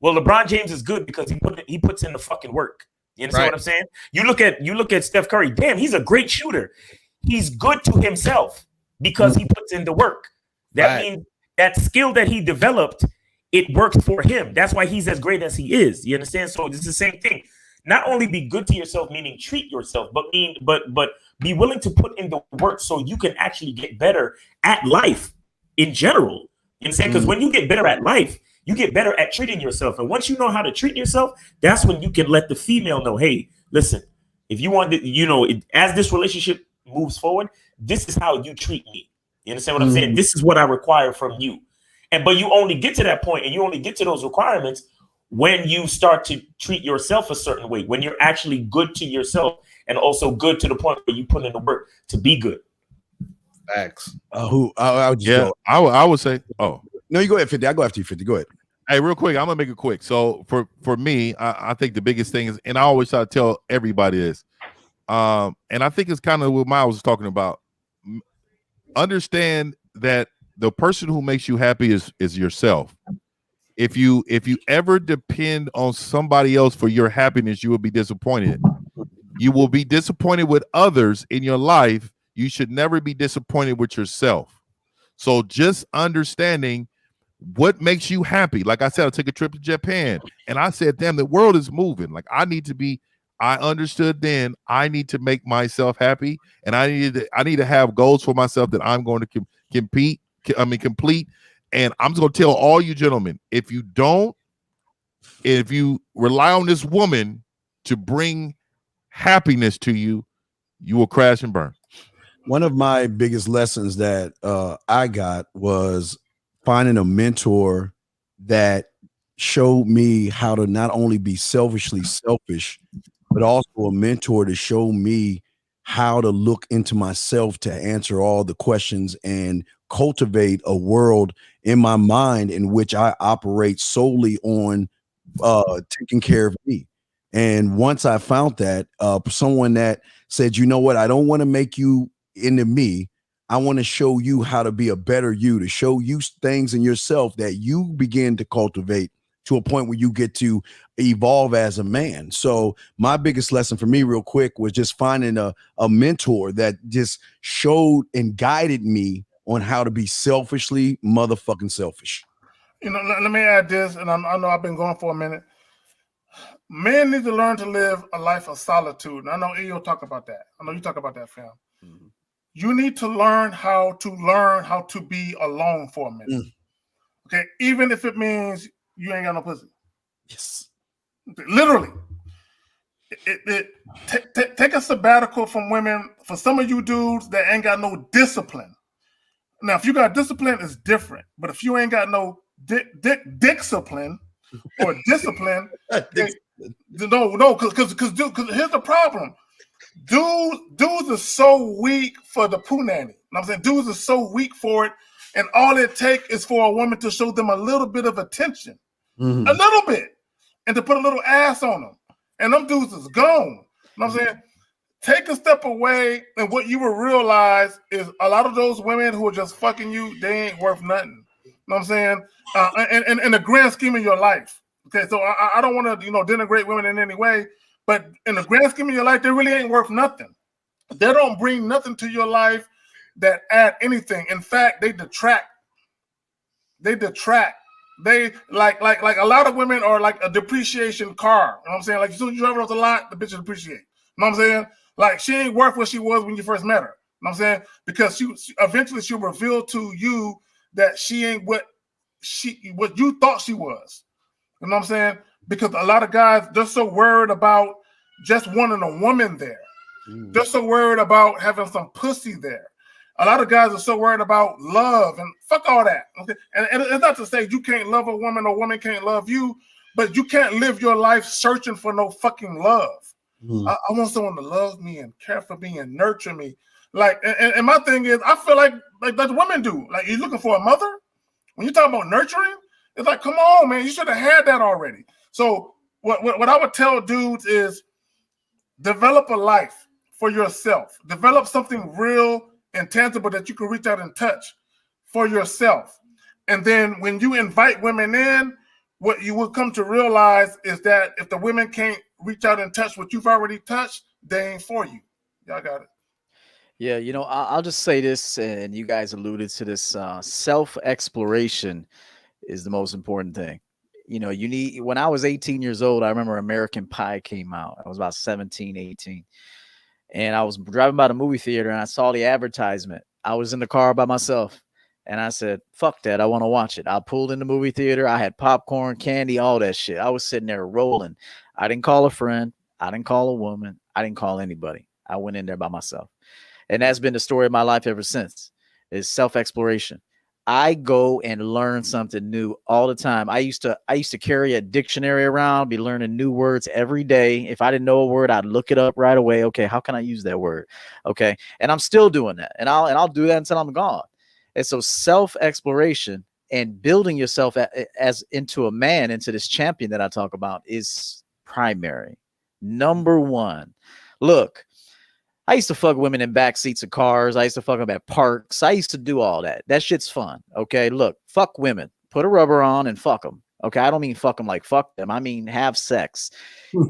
Well, LeBron James is good because he puts in the fucking work. You understand what I'm saying? You look at Steph Curry. Damn, he's a great shooter. He's good to himself because he puts in the work. That means that skill that he developed, it works for him. That's why he's as great as he is. You understand? So it's the same thing. Not only be good to yourself, meaning treat yourself, but be willing to put in the work so you can actually get better at life in general. You understand? Because when you get better at life, you get better at treating yourself. And once you know how to treat yourself, that's when you can let the female know, hey, listen, if you want to, you know, as this relationship moves forward, this is how you treat me. You understand what I'm saying? This is what I require from you. But you only get to that point and you only get to those requirements when you start to treat yourself a certain way, when you're actually good to yourself and also good to the point where you put in the work to be good. Facts. I would just go. I would say, no, you go ahead, 50. I'll go after you, 50. Go ahead. Hey, real quick, I'm gonna make it quick. So for me, I think the biggest thing is, and I always try to tell everybody this, and I think it's kind of what Miles was talking about. Understand that the person who makes you happy is yourself. If you ever depend on somebody else for your happiness, you will be disappointed. You will be disappointed with others in your life. You should never be disappointed with yourself. So just understanding what makes you happy. Like I said, I took a trip to Japan and I said, damn, the world is moving. Like I understood then I need to make myself happy, and I need to have goals for myself that I'm going to complete. And I'm just going to tell all you gentlemen, if you rely on this woman to bring happiness to you, you will crash and burn. One of my biggest lessons that I got was finding a mentor that showed me how to not only be selfishly selfish, but also a mentor to show me how to look into myself to answer all the questions and cultivate a world in my mind in which I operate solely on taking care of me. And once I found that, someone that said, you know what, I don't want to make you into me. I want to show you how to be a better you, to show you things in yourself that you begin to cultivate to a point where you get to evolve as a man. So my biggest lesson for me real quick was just finding a mentor that just showed and guided me on how to be selfishly motherfucking selfish. You know, let me add this, and I know I've been going for a minute. Men need to learn to live a life of solitude. And I know EO talk about that. I know you talk about that, fam. Mm-hmm. You need to learn how to be alone for a minute. Okay, even if it means you ain't got no pussy. Yes. Literally. Take a sabbatical from women. For some of you dudes that ain't got no discipline. Now, if you got discipline, it's different. But if you ain't got no discipline or discipline, no, because here's the problem. Dudes are so weak for the poo nanny. You know what I'm saying? Dudes are so weak for it, and all it takes is for a woman to show them a little bit of attention, a little bit, and to put a little ass on them, and them dudes is gone. You know what I'm saying? Take a step away, and what you will realize is a lot of those women who are just fucking you, they ain't worth nothing. You know what I'm saying? And in the grand scheme of your life. Okay, so I don't want to, denigrate women in any way, but in the grand scheme of your life, they really ain't worth nothing. They don't bring nothing to your life that add anything. In fact, they detract. They like a lot of women are like a depreciation car. You know what I'm saying? Like, as soon as you drive off the lot, the bitch will depreciate. You know what I'm saying? Like, she ain't worth what she was when you first met her. You know what I'm saying? Because eventually she'll reveal to you that she ain't what you thought she was. You know what I'm saying? Because a lot of guys, they're so worried about just wanting a woman there. They're so worried about having some pussy there. A lot of guys are so worried about love and fuck all that. Okay, and it's not to say you can't love a woman or woman can't love you, but you can't live your life searching for no fucking love. I want someone to love me and care for me and nurture me. Like, and my thing is, I feel like that women do. Like, you're looking for a mother. When you talk about nurturing, it's like, come on, man, you should have had that already. So what I would tell dudes is develop a life for yourself. Develop something real and tangible that you can reach out and touch for yourself. And then when you invite women in, what you will come to realize is that if the women can't reach out and touch what you've already touched, they ain't for you. Y'all got it. Yeah, I'll just say this, and you guys alluded to this. Self-exploration is the most important thing. When I was 18 years old, I remember American Pie came out. I was about 17, 18. And I was driving by the movie theater and I saw the advertisement. I was in the car by myself and I said, fuck that. I want to watch it. I pulled in the movie theater. I had popcorn, candy, all that shit. I was sitting there rolling. I didn't call a friend. I didn't call a woman. I didn't call anybody. I went in there by myself. And that's been the story of my life ever since, is self-exploration. I go and learn something new all the time. I used to carry a dictionary around, be learning new words every day. If I didn't know a word, I'd look it up right away. Okay, how can I use that word? Okay, and I'm still doing that, and I'll do that until I'm gone. And so self-exploration and building yourself as into a man, into this champion that I talk about, is primary. Number one. Look, I used to fuck women in back seats of cars. I used to fuck them at parks. I used to do all that. That shit's fun. Okay, look, fuck women. Put a rubber on and fuck them. Okay, I don't mean fuck them like fuck them. I mean have sex,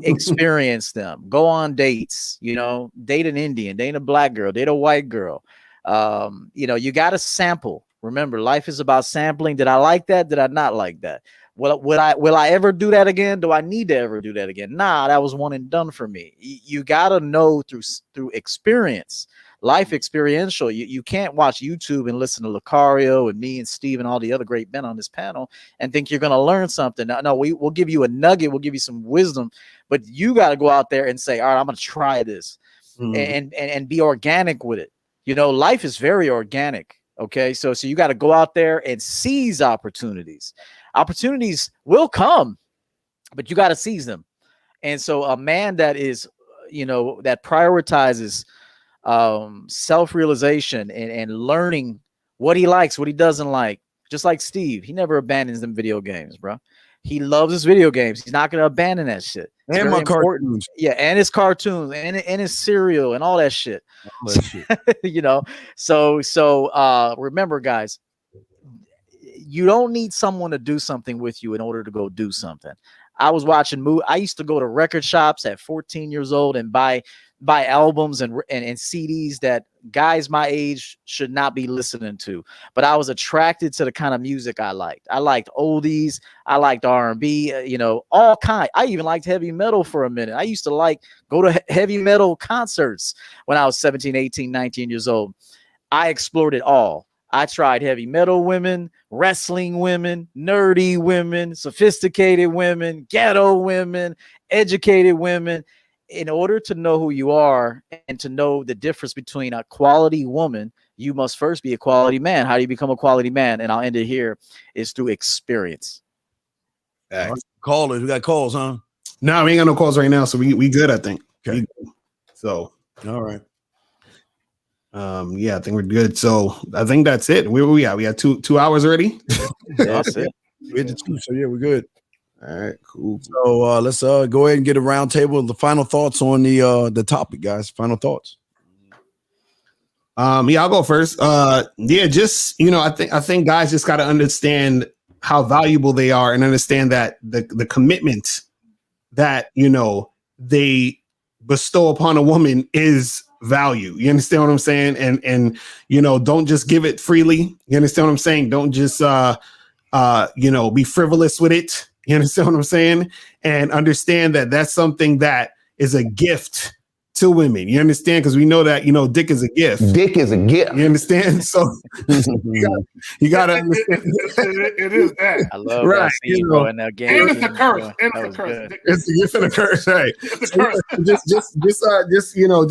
experience them, go on dates. Date an Indian, date a black girl, date a white girl. You got to sample. Remember, life is about sampling. Did I like that? Did I not like that? Will I ever do that again? Do I need to ever do that again? Nah, that was one and done for me. You got to know through experience. life experiential. You can't watch YouTube and listen to Lucario and me and Steve and all the other great men on this panel and think you're going to learn something. No, we'll give you a nugget. We'll give you some wisdom, but you got to go out there and say, all right, I'm going to try this and be organic with it. You know, life is very organic. Okay. So you got to go out there and seize opportunities. Opportunities will come, but you got to seize them. And so a man that is, that prioritizes self-realization and learning what he likes, what he doesn't like, just like Steve, he never abandons them video games, bro. He loves his video games. He's not going to abandon that shit. It's and my cartoons. Yeah, and his cartoons and his cereal and all that shit. All that shit. So remember, guys, you don't need someone to do something with you in order to go do something. I was watching movies. I used to go to record shops at 14 years old and buy albums and CDs that guys my age should not be listening to. But I was attracted to the kind of music I liked. I liked oldies. I liked R&B, all kind. I even liked heavy metal for a minute. I used to go to heavy metal concerts when I was 17, 18, 19 years old. I explored it all. I tried heavy metal women, wrestling women, nerdy women, sophisticated women, ghetto women, educated women. In order to know who you are and to know the difference between a quality woman, you must first be a quality man. How do you become a quality man? And I'll end it here, is through experience. Callers, we got calls, huh? No, we ain't got no calls right now, so we good, I think. Okay. So all right. Yeah, I think we're good. So I think that's it. Where we at? We had 2 hours already. That's it. We had the 2, so yeah, we're good. All right, cool. So let's go ahead and get a round table. The final thoughts on the topic, guys. Final thoughts. Yeah, I'll go first. Just I think guys just got to understand how valuable they are and understand that the commitment that they bestow upon a woman is value. You understand what I'm saying? And don't just give it freely. You understand what I'm saying? Don't just be frivolous with it. You understand what I'm saying? And understand that that's something that is a gift to women. You understand? Because we know that, dick is a gift. Dick is a gift. You understand? So you got to understand. It is that. I love that scene, bro. And it's a curse. It's a curse. It's a gift and a curse. Right. It's a curse.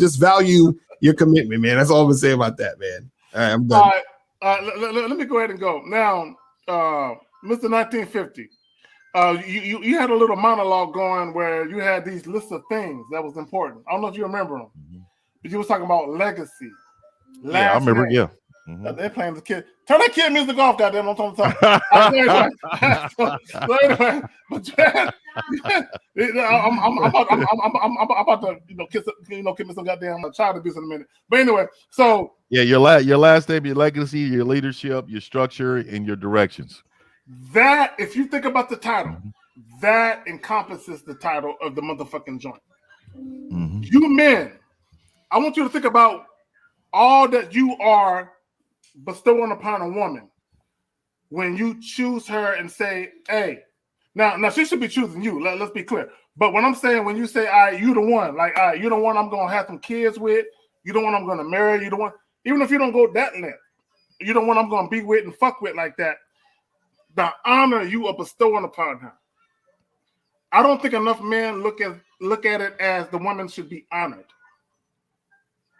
Just value your commitment, man. That's all I'm gonna say about that, man. All right, I'm done. Let me go ahead and go. Now, Mr. 1950. You had a little monologue going where you had these lists of things that was important. I don't know if you remember them, but you was talking about legacy. Yeah, I remember. Yeah, they're playing the kid. Turn that kid music off, goddamn! I'm talking. Anyway, I'm about to kiss me some goddamn child abuse in a minute. But anyway, so yeah, your last name, your legacy, your leadership, your structure, and your directions. That, if you think about the title, that encompasses the title of the motherfucking joint. You men, I want you to think about all that you are bestowing upon a woman when you choose her and say, hey, now she should be choosing you. Let's be clear. But when I'm saying, when you say, all right, you the one, like, all right, you the one I'm going to have some kids with, you the one I'm going to marry, you the one, even if you don't go that length, you the one I'm going to be with and fuck with like that. The honor you are bestowing upon her. I don't think enough men look at it as the woman should be honored.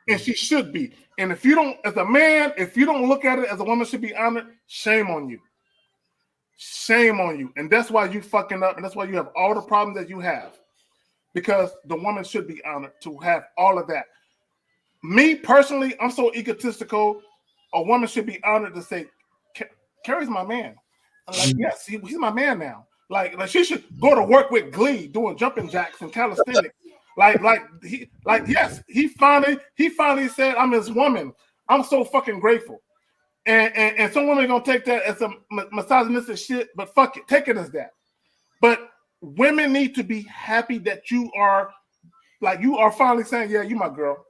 And she should be. And if you don't, as a man, if you don't look at it as a woman should be honored, shame on you. Shame on you. And that's why you fucking up. And that's why you have all the problems that you have. Because the woman should be honored to have all of that. Me personally, I'm so egotistical. A woman should be honored to say, Carrie's my man. I'm like, yes, he's my man now. Like she should go to work with Glee doing jumping jacks and calisthenics. Yes, he finally said, I'm his woman. I'm so fucking grateful. And some women are gonna take that as some misogynistic shit, but fuck it, take it as that. But women need to be happy that you are finally saying, yeah, you my girl.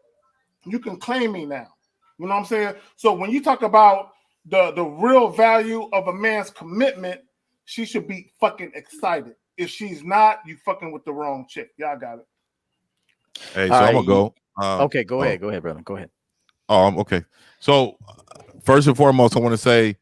You can claim me now. You know what I'm saying? So when you talk about the real value of a man's commitment, she should be fucking excited. If she's not, you fucking with the wrong chick. Y'all got it. Hey, so I'm gonna go. Okay, go ahead, brother. Go ahead. Okay. So first and foremost, I want to say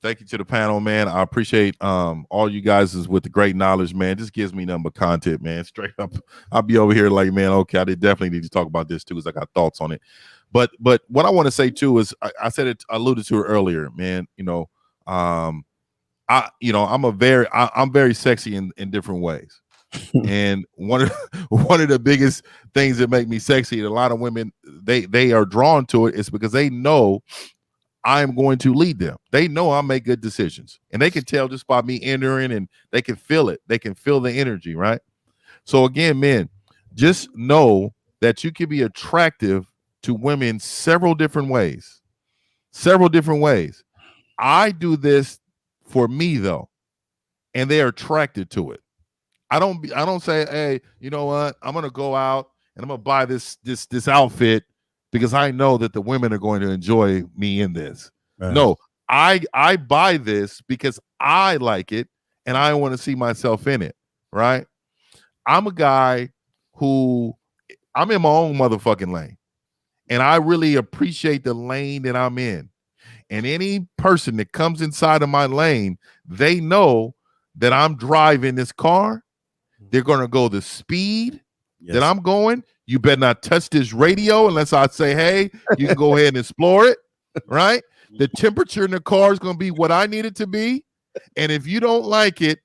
thank you to the panel, man. I appreciate all you guys is with the great knowledge, man. This gives me nothing but content, man. Straight up, I'll be over here like, man, okay, I definitely need to talk about this too, because I got thoughts on it. But what I want to say too is I said it, I alluded to it earlier, man. I'm very sexy in different ways. And one of the biggest things that make me sexy, and a lot of women they are drawn to it, is because they know I am going to lead them. They know I make good decisions, and they can tell just by me entering, and they can feel it. They can feel the energy, right? So again, men, just know that you can be attractive to women several different ways. I do this for me though, and they are attracted to it. I don't say, hey, you know what? I'm gonna go out and I'm gonna buy this outfit because I know that the women are going to enjoy me in this. Right. No, I buy this because I like it and I want to see myself in it. Right? I'm a guy who I'm in my own motherfucking lane, and I really appreciate the lane that I'm in. And any person that comes inside of my lane, they know that I'm driving this car. They're going to go the speed that I'm going. You better not touch this radio unless I say, hey, you can go ahead and explore it, right? The temperature in the car is going to be what I need it to be. And if you don't like it,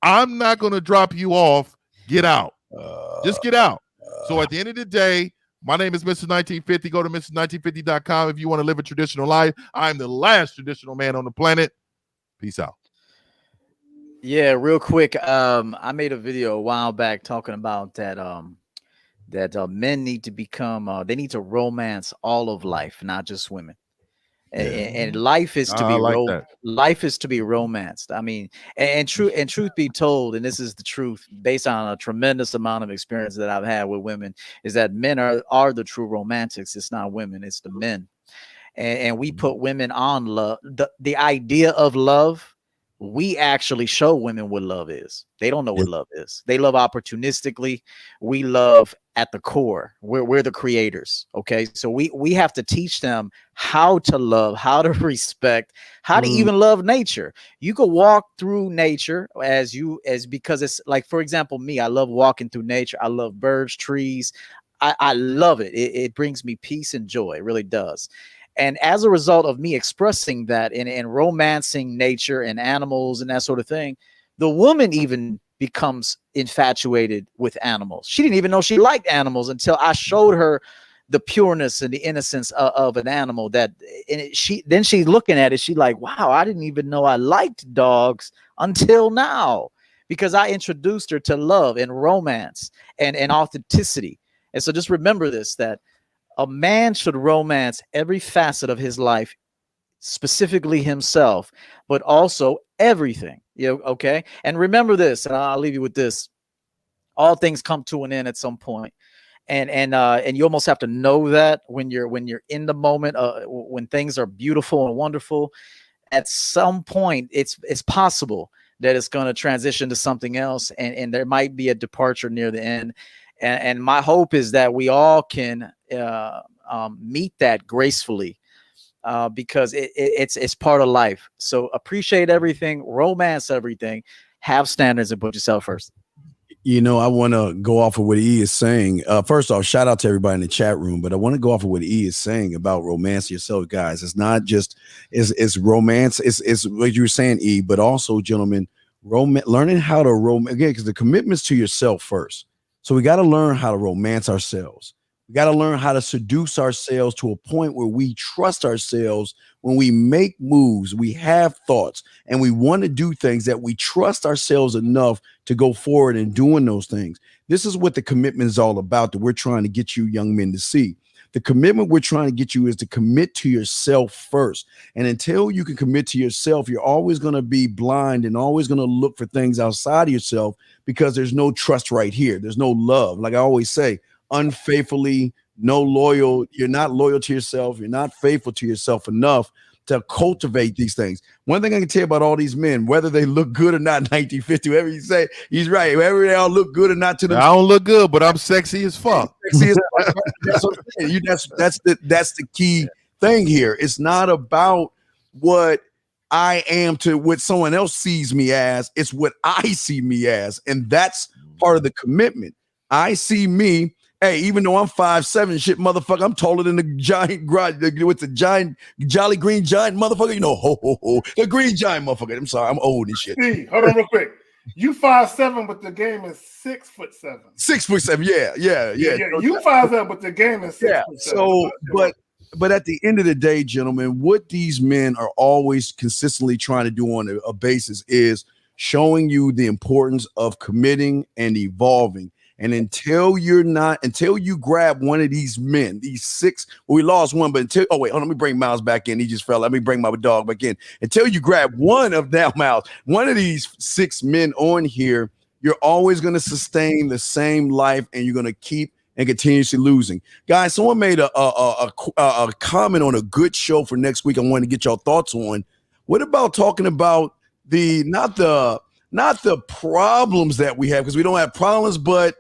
I'm not going to drop you off. Get out. Just get out. So at the end of the day, my name is Mr. 1950. Go to Mr.1950.com if you want to live a traditional life. I'm the last traditional man on the planet. Peace out. Yeah, real quick. I made a video a while back talking about that men need to become they need to romance all of life, not just women. And life is to be life is to be romanced. I mean, and truth be told, and this is the truth based on a tremendous amount of experience that I've had with women, is that men are the true romantics. It's not women, it's the men. And we put women on love. The idea of love, we actually show women what love is. They don't know what love is. They love opportunistically. We love at the core. We're the creators. Okay. So we have to teach them how to love, how to respect, how to even love nature. You could walk through nature because it's like, for example, me, I love walking through nature. I love birds, trees. I love it. It brings me peace and joy. It really does. And as a result of me expressing that and romancing nature and animals and that sort of thing, the woman even becomes infatuated with animals. She didn't even know she liked animals until I showed her the pureness and the innocence of an animal. Then she's looking at it. She's like, wow, I didn't even know I liked dogs until now, because I introduced her to love and romance and authenticity. And so just remember this, that a man should romance every facet of his life, specifically himself, but also everything. Okay. And remember this, and I'll leave you with this: all things come to an end at some point. And you almost have to know that when you're in the moment, when things are beautiful and wonderful, at some point it's possible that it's going to transition to something else, and there might be a departure near the end. And my hope is that we all can meet that gracefully, because it's part of life. So appreciate everything, romance everything, have standards, and put yourself first. I want to go off of what E is saying. First off, shout out to everybody in the chat room, but I want to go off of what E is saying about romance yourself, guys. It's not just it's romance. It's what you were saying, E, but also, gentlemen, learning how to romance, again, because the commitment's to yourself first. So we got to learn how to romance ourselves. We got to learn how to seduce ourselves to a point where we trust ourselves when we make moves, we have thoughts, and we want to do things that we trust ourselves enough to go forward in doing those things. This is what the commitment is all about, that we're trying to get you young men to see. The commitment we're trying to get you is to commit to yourself first. And until you can commit to yourself, you're always going to be blind and always going to look for things outside of yourself, because there's no trust right here. There's no love. Like I always say, unfaithfully, no loyal. You're not loyal to yourself. You're not faithful to yourself enough to cultivate these things. One thing I can tell you about all these men, whether they look good or not in 1950, whatever you say, he's right. Whether they all look good or not to them. I don't look good, but I'm sexy as fuck. Sexy as fuck. That's what I'm saying. That's the key thing here. It's not about what I am to what someone else sees me as. It's what I see me as. And that's part of the commitment. I see me. Hey, even though I'm 5'7", shit, motherfucker, I'm taller than the giant with the giant jolly green giant motherfucker. You know, the green giant motherfucker. I'm sorry, I'm old and shit. Hey, hold on real quick. You 5'7", but the game is 6'7". 6'7", yeah. You 5'7", but the game is 6'7". So, but at the end of the day, gentlemen, what these men are always consistently trying to do on a basis is showing you the importance of committing and evolving. And until you grab one of these men, these six, we lost one, but let me bring Miles back in. He just fell. Let me bring my dog back in. Until you grab one of these 6 men on here, you're always going to sustain the same life and you're going to keep and continuously losing. Guys, someone made a comment on a good show for next week. I want to get your thoughts on. What about talking about not the problems that we have, because we don't have problems, but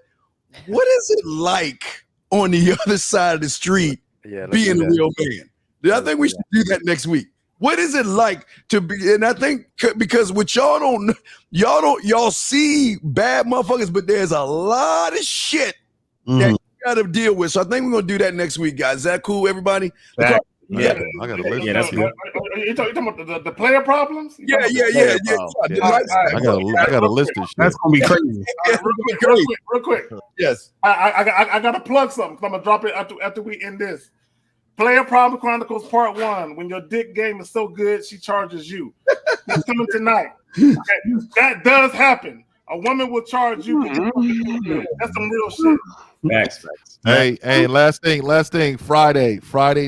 what is it like on the other side of the street being a real man? I think we should do that next week. What is it like to be? And I think because what y'all see bad motherfuckers, but there's a lot of shit that you got to deal with. So I think we're gonna do that next week, guys. Is that cool, everybody? Yeah, I got a list. Yeah, that's good. You talking about the player problems? Yeah. I got a list of shit. That's gonna be crazy. Real quick. Yes. I gotta plug something. I'm gonna drop it after we end this. Player Problem Chronicles Part 1. When your dick game is so good, she charges you. That's coming tonight. That does happen. A woman will charge you. That's some real shit. Facts. Hey, last thing. Friday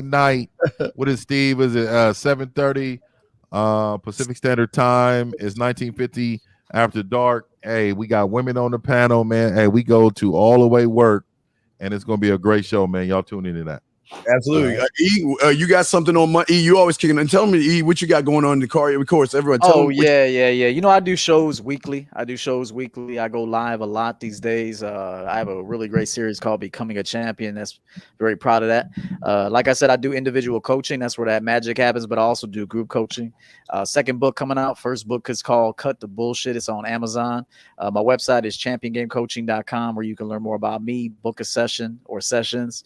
night. What is Steve? Is it 7:30 Pacific Standard Time? It's 1950 after dark. Hey, we got women on the panel, man. Hey, we go to all the way work, and it's gonna be a great show, man. Y'all tune into that. Absolutely. E, you got something on my E. You always kicking. And tell me, E, what you got going on in the car? Of course, everyone. Tell me yeah. You know, I do shows weekly. I go live a lot these days. I have a really great series called Becoming a Champion. That's very proud of that. Like I said, I do individual coaching. That's where that magic happens. But I also do group coaching. Second book coming out. First book is called Cut the Bullshit. It's on Amazon. My website is championgamecoaching.com, where you can learn more about me, book a session or sessions.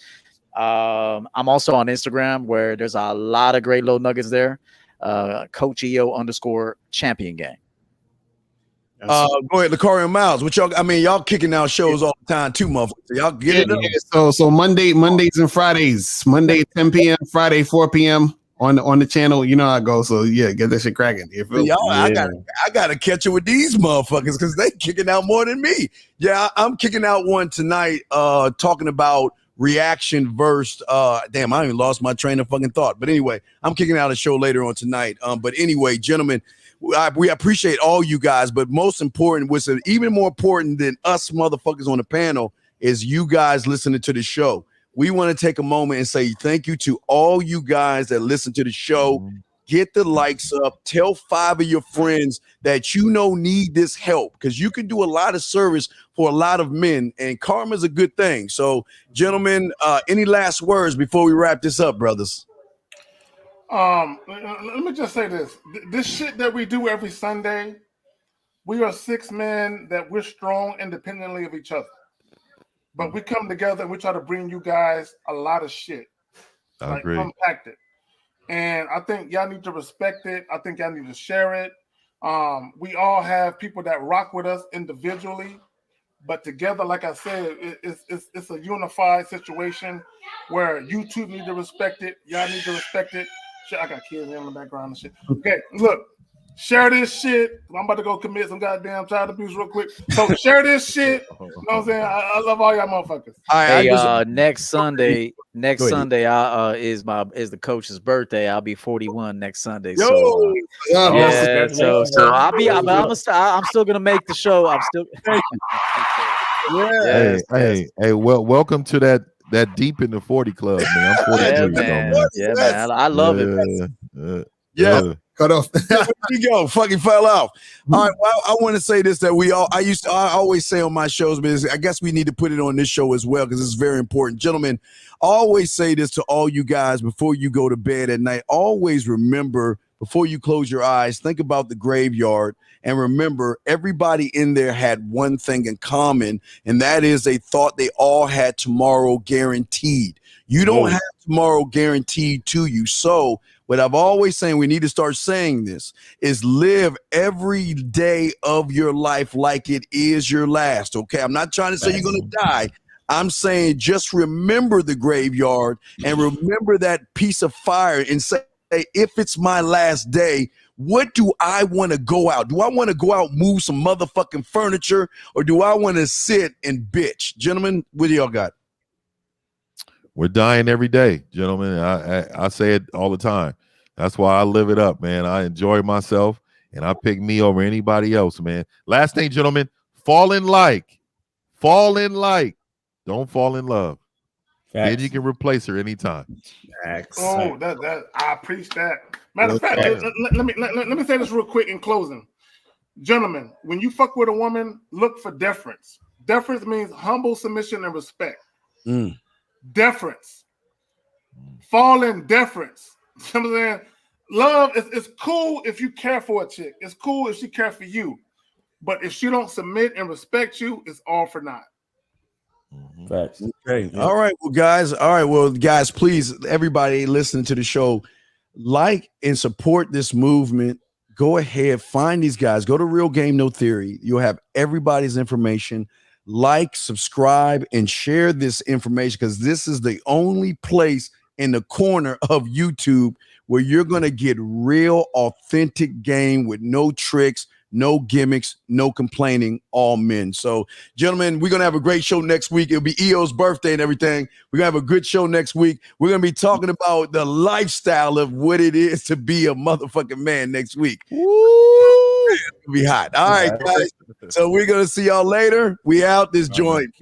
I'm also on Instagram, where there's a lot of great little nuggets there. Coach _champion game. Go ahead, Lacari and Miles. What y'all? I mean, y'all kicking out shows all the time too, motherfuckers. Y'all get it up. So Mondays and Fridays. Monday 10 p.m., Friday 4 p.m. on the channel. You know how I go. So yeah, get that shit cracking. I gotta catch it with these motherfuckers because they kicking out more than me. Yeah, I'm kicking out one tonight. Talking about reaction versus damn, I even lost my train of fucking thought. But anyway, I'm kicking out a show later on tonight. But anyway, gentlemen, we appreciate all you guys, but most important, what's even more important than us motherfuckers on the panel is you guys listening to the show. We want to take a moment and say thank you to all you guys that listen to the show. Get the likes up. Tell 5 of your friends that you know need this help, because you can do a lot of service for a lot of men, and karma is a good thing. So, gentlemen, any last words before we wrap this up, brothers? Let me just say this. This shit that we do every Sunday, we are 6 men that we're strong independently of each other. But we come together and we try to bring you guys a lot of shit. Unpacked it. And I think y'all need to respect it. I think y'all need to share it. We all have people that rock with us individually, but together, like I said, it's a unified situation where YouTube need to respect it. Y'all need to respect it. Shit, I got kids in the background and shit. Okay, look, share this shit. I'm about to go commit some goddamn child abuse real quick. So share this shit. You know what I'm saying? I love all y'all motherfuckers. Hey, next Sunday, is the coach's birthday. I'll be 41 next Sunday. So I'm still gonna make the show. I'm still. Hey, well, welcome to that deep in the 40 club, man. I'm 43. man. I love it. Yeah. Cut off. There we go. Fucking fell off. All right. Well, I want to say this that I always say on my shows, but I guess we need to put it on this show as well because it's very important. Gentlemen, I always say this to all you guys before you go to bed at night. Always remember, before you close your eyes, think about the graveyard and remember everybody in there had one thing in common, and that is they thought they all had tomorrow guaranteed. You don't have tomorrow guaranteed to you. So what I've always saying, we need to start saying this, is live every day of your life like it is your last, okay? I'm not trying to say you're going to die. I'm saying just remember the graveyard and remember that piece of fire and say, if it's my last day, what do I want to go out? Do I want to go out and move some motherfucking furniture, or do I want to sit and bitch? Gentlemen, what do y'all got? We're dying every day, gentlemen. I say it all the time. That's why I live it up, man. I enjoy myself, and I pick me over anybody else, man. Last thing, gentlemen, fall in like. Don't fall in love. Then you can replace her anytime. Oh, that I preach that. Matter of fact, let me say this real quick in closing. Gentlemen, when you fuck with a woman, look for deference. Deference means humble submission and respect. Deference. Fall in deference. You know what I'm saying? Love is cool if you care for a chick. It's cool if she cares for you. But if she don't submit and respect you, it's all for naught. Facts. Okay. Yeah. All right. Well, guys, please, everybody listening to the show, like and support this movement. Go ahead, find these guys. Go to Real Game No Theory. You'll have everybody's information. Like, subscribe, and share this information because this is the only place in the corner of YouTube where you're going to get real, authentic game with no tricks, no gimmicks, no complaining, all men. So, gentlemen, we're going to have a great show next week. It'll be EO's birthday and everything. We're going to have a good show next week. We're going to be talking about the lifestyle of what it is to be a motherfucking man next week. Woo! It'll be hot. All right, guys. So we're going to see y'all later. We out this joint.